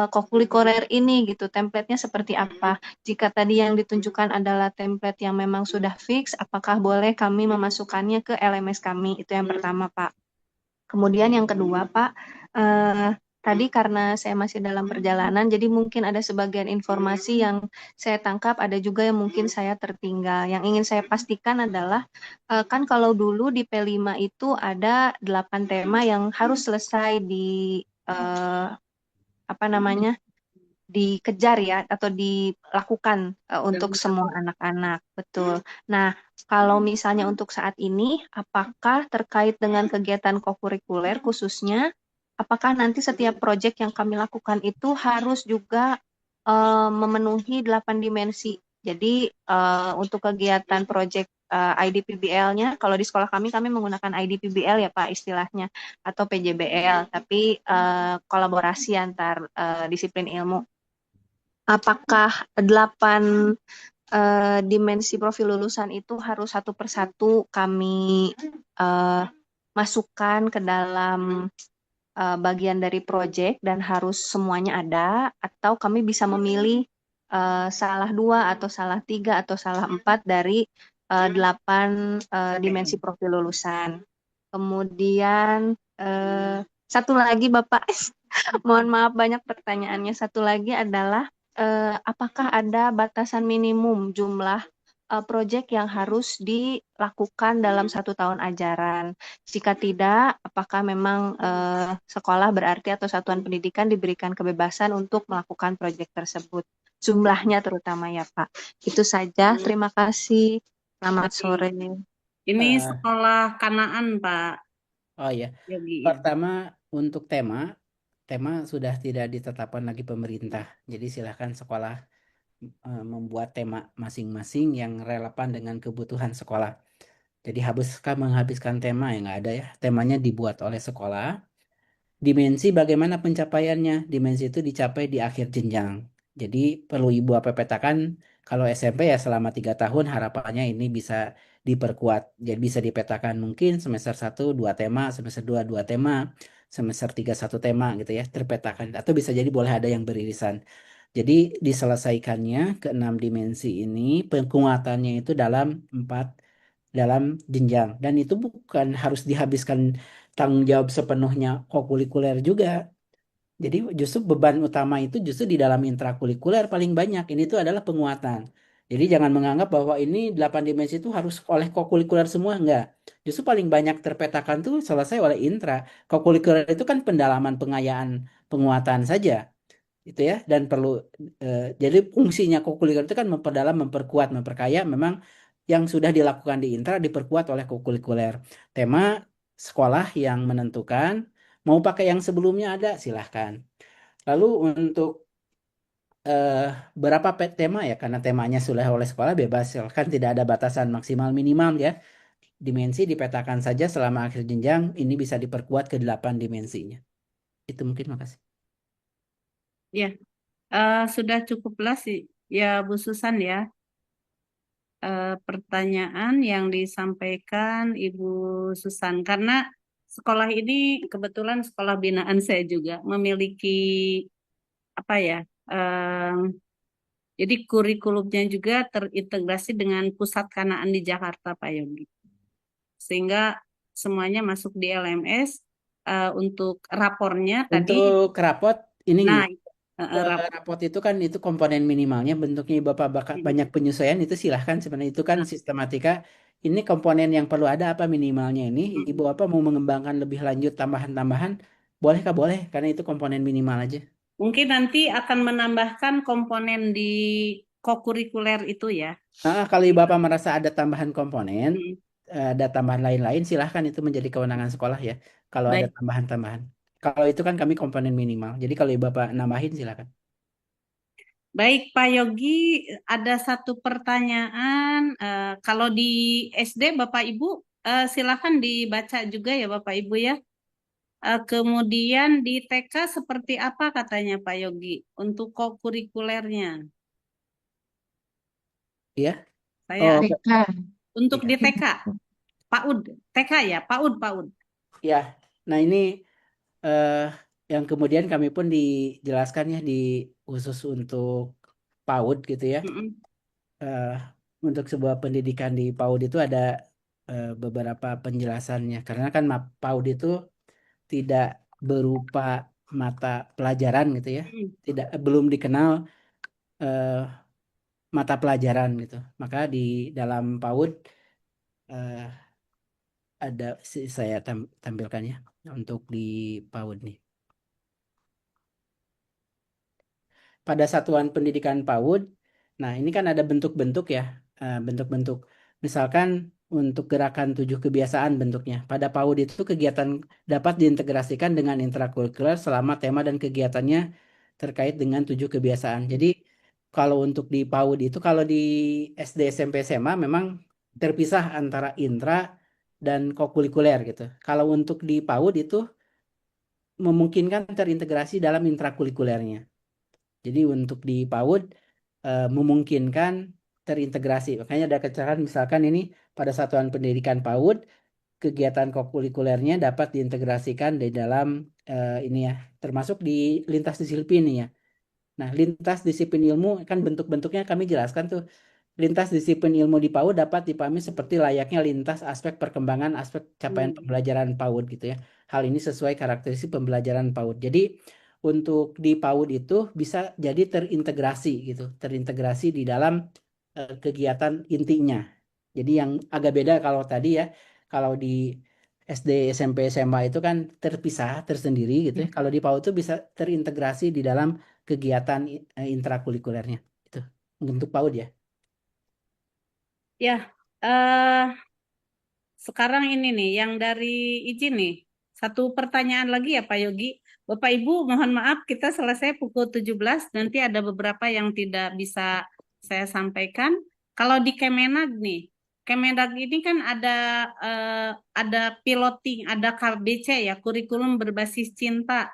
H: kokurikuler ini gitu, template-nya seperti apa. Jika tadi yang ditunjukkan adalah template yang memang sudah fix, apakah boleh kami memasukkannya ke LMS kami? Itu yang pertama Pak. Kemudian yang kedua, Pak, tadi karena saya masih dalam perjalanan, jadi mungkin ada sebagian informasi yang saya tangkap, ada juga yang mungkin saya tertinggal. Yang ingin saya pastikan adalah, kan kalau dulu di P5 itu ada 8 tema yang harus selesai di, apa namanya, dikejar ya atau dilakukan untuk semua anak-anak, betul. Nah, kalau misalnya untuk saat ini, apakah terkait dengan kegiatan kokurikuler khususnya, apakah nanti setiap proyek yang kami lakukan itu harus juga memenuhi 8 dimensi? Jadi untuk kegiatan proyek IDPBL-nya, kalau di sekolah kami menggunakan IDPBL ya Pak istilahnya, atau PJBL, tapi kolaborasi antar disiplin ilmu. Apakah 8 dimensi profil lulusan itu harus satu persatu kami masukkan ke dalam bagian dari proyek dan harus semuanya ada, atau kami bisa memilih salah 2 atau salah 3 atau salah 4 dari 8 dimensi profil lulusan. Kemudian satu lagi Bapak, mohon maaf banyak pertanyaannya. Satu lagi adalah apakah ada batasan minimum jumlah proyek yang harus dilakukan dalam 1 tahun ajaran? Jika tidak, apakah memang sekolah berarti atau satuan pendidikan diberikan kebebasan untuk melakukan proyek tersebut? Jumlahnya terutama ya Pak. Itu saja, terima kasih. Selamat sore.
A: Ini sekolah Kanaan Pak
C: Oh iya,
A: Yogi.
C: pertama untuk tema sudah tidak ditetapkan lagi pemerintah. Jadi silahkan sekolah membuat tema masing-masing yang relevan dengan kebutuhan sekolah. Jadi haruskah menghabiskan tema ya nggak ada ya. Temanya dibuat oleh sekolah. Dimensi bagaimana pencapaiannya? Dimensi itu dicapai di akhir jenjang. Jadi perlu Ibu apa petakan kalau SMP ya selama 3 tahun harapannya ini bisa diperkuat. Jadi bisa dipetakan mungkin semester 1 2 tema, semester 2 2 tema, semester 3 1 tema gitu ya, terpetakan. Atau bisa jadi boleh ada yang beririsan. Jadi diselesaikannya ke 6 dimensi ini penguatannya itu dalam jenjang. Dan itu bukan harus dihabiskan tanggung jawab sepenuhnya kokurikuler juga. Jadi justru beban utama itu justru di dalam intrakurikuler paling banyak. Ini tuh adalah penguatan. Jadi jangan menganggap bahwa ini 8 dimensi itu harus oleh kokurikuler semua, enggak. Justru paling banyak terpetakan tuh selesai oleh intra. Kokurikuler itu kan pendalaman pengayaan penguatan saja. itu ya, dan perlu jadi fungsinya kokurikuler itu kan memperdalam, memperkuat, memperkaya memang yang sudah dilakukan di intra diperkuat oleh kokurikuler. Tema sekolah yang menentukan, mau pakai yang sebelumnya ada silahkan. Lalu untuk eh, berapa tema ya, karena temanya sudah oleh sekolah bebas, silahkan, tidak ada batasan maksimal minimal ya. Dimensi dipetakan saja selama akhir jenjang, ini bisa diperkuat ke 8 dimensinya. Itu mungkin, makasih.
A: Ya, sudah cukuplah sih ya Bu Susan ya. Pertanyaan yang disampaikan Ibu Susan, karena sekolah ini kebetulan sekolah binaan saya juga memiliki apa ya, jadi kurikulumnya juga terintegrasi dengan Pusat Kanaan di Jakarta, Pak Yogi, sehingga semuanya masuk di LMS. Untuk rapornya tadi,
C: Untuk rapot ini
A: nah,
C: rapot itu kan itu komponen minimalnya, bentuknya Bapak banyak penyesuaian, itu silahkan, sebenarnya itu kan sistematika. Ini komponen yang perlu ada apa minimalnya, ini Ibu apa mau mengembangkan lebih lanjut tambahan-tambahan, boleh kah? Boleh, karena itu komponen minimal aja.
A: mungkin nanti akan menambahkan komponen di kokurikuler itu ya.
C: Nah, kalau Bapak merasa ada tambahan komponen, ada tambahan lain-lain, silahkan, itu menjadi kewenangan sekolah ya. Kalau ada
A: Baik.
C: tambahan-tambahan. Kalau itu kan kami komponen minimal. Jadi kalau Bapak nambahin silahkan.
A: Baik, Pak Yogi, ada satu pertanyaan. Kalau di SD, Bapak Ibu, silakan dibaca juga ya, Bapak Ibu ya. Kemudian di TK seperti apa katanya Pak Yogi untuk kokurikulernya?
C: Iya.
A: Saya
C: Oh,
B: TK.
A: untuk
C: iya.
A: di TK, PAUD, TK ya, PAUD, PAUD.
C: Ya, nah ini yang kemudian kami pun dijelaskan ya, di khusus untuk PAUD gitu ya. Eh, untuk sebuah pendidikan di PAUD itu ada beberapa penjelasannya. Karena kan PAUD itu tidak berupa mata pelajaran gitu ya, belum dikenal eh, mata pelajaran gitu. Maka di dalam PAUD eh, ada saya tampilkan ya untuk di PAUD nih. Pada satuan pendidikan PAUD, nah ini kan ada bentuk-bentuk ya, bentuk-bentuk. Misalkan untuk gerakan 7 kebiasaan bentuknya. Pada PAUD itu kegiatan dapat diintegrasikan dengan intrakurikuler selama tema dan kegiatannya terkait dengan 7 kebiasaan. Jadi kalau untuk di PAUD itu, kalau di SD, SMP, SMA memang terpisah antara intra dan kokurikuler gitu. Kalau untuk di PAUD itu memungkinkan terintegrasi dalam intrakurikulernya. Jadi untuk di PAUD memungkinkan terintegrasi. Makanya ada kecerahan, misalkan ini pada satuan pendidikan PAUD, kegiatan kokurikulernya dapat diintegrasikan di dalam ini ya, termasuk di lintas disiplin ya. Nah, lintas disiplin ilmu kan bentuk-bentuknya kami jelaskan tuh. Lintas disiplin ilmu di PAUD dapat dipahami seperti layaknya lintas aspek perkembangan aspek capaian pembelajaran PAUD gitu ya. Hal ini sesuai karakteristik pembelajaran PAUD. Jadi untuk di PAUD itu bisa jadi terintegrasi gitu, terintegrasi di dalam kegiatan intinya. Jadi yang agak beda kalau tadi ya, kalau di SD, SMP, SMA itu kan terpisah, tersendiri gitu ya. Kalau di PAUD itu bisa terintegrasi di dalam kegiatan intrakurikulernya. Itu untuk PAUD ya.
A: Ya, sekarang ini nih yang dari izin nih. Satu pertanyaan lagi ya Pak Yogi. Bapak Ibu, mohon maaf kita selesai pukul 17. Nanti ada beberapa yang tidak bisa saya sampaikan. Kalau di Kemenag nih, Kemenag ini kan ada piloting, ada KBC ya, kurikulum berbasis cinta.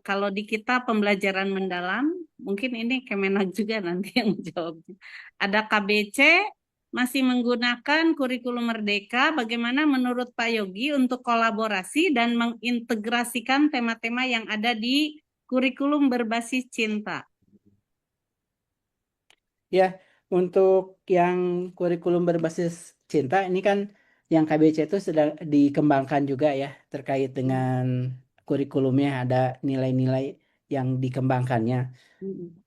A: Kalau di kita pembelajaran mendalam, mungkin ini Kemenag juga nanti yang menjawabnya. Ada KBC, masih menggunakan kurikulum Merdeka. Bagaimana menurut Pak Yogi untuk kolaborasi dan mengintegrasikan tema-tema yang ada di kurikulum berbasis cinta?
C: Ya, untuk yang kurikulum berbasis cinta ini kan yang KBC itu sedang dikembangkan juga ya, terkait dengan kurikulumnya, ada nilai-nilai yang dikembangkannya.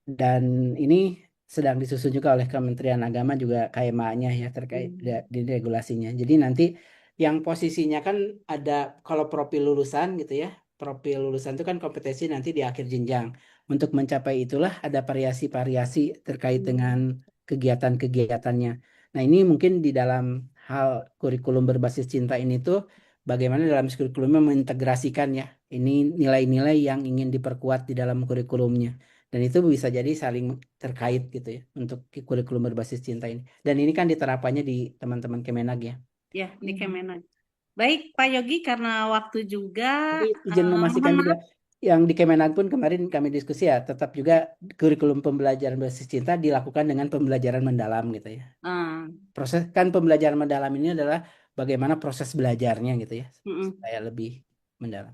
C: Dan ini sedang disusun juga oleh Kementerian Agama juga KMA-nya ya, terkait di regulasinya. Jadi nanti yang posisinya kan ada, kalau profil lulusan gitu ya, profil lulusan itu kan kompetensi nanti di akhir jenjang. Untuk mencapai itulah ada variasi-variasi terkait dengan kegiatan-kegiatannya. Nah, ini mungkin di dalam hal kurikulum berbasis cinta ini tuh bagaimana dalam kurikulumnya mengintegrasikan ya. Ini nilai-nilai yang ingin diperkuat di dalam kurikulumnya. Dan itu bisa jadi saling terkait gitu ya untuk kurikulum berbasis cinta ini. Dan ini kan diterapkannya di teman-teman Kemenag ya.
A: Ya, di Kemenag. Baik, Pak Yogi, karena waktu juga,
C: Tapi izin memastikan
A: mohon
C: juga
A: maaf.
C: yang di Kemenag pun kemarin kami diskusi ya, tetap juga kurikulum pembelajaran berbasis cinta dilakukan dengan pembelajaran mendalam gitu ya. Proses kan pembelajaran mendalam ini adalah bagaimana proses belajarnya gitu ya, supaya lebih mendalam.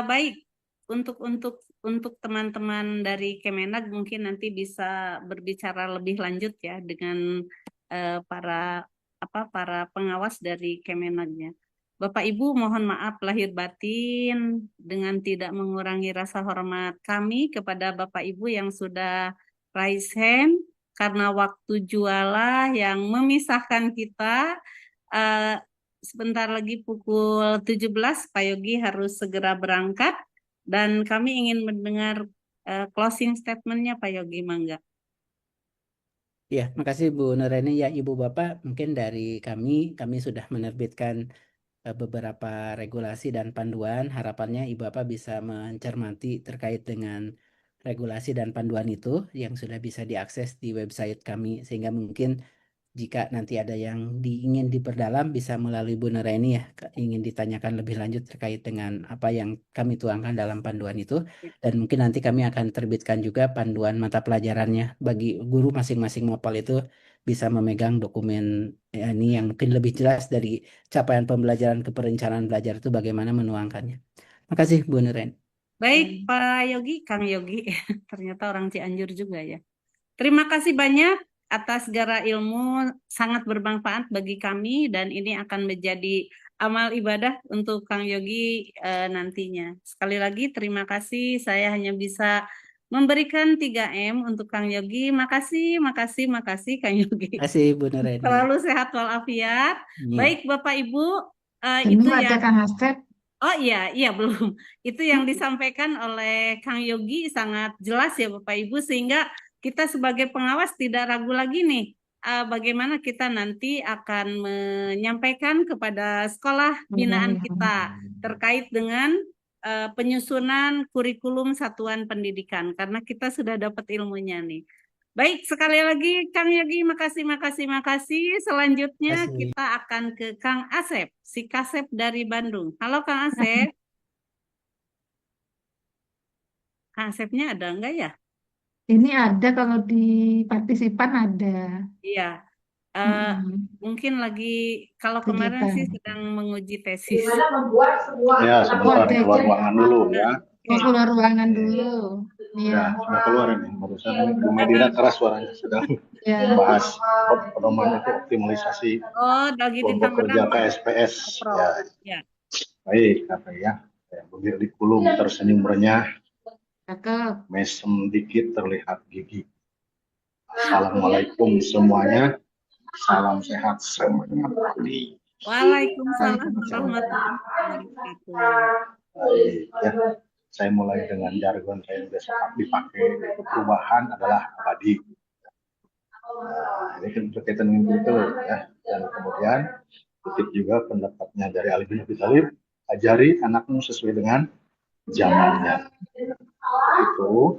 A: Baik, untuk teman-teman dari Kemenag mungkin nanti bisa berbicara lebih lanjut ya dengan para pengawas dari Kemenagnya. Bapak Ibu, mohon maaf lahir batin dengan tidak mengurangi rasa hormat kami kepada Bapak Ibu yang sudah raise hand karena waktu jualah yang memisahkan kita. Sebentar lagi pukul 17, Pak Yogi harus segera berangkat dan kami ingin mendengar closing statement-nya Pak Yogi, mangga.
C: Ya, makasih Bu Nureni. Ya, Ibu Bapak, mungkin dari kami sudah menerbitkan beberapa regulasi dan panduan. Harapannya Ibu Bapak bisa mencermati terkait dengan regulasi dan panduan itu yang sudah bisa diakses di website kami, sehingga mungkin jika nanti ada yang ingin diperdalam bisa melalui Bu Nuraini ya, ingin ditanyakan lebih lanjut terkait dengan apa yang kami tuangkan dalam panduan itu. Dan mungkin nanti kami akan terbitkan juga panduan mata pelajarannya bagi guru masing-masing mapal itu bisa memegang dokumen ini yang mungkin lebih jelas dari capaian pembelajaran ke perencanaan belajar itu bagaimana menuangkannya. Makasih Bu Nuraini.
A: Baik Pak Yogi, Kang Yogi, ternyata orang Cianjur juga ya. Terima kasih banyak atas segala ilmu, sangat bermanfaat bagi kami dan ini akan menjadi amal ibadah untuk Kang Yogi nantinya. Sekali lagi terima kasih, saya hanya bisa memberikan 3M untuk Kang Yogi. Makasih Kang Yogi.
C: Makasih Bu Nuraini.
A: Selalu sehat walafiat. Baik Bapak Ibu,
B: Itu
A: itu
B: ada
A: yang
B: Kang Asep.
A: Oh iya belum. Itu yang disampaikan oleh Kang Yogi sangat jelas ya Bapak Ibu sehingga kita sebagai pengawas tidak ragu lagi nih bagaimana kita nanti akan menyampaikan kepada sekolah binaan kita terkait dengan penyusunan kurikulum satuan pendidikan karena kita sudah dapat ilmunya nih. Baik, sekali lagi Kang Yogi, makasih. Selanjutnya kita akan ke Kang Asep, si Kasep dari Bandung. Halo Kang Asep. Kang Asepnya ada enggak ya?
B: Ini ada kalau di partisipan ada.
A: Iya. Mungkin lagi, kalau kemarin sih sedang menguji tesis.
I: Ya, sebentar keluar ruangan dulu ya.
B: Keluar ruangan dulu.
I: Ya, sudah keluar ini. Barusan ini Bu Medina keras suaranya sedang membahas pedoman itu optimalisasi kelompok kerja KSPS. Ya. Baik, kata ya. Kurikulum tersenyum renyah. Mesem dikit terlihat gigi. Assalamualaikum semuanya. Salam sehat semuanya.
A: Waalaikumsalam warahmatullahi wabarakatuh.
I: Baik, ya. Saya mulai dengan jargon saya biasa dipakai. Perubahan adalah abadi. Ini kan berkaitan dengan itu ya. Dan kemudian kutip juga pendapatnya dari Ali bin Abi Thalib, ajari anakmu sesuai dengan zamannya. Itu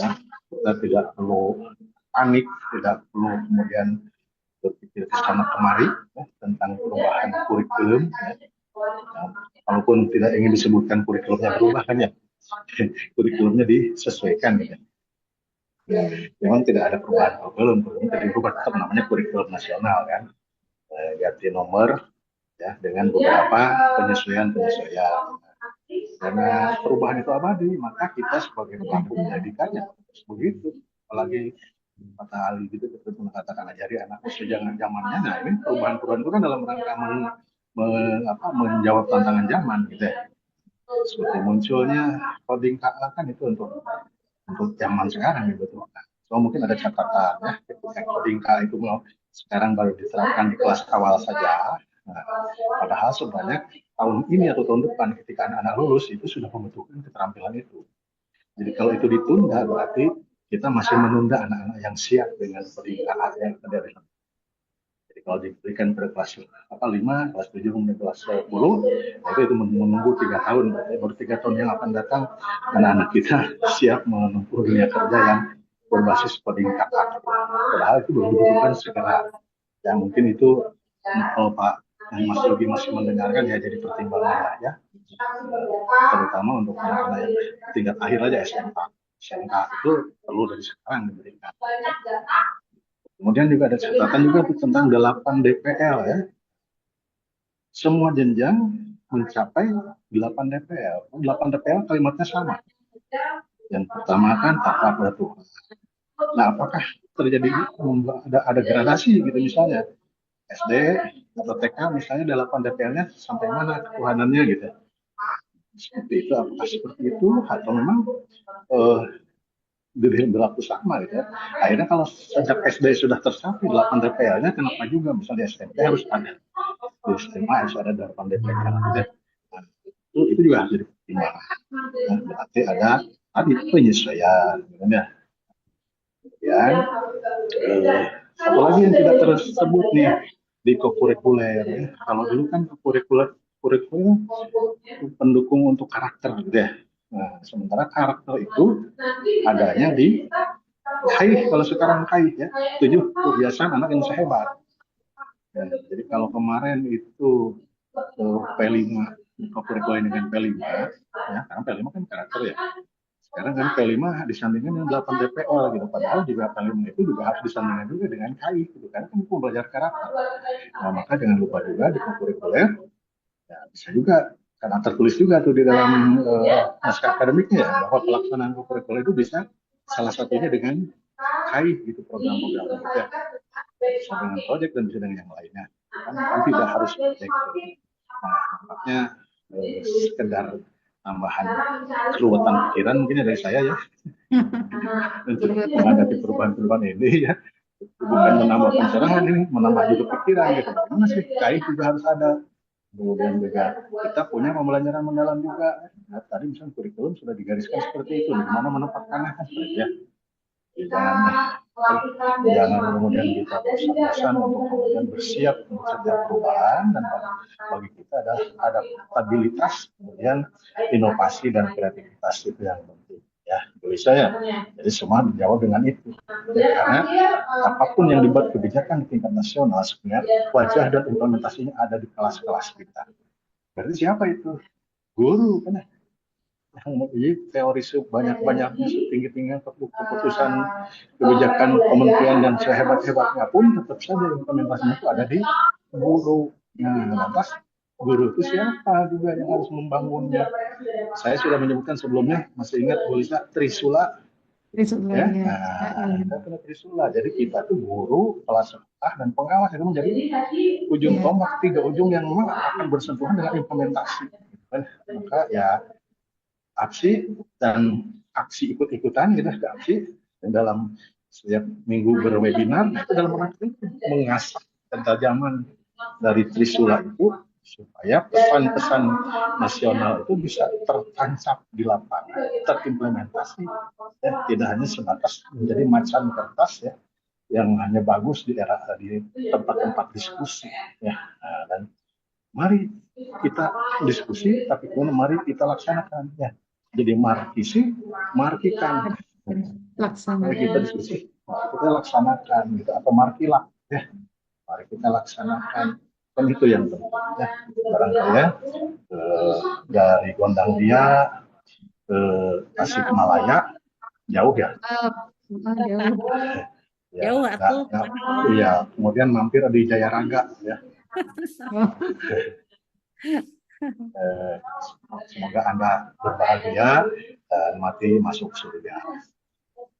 I: ya, kita tidak perlu panik, tidak perlu kemudian berpikir ke sana kemari ya, tentang perubahan kurikulum. Ya. Nah, walaupun tidak ingin disebutkan kurikulumnya berubah kan ya, kurikulumnya disesuaikan gitu. Memang tidak ada perubahan kurikulum tidak berubah, tetap namanya kurikulum nasional kan, ganti nomor ya dengan beberapa penyesuaian. Karena perubahan itu abadi, maka kita sebagai pelaku pendidikannya harus begitu. Apalagi kata Ali gitu, kita mengatakan ajari anak sejangan zamannya. Nah ini perubahan-perubahan itu kan dalam rangka menjawab tantangan zaman gitu ya. Seperti munculnya coding KA kan itu untuk zaman sekarang gitu. So mungkin ada catatan ya, ketika coding KA itu sekarang baru diterapkan di kelas awal saja. Nah, padahal sebenarnya tahun ini atau tahun depan ketika anak-anak lulus itu sudah membutuhkan keterampilan itu. Jadi kalau itu ditunda berarti kita masih menunda anak-anak yang siap dengan pendidikan yang ada di dalam. Jadi kalau diberikan pada kelas 5, kelas 7, kemudian kelas 10, itu menunggu 3 tahun. Berarti baru 3 tahun yang akan datang anak-anak kita siap menempuh dunia kerja yang berbasis pendidikan. Padahal itu belum dibutuhkan segera. Ya mungkin itu kalau Pak yang masih mendengarkan ya jadi pertimbangan ya. Terutama untuk anak-anak yang tingkat akhir aja SMK. SMK itu perlu dari sekarang diberikan. Kemudian juga ada catatan juga tentang 8 DPL ya. Semua jenjang mencapai 8 DPL. 8 DPL kalimatnya sama. Yang pertama kan takwa pada Tuhan. Nah, apakah terjadi ada gradasi gitu misalnya SD atau TK misalnya 8 DPL-nya sampai mana ketuhanannya gitu. Seperti itu, apakah seperti itu atau memang berlaku sama gitu ya. Akhirnya kalau sejak SD sudah tercapai 8 DPL-nya, kenapa juga misalnya di SMP harus ada, di SMA harus ada 8 DPL gitu ya. Nah, itu juga harus jadi pertimbangan. Nah, berarti ada tadi penyesuaian gitu ya. Kemudian satu lagi yang tidak tersebut nih di kokurikuler ya. Kalau dulu kan kokurikuler pendukung untuk karakter gitu ya. Nah, sementara karakter itu adanya di KAI, kalau sekarang KAI ya, 7 kebiasaan anak yang sehebat. Ya, jadi kalau kemarin itu P5, kokurikuler dengan P5, ya, karena P5 kan karakter ya. Sekarang kan P5 disandingkan dengan 8 DPL gitu, padahal juga P5 itu juga harus disandingkan juga dengan KAI gitu, karena kan itu belajar karakter. Nah, maka jangan lupa juga di kokurikuler, ya, bisa juga karena tertulis juga tuh di dalam naskah akademiknya ya, bahwa pelaksanaan kokurikuler itu bisa salah satunya dengan KAI gitu, program-program gitu ya. Bisa dengan proyek dan bisa dengan yang lainnya. Kan tidak harus proyek. Nah, nampaknya sekedar tambahan keruwetan pikiran mungkin dari saya ya untuk menghadapi perubahan-perubahan ini ya. Bukan menambah pencerahan ini, menambah juga pikiran gitu. Gimana sih KAI juga harus ada. Kemudian juga kita punya pembelajaran mendalam juga. Nah, tadi misalnya kurikulum sudah digariskan seperti itu, di mana menempatkannya kan ya. Jangan kemudian kita bosan-bosan untuk kemudian bersiap untuk setiap perubahan, dan bagi kita ada adaptabilitas, kemudian inovasi dan kreativitas itu yang penting ya bagi saya. Jadi semua dijawab dengan itu ya, karena apapun yang dibuat kebijakan di tingkat nasional sebenarnya wajah dan implementasinya ada di kelas-kelas kita. Berarti siapa itu? Guru kan ya, yang mempunyai teori sebanyak-banyaknya, setinggi-tingginya keputusan kebijakan kementerian dan sehebat-hebatnya pun tetap saja implementasinya itu ada di guru. Nah, lantas guru itu siapa juga yang harus membangunnya? Saya sudah menyebutkan sebelumnya, masih ingat Bu Lisa, Trisula?
B: Trisula
I: Ya,
B: ya.
I: kita kena Trisula. Jadi kita tuh guru, kepala sekolah, dan pengawas itu menjadi ujung tombak, 3 ujung yang memang akan bersentuhan dengan implementasi. Maka ya aksi dan aksi ikut-ikutan gitu, aksi dalam setiap minggu berwebinar, itu dalam rangka mengasah ketajaman dari Trisula itu supaya pesan-pesan nasional itu bisa tertancap di lapangan, terimplementasi ya, tidak hanya sebatas menjadi macan kertas ya yang hanya bagus di tempat-tempat diskusi ya. Nah, dan mari kita diskusi, tapi kemudian mari kita laksanakan ya. Jadi markisi, markikan. Mari kita diskusi, kita laksanakan gitu, atau markilah ya. Mari kita laksanakan. Kan itu yang penting ya. Barangkali ya dari Gondang Dia ke Tasikmalaya jauh ya.
A: Jauh atuh.
I: Iya, kemudian mampir di Jaya Raga ya. Semoga Anda berbahagia dan mati masuk surga.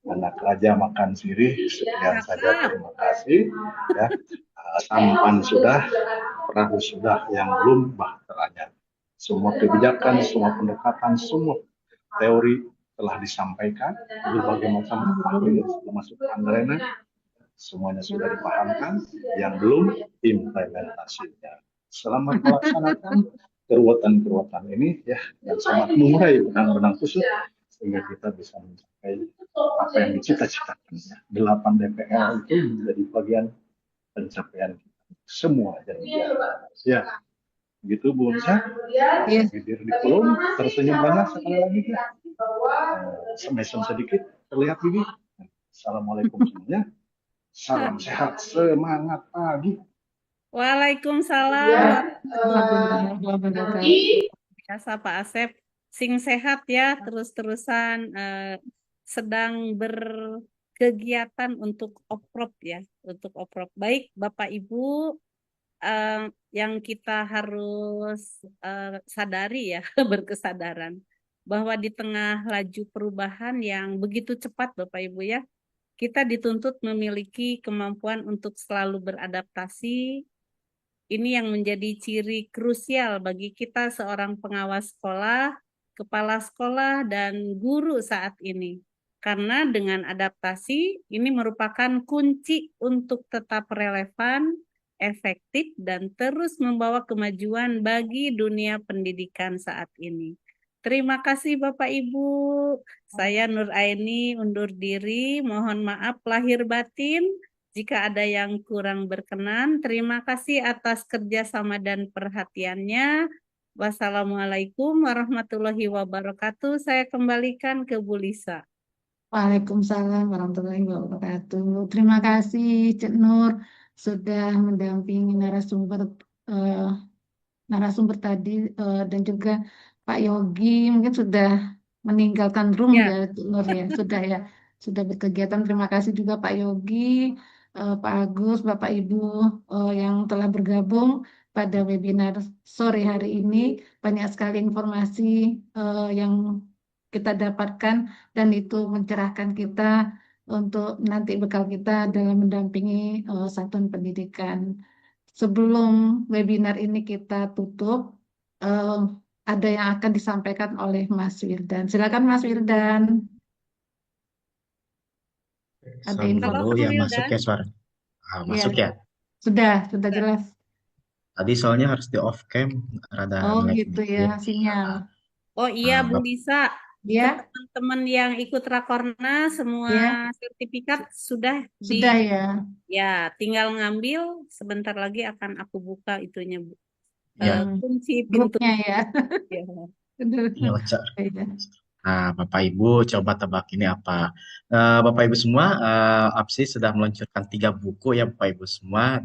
I: Anak raja makan sirih, sekian saja, terima kasih ya. Sampan sudah, perahu sudah, yang belum bahteranya. Semua kebijakan, semua pendekatan, semua teori telah disampaikan, berbagai macam ahli termasuk Andrena, semuanya sudah dipahamkan, yang belum implementasinya. Selamat melaksanakan, keruwetan-keruwetan ini ya yang sangat mengurai benang-benang khusus sehingga kita bisa mencapai apa yang dicita-citakan. 8 DPR itu menjadi bagian pencapaian kita semua jadi ya begitu Bu Nisa.
B: Yes.
I: Bibir di kolom tersenyum banyak sekali lagi ya. Semesem sedikit terlihat gigi. Assalamualaikum semuanya. Salam sehat, semangat pagi.
A: Waalaikumsalam
B: Warahmatullahi wabarakatuh.
A: biasa Pak Asep. Sing sehat ya, terus-terusan sedang berkegiatan untuk oprop ya, untuk oprop. Baik Bapak Ibu, yang kita harus sadari ya, berkesadaran bahwa di tengah laju perubahan yang begitu cepat Bapak Ibu ya, kita dituntut memiliki kemampuan untuk selalu beradaptasi. Ini yang menjadi ciri krusial bagi kita seorang pengawas sekolah, kepala sekolah, dan guru saat ini. Karena dengan adaptasi, ini merupakan kunci untuk tetap relevan, efektif, dan terus membawa kemajuan bagi dunia pendidikan saat ini. Terima kasih Bapak Ibu. Saya Nur Aini undur diri. Mohon maaf lahir batin. Jika ada yang kurang berkenan, terima kasih atas kerjasama dan perhatiannya. Wassalamualaikum warahmatullahi wabarakatuh. Saya kembalikan ke Bu Lisa.
B: Waalaikumsalam warahmatullahi wabarakatuh. Terima kasih Cik Nur sudah mendampingi narasumber tadi dan juga Pak Yogi mungkin sudah meninggalkan room
A: Ya.
B: ya Cik Nur ya sudah berkegiatan. Terima kasih juga Pak Yogi, Pak Agus, Bapak Ibu yang telah bergabung pada webinar sore hari ini. Banyak sekali informasi yang kita dapatkan dan itu mencerahkan kita untuk nanti bekal kita dalam mendampingi satuan pendidikan. Sebelum webinar ini kita tutup, ada yang akan disampaikan oleh Mas Wildan. Silakan Mas Wildan. Ada
J: Salam
B: info.
J: dulu ya, masuk ya suara. Masuk ya.
B: Sudah jelas.
J: Tadi soalnya harus di off cam, rada
B: Oh
J: nge-lag
B: gitu
J: dikit.
B: ya, sinyal.
A: Oh iya Bu Lisa,
B: Ya,
A: teman-teman yang ikut Rakornas semua
B: ya,
A: sertifikat sudah
B: sudah ya.
A: Ya, tinggal ngambil. Sebentar lagi akan aku buka itunya Bu.
J: Ya.
A: Kunci pintu.
B: Grupnya ya.
A: Ya.
J: Iya, Cak. Nah, Bapak Ibu coba tebak ini apa? Bapak Ibu semua, APSI sudah meluncurkan 3 buku ya Bapak Ibu semua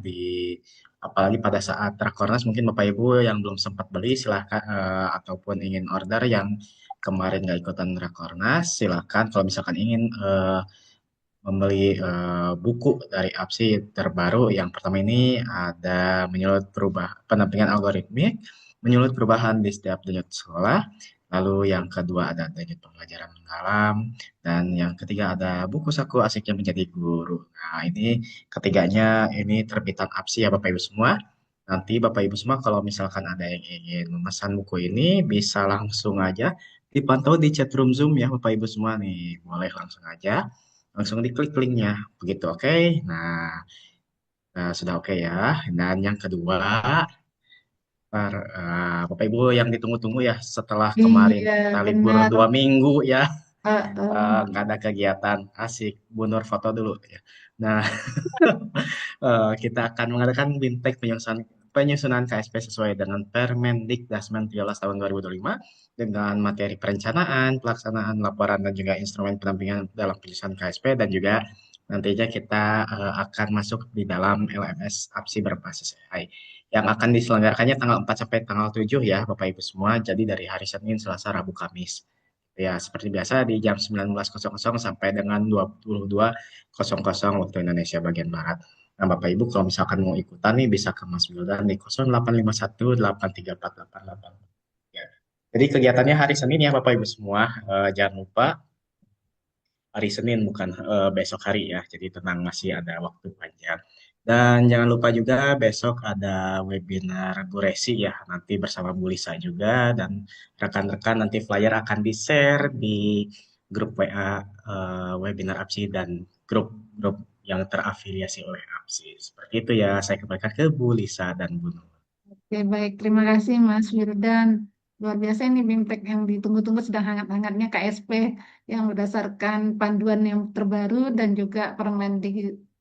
J: apalagi pada saat Rakornas mungkin Bapak Ibu yang belum sempat beli silahkan ataupun ingin order yang kemarin nggak ikutan Rakornas silahkan kalau misalkan ingin membeli buku dari APSI terbaru. Yang pertama ini ada pendampingan algoritmik, menyulut perubahan di setiap denyut sekolah. Lalu yang kedua ada denyut pembelajaran mendalam. Dan yang ketiga ada buku saku asiknya menjadi guru. Nah ini ketiganya ini terbitan APSI ya Bapak Ibu semua. Nanti Bapak Ibu semua kalau misalkan ada yang ingin memesan buku ini bisa langsung aja dipantau di chatroom Zoom ya Bapak Ibu semua nih. Boleh langsung aja. Langsung diklik linknya. Begitu oke. Nah, sudah oke ya. Dan yang kedua, Bapak Ibu yang ditunggu-tunggu ya setelah kemarin kita libur 2 minggu ya. Nggak ada kegiatan. Asik. Bu Nur foto dulu ya. Nah, kita akan mengadakan Bintek penyusunan KSP sesuai dengan Permendikdasmen 13 tahun 2025 dengan materi perencanaan, pelaksanaan laporan dan juga instrumen pendampingan dalam penyusunan KSP dan juga nantinya kita akan masuk di dalam LMS APSI berbasis AI yang akan diselenggarakannya tanggal 4 sampai tanggal 7 ya Bapak Ibu semua. Jadi dari hari Senin, Selasa, Rabu, Kamis. Ya, seperti biasa di jam 19.00 sampai dengan 22.00 waktu Indonesia bagian Barat. Nah, Bapak Ibu kalau misalkan mau ikutan nih bisa ke Mas Wildan di 0851834888. Ya. Jadi kegiatannya hari Senin ya Bapak Ibu semua. Jangan lupa hari Senin bukan besok hari ya. Jadi tenang masih ada waktu panjang. Dan jangan lupa juga besok ada webinar Bu Resi ya, nanti bersama Bu Lisa juga dan rekan-rekan nanti flyer akan di-share di grup WA webinar APSI dan grup-grup yang terafiliasi oleh APSI. Seperti itu ya, saya kembalikan ke Bu Lisa dan Bu Nur.
B: Oke, baik. Terima kasih Mas Wildan. Luar biasa ini BIMTEK yang ditunggu-tunggu sedang hangat-hangatnya KSP yang berdasarkan panduan yang terbaru dan juga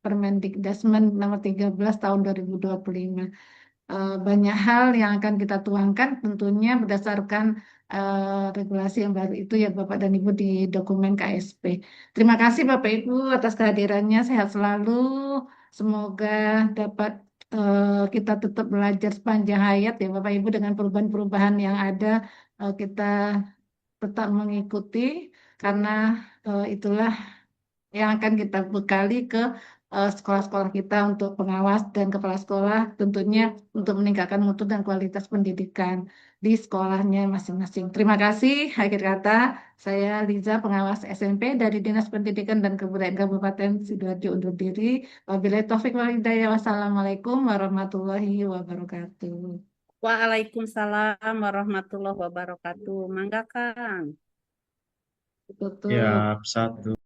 B: Permendikbudrismen nomor 13 tahun 2025. Banyak hal yang akan kita tuangkan tentunya berdasarkan regulasi yang baru itu ya Bapak dan Ibu di dokumen KSP. Terima kasih Bapak Ibu atas kehadirannya. Sehat selalu. Semoga dapat kita tetap belajar sepanjang hayat ya Bapak Ibu dengan perubahan-perubahan yang ada kita tetap mengikuti karena itulah yang akan kita bekali ke sekolah-sekolah kita untuk pengawas dan kepala sekolah tentunya untuk meningkatkan mutu dan kualitas pendidikan di sekolahnya masing-masing. Terima kasih. Akhir kata, saya Liza, pengawas SMP dari Dinas Pendidikan dan Kebudayaan Kabupaten Sidoarjo undur diri. Wabillahi taufik wal hidayah. Wassalamualaikum warahmatullahi wabarakatuh.
A: Waalaikumsalam warahmatullahi wabarakatuh. Mangga Kang.
B: Betul.
J: Ya, satu.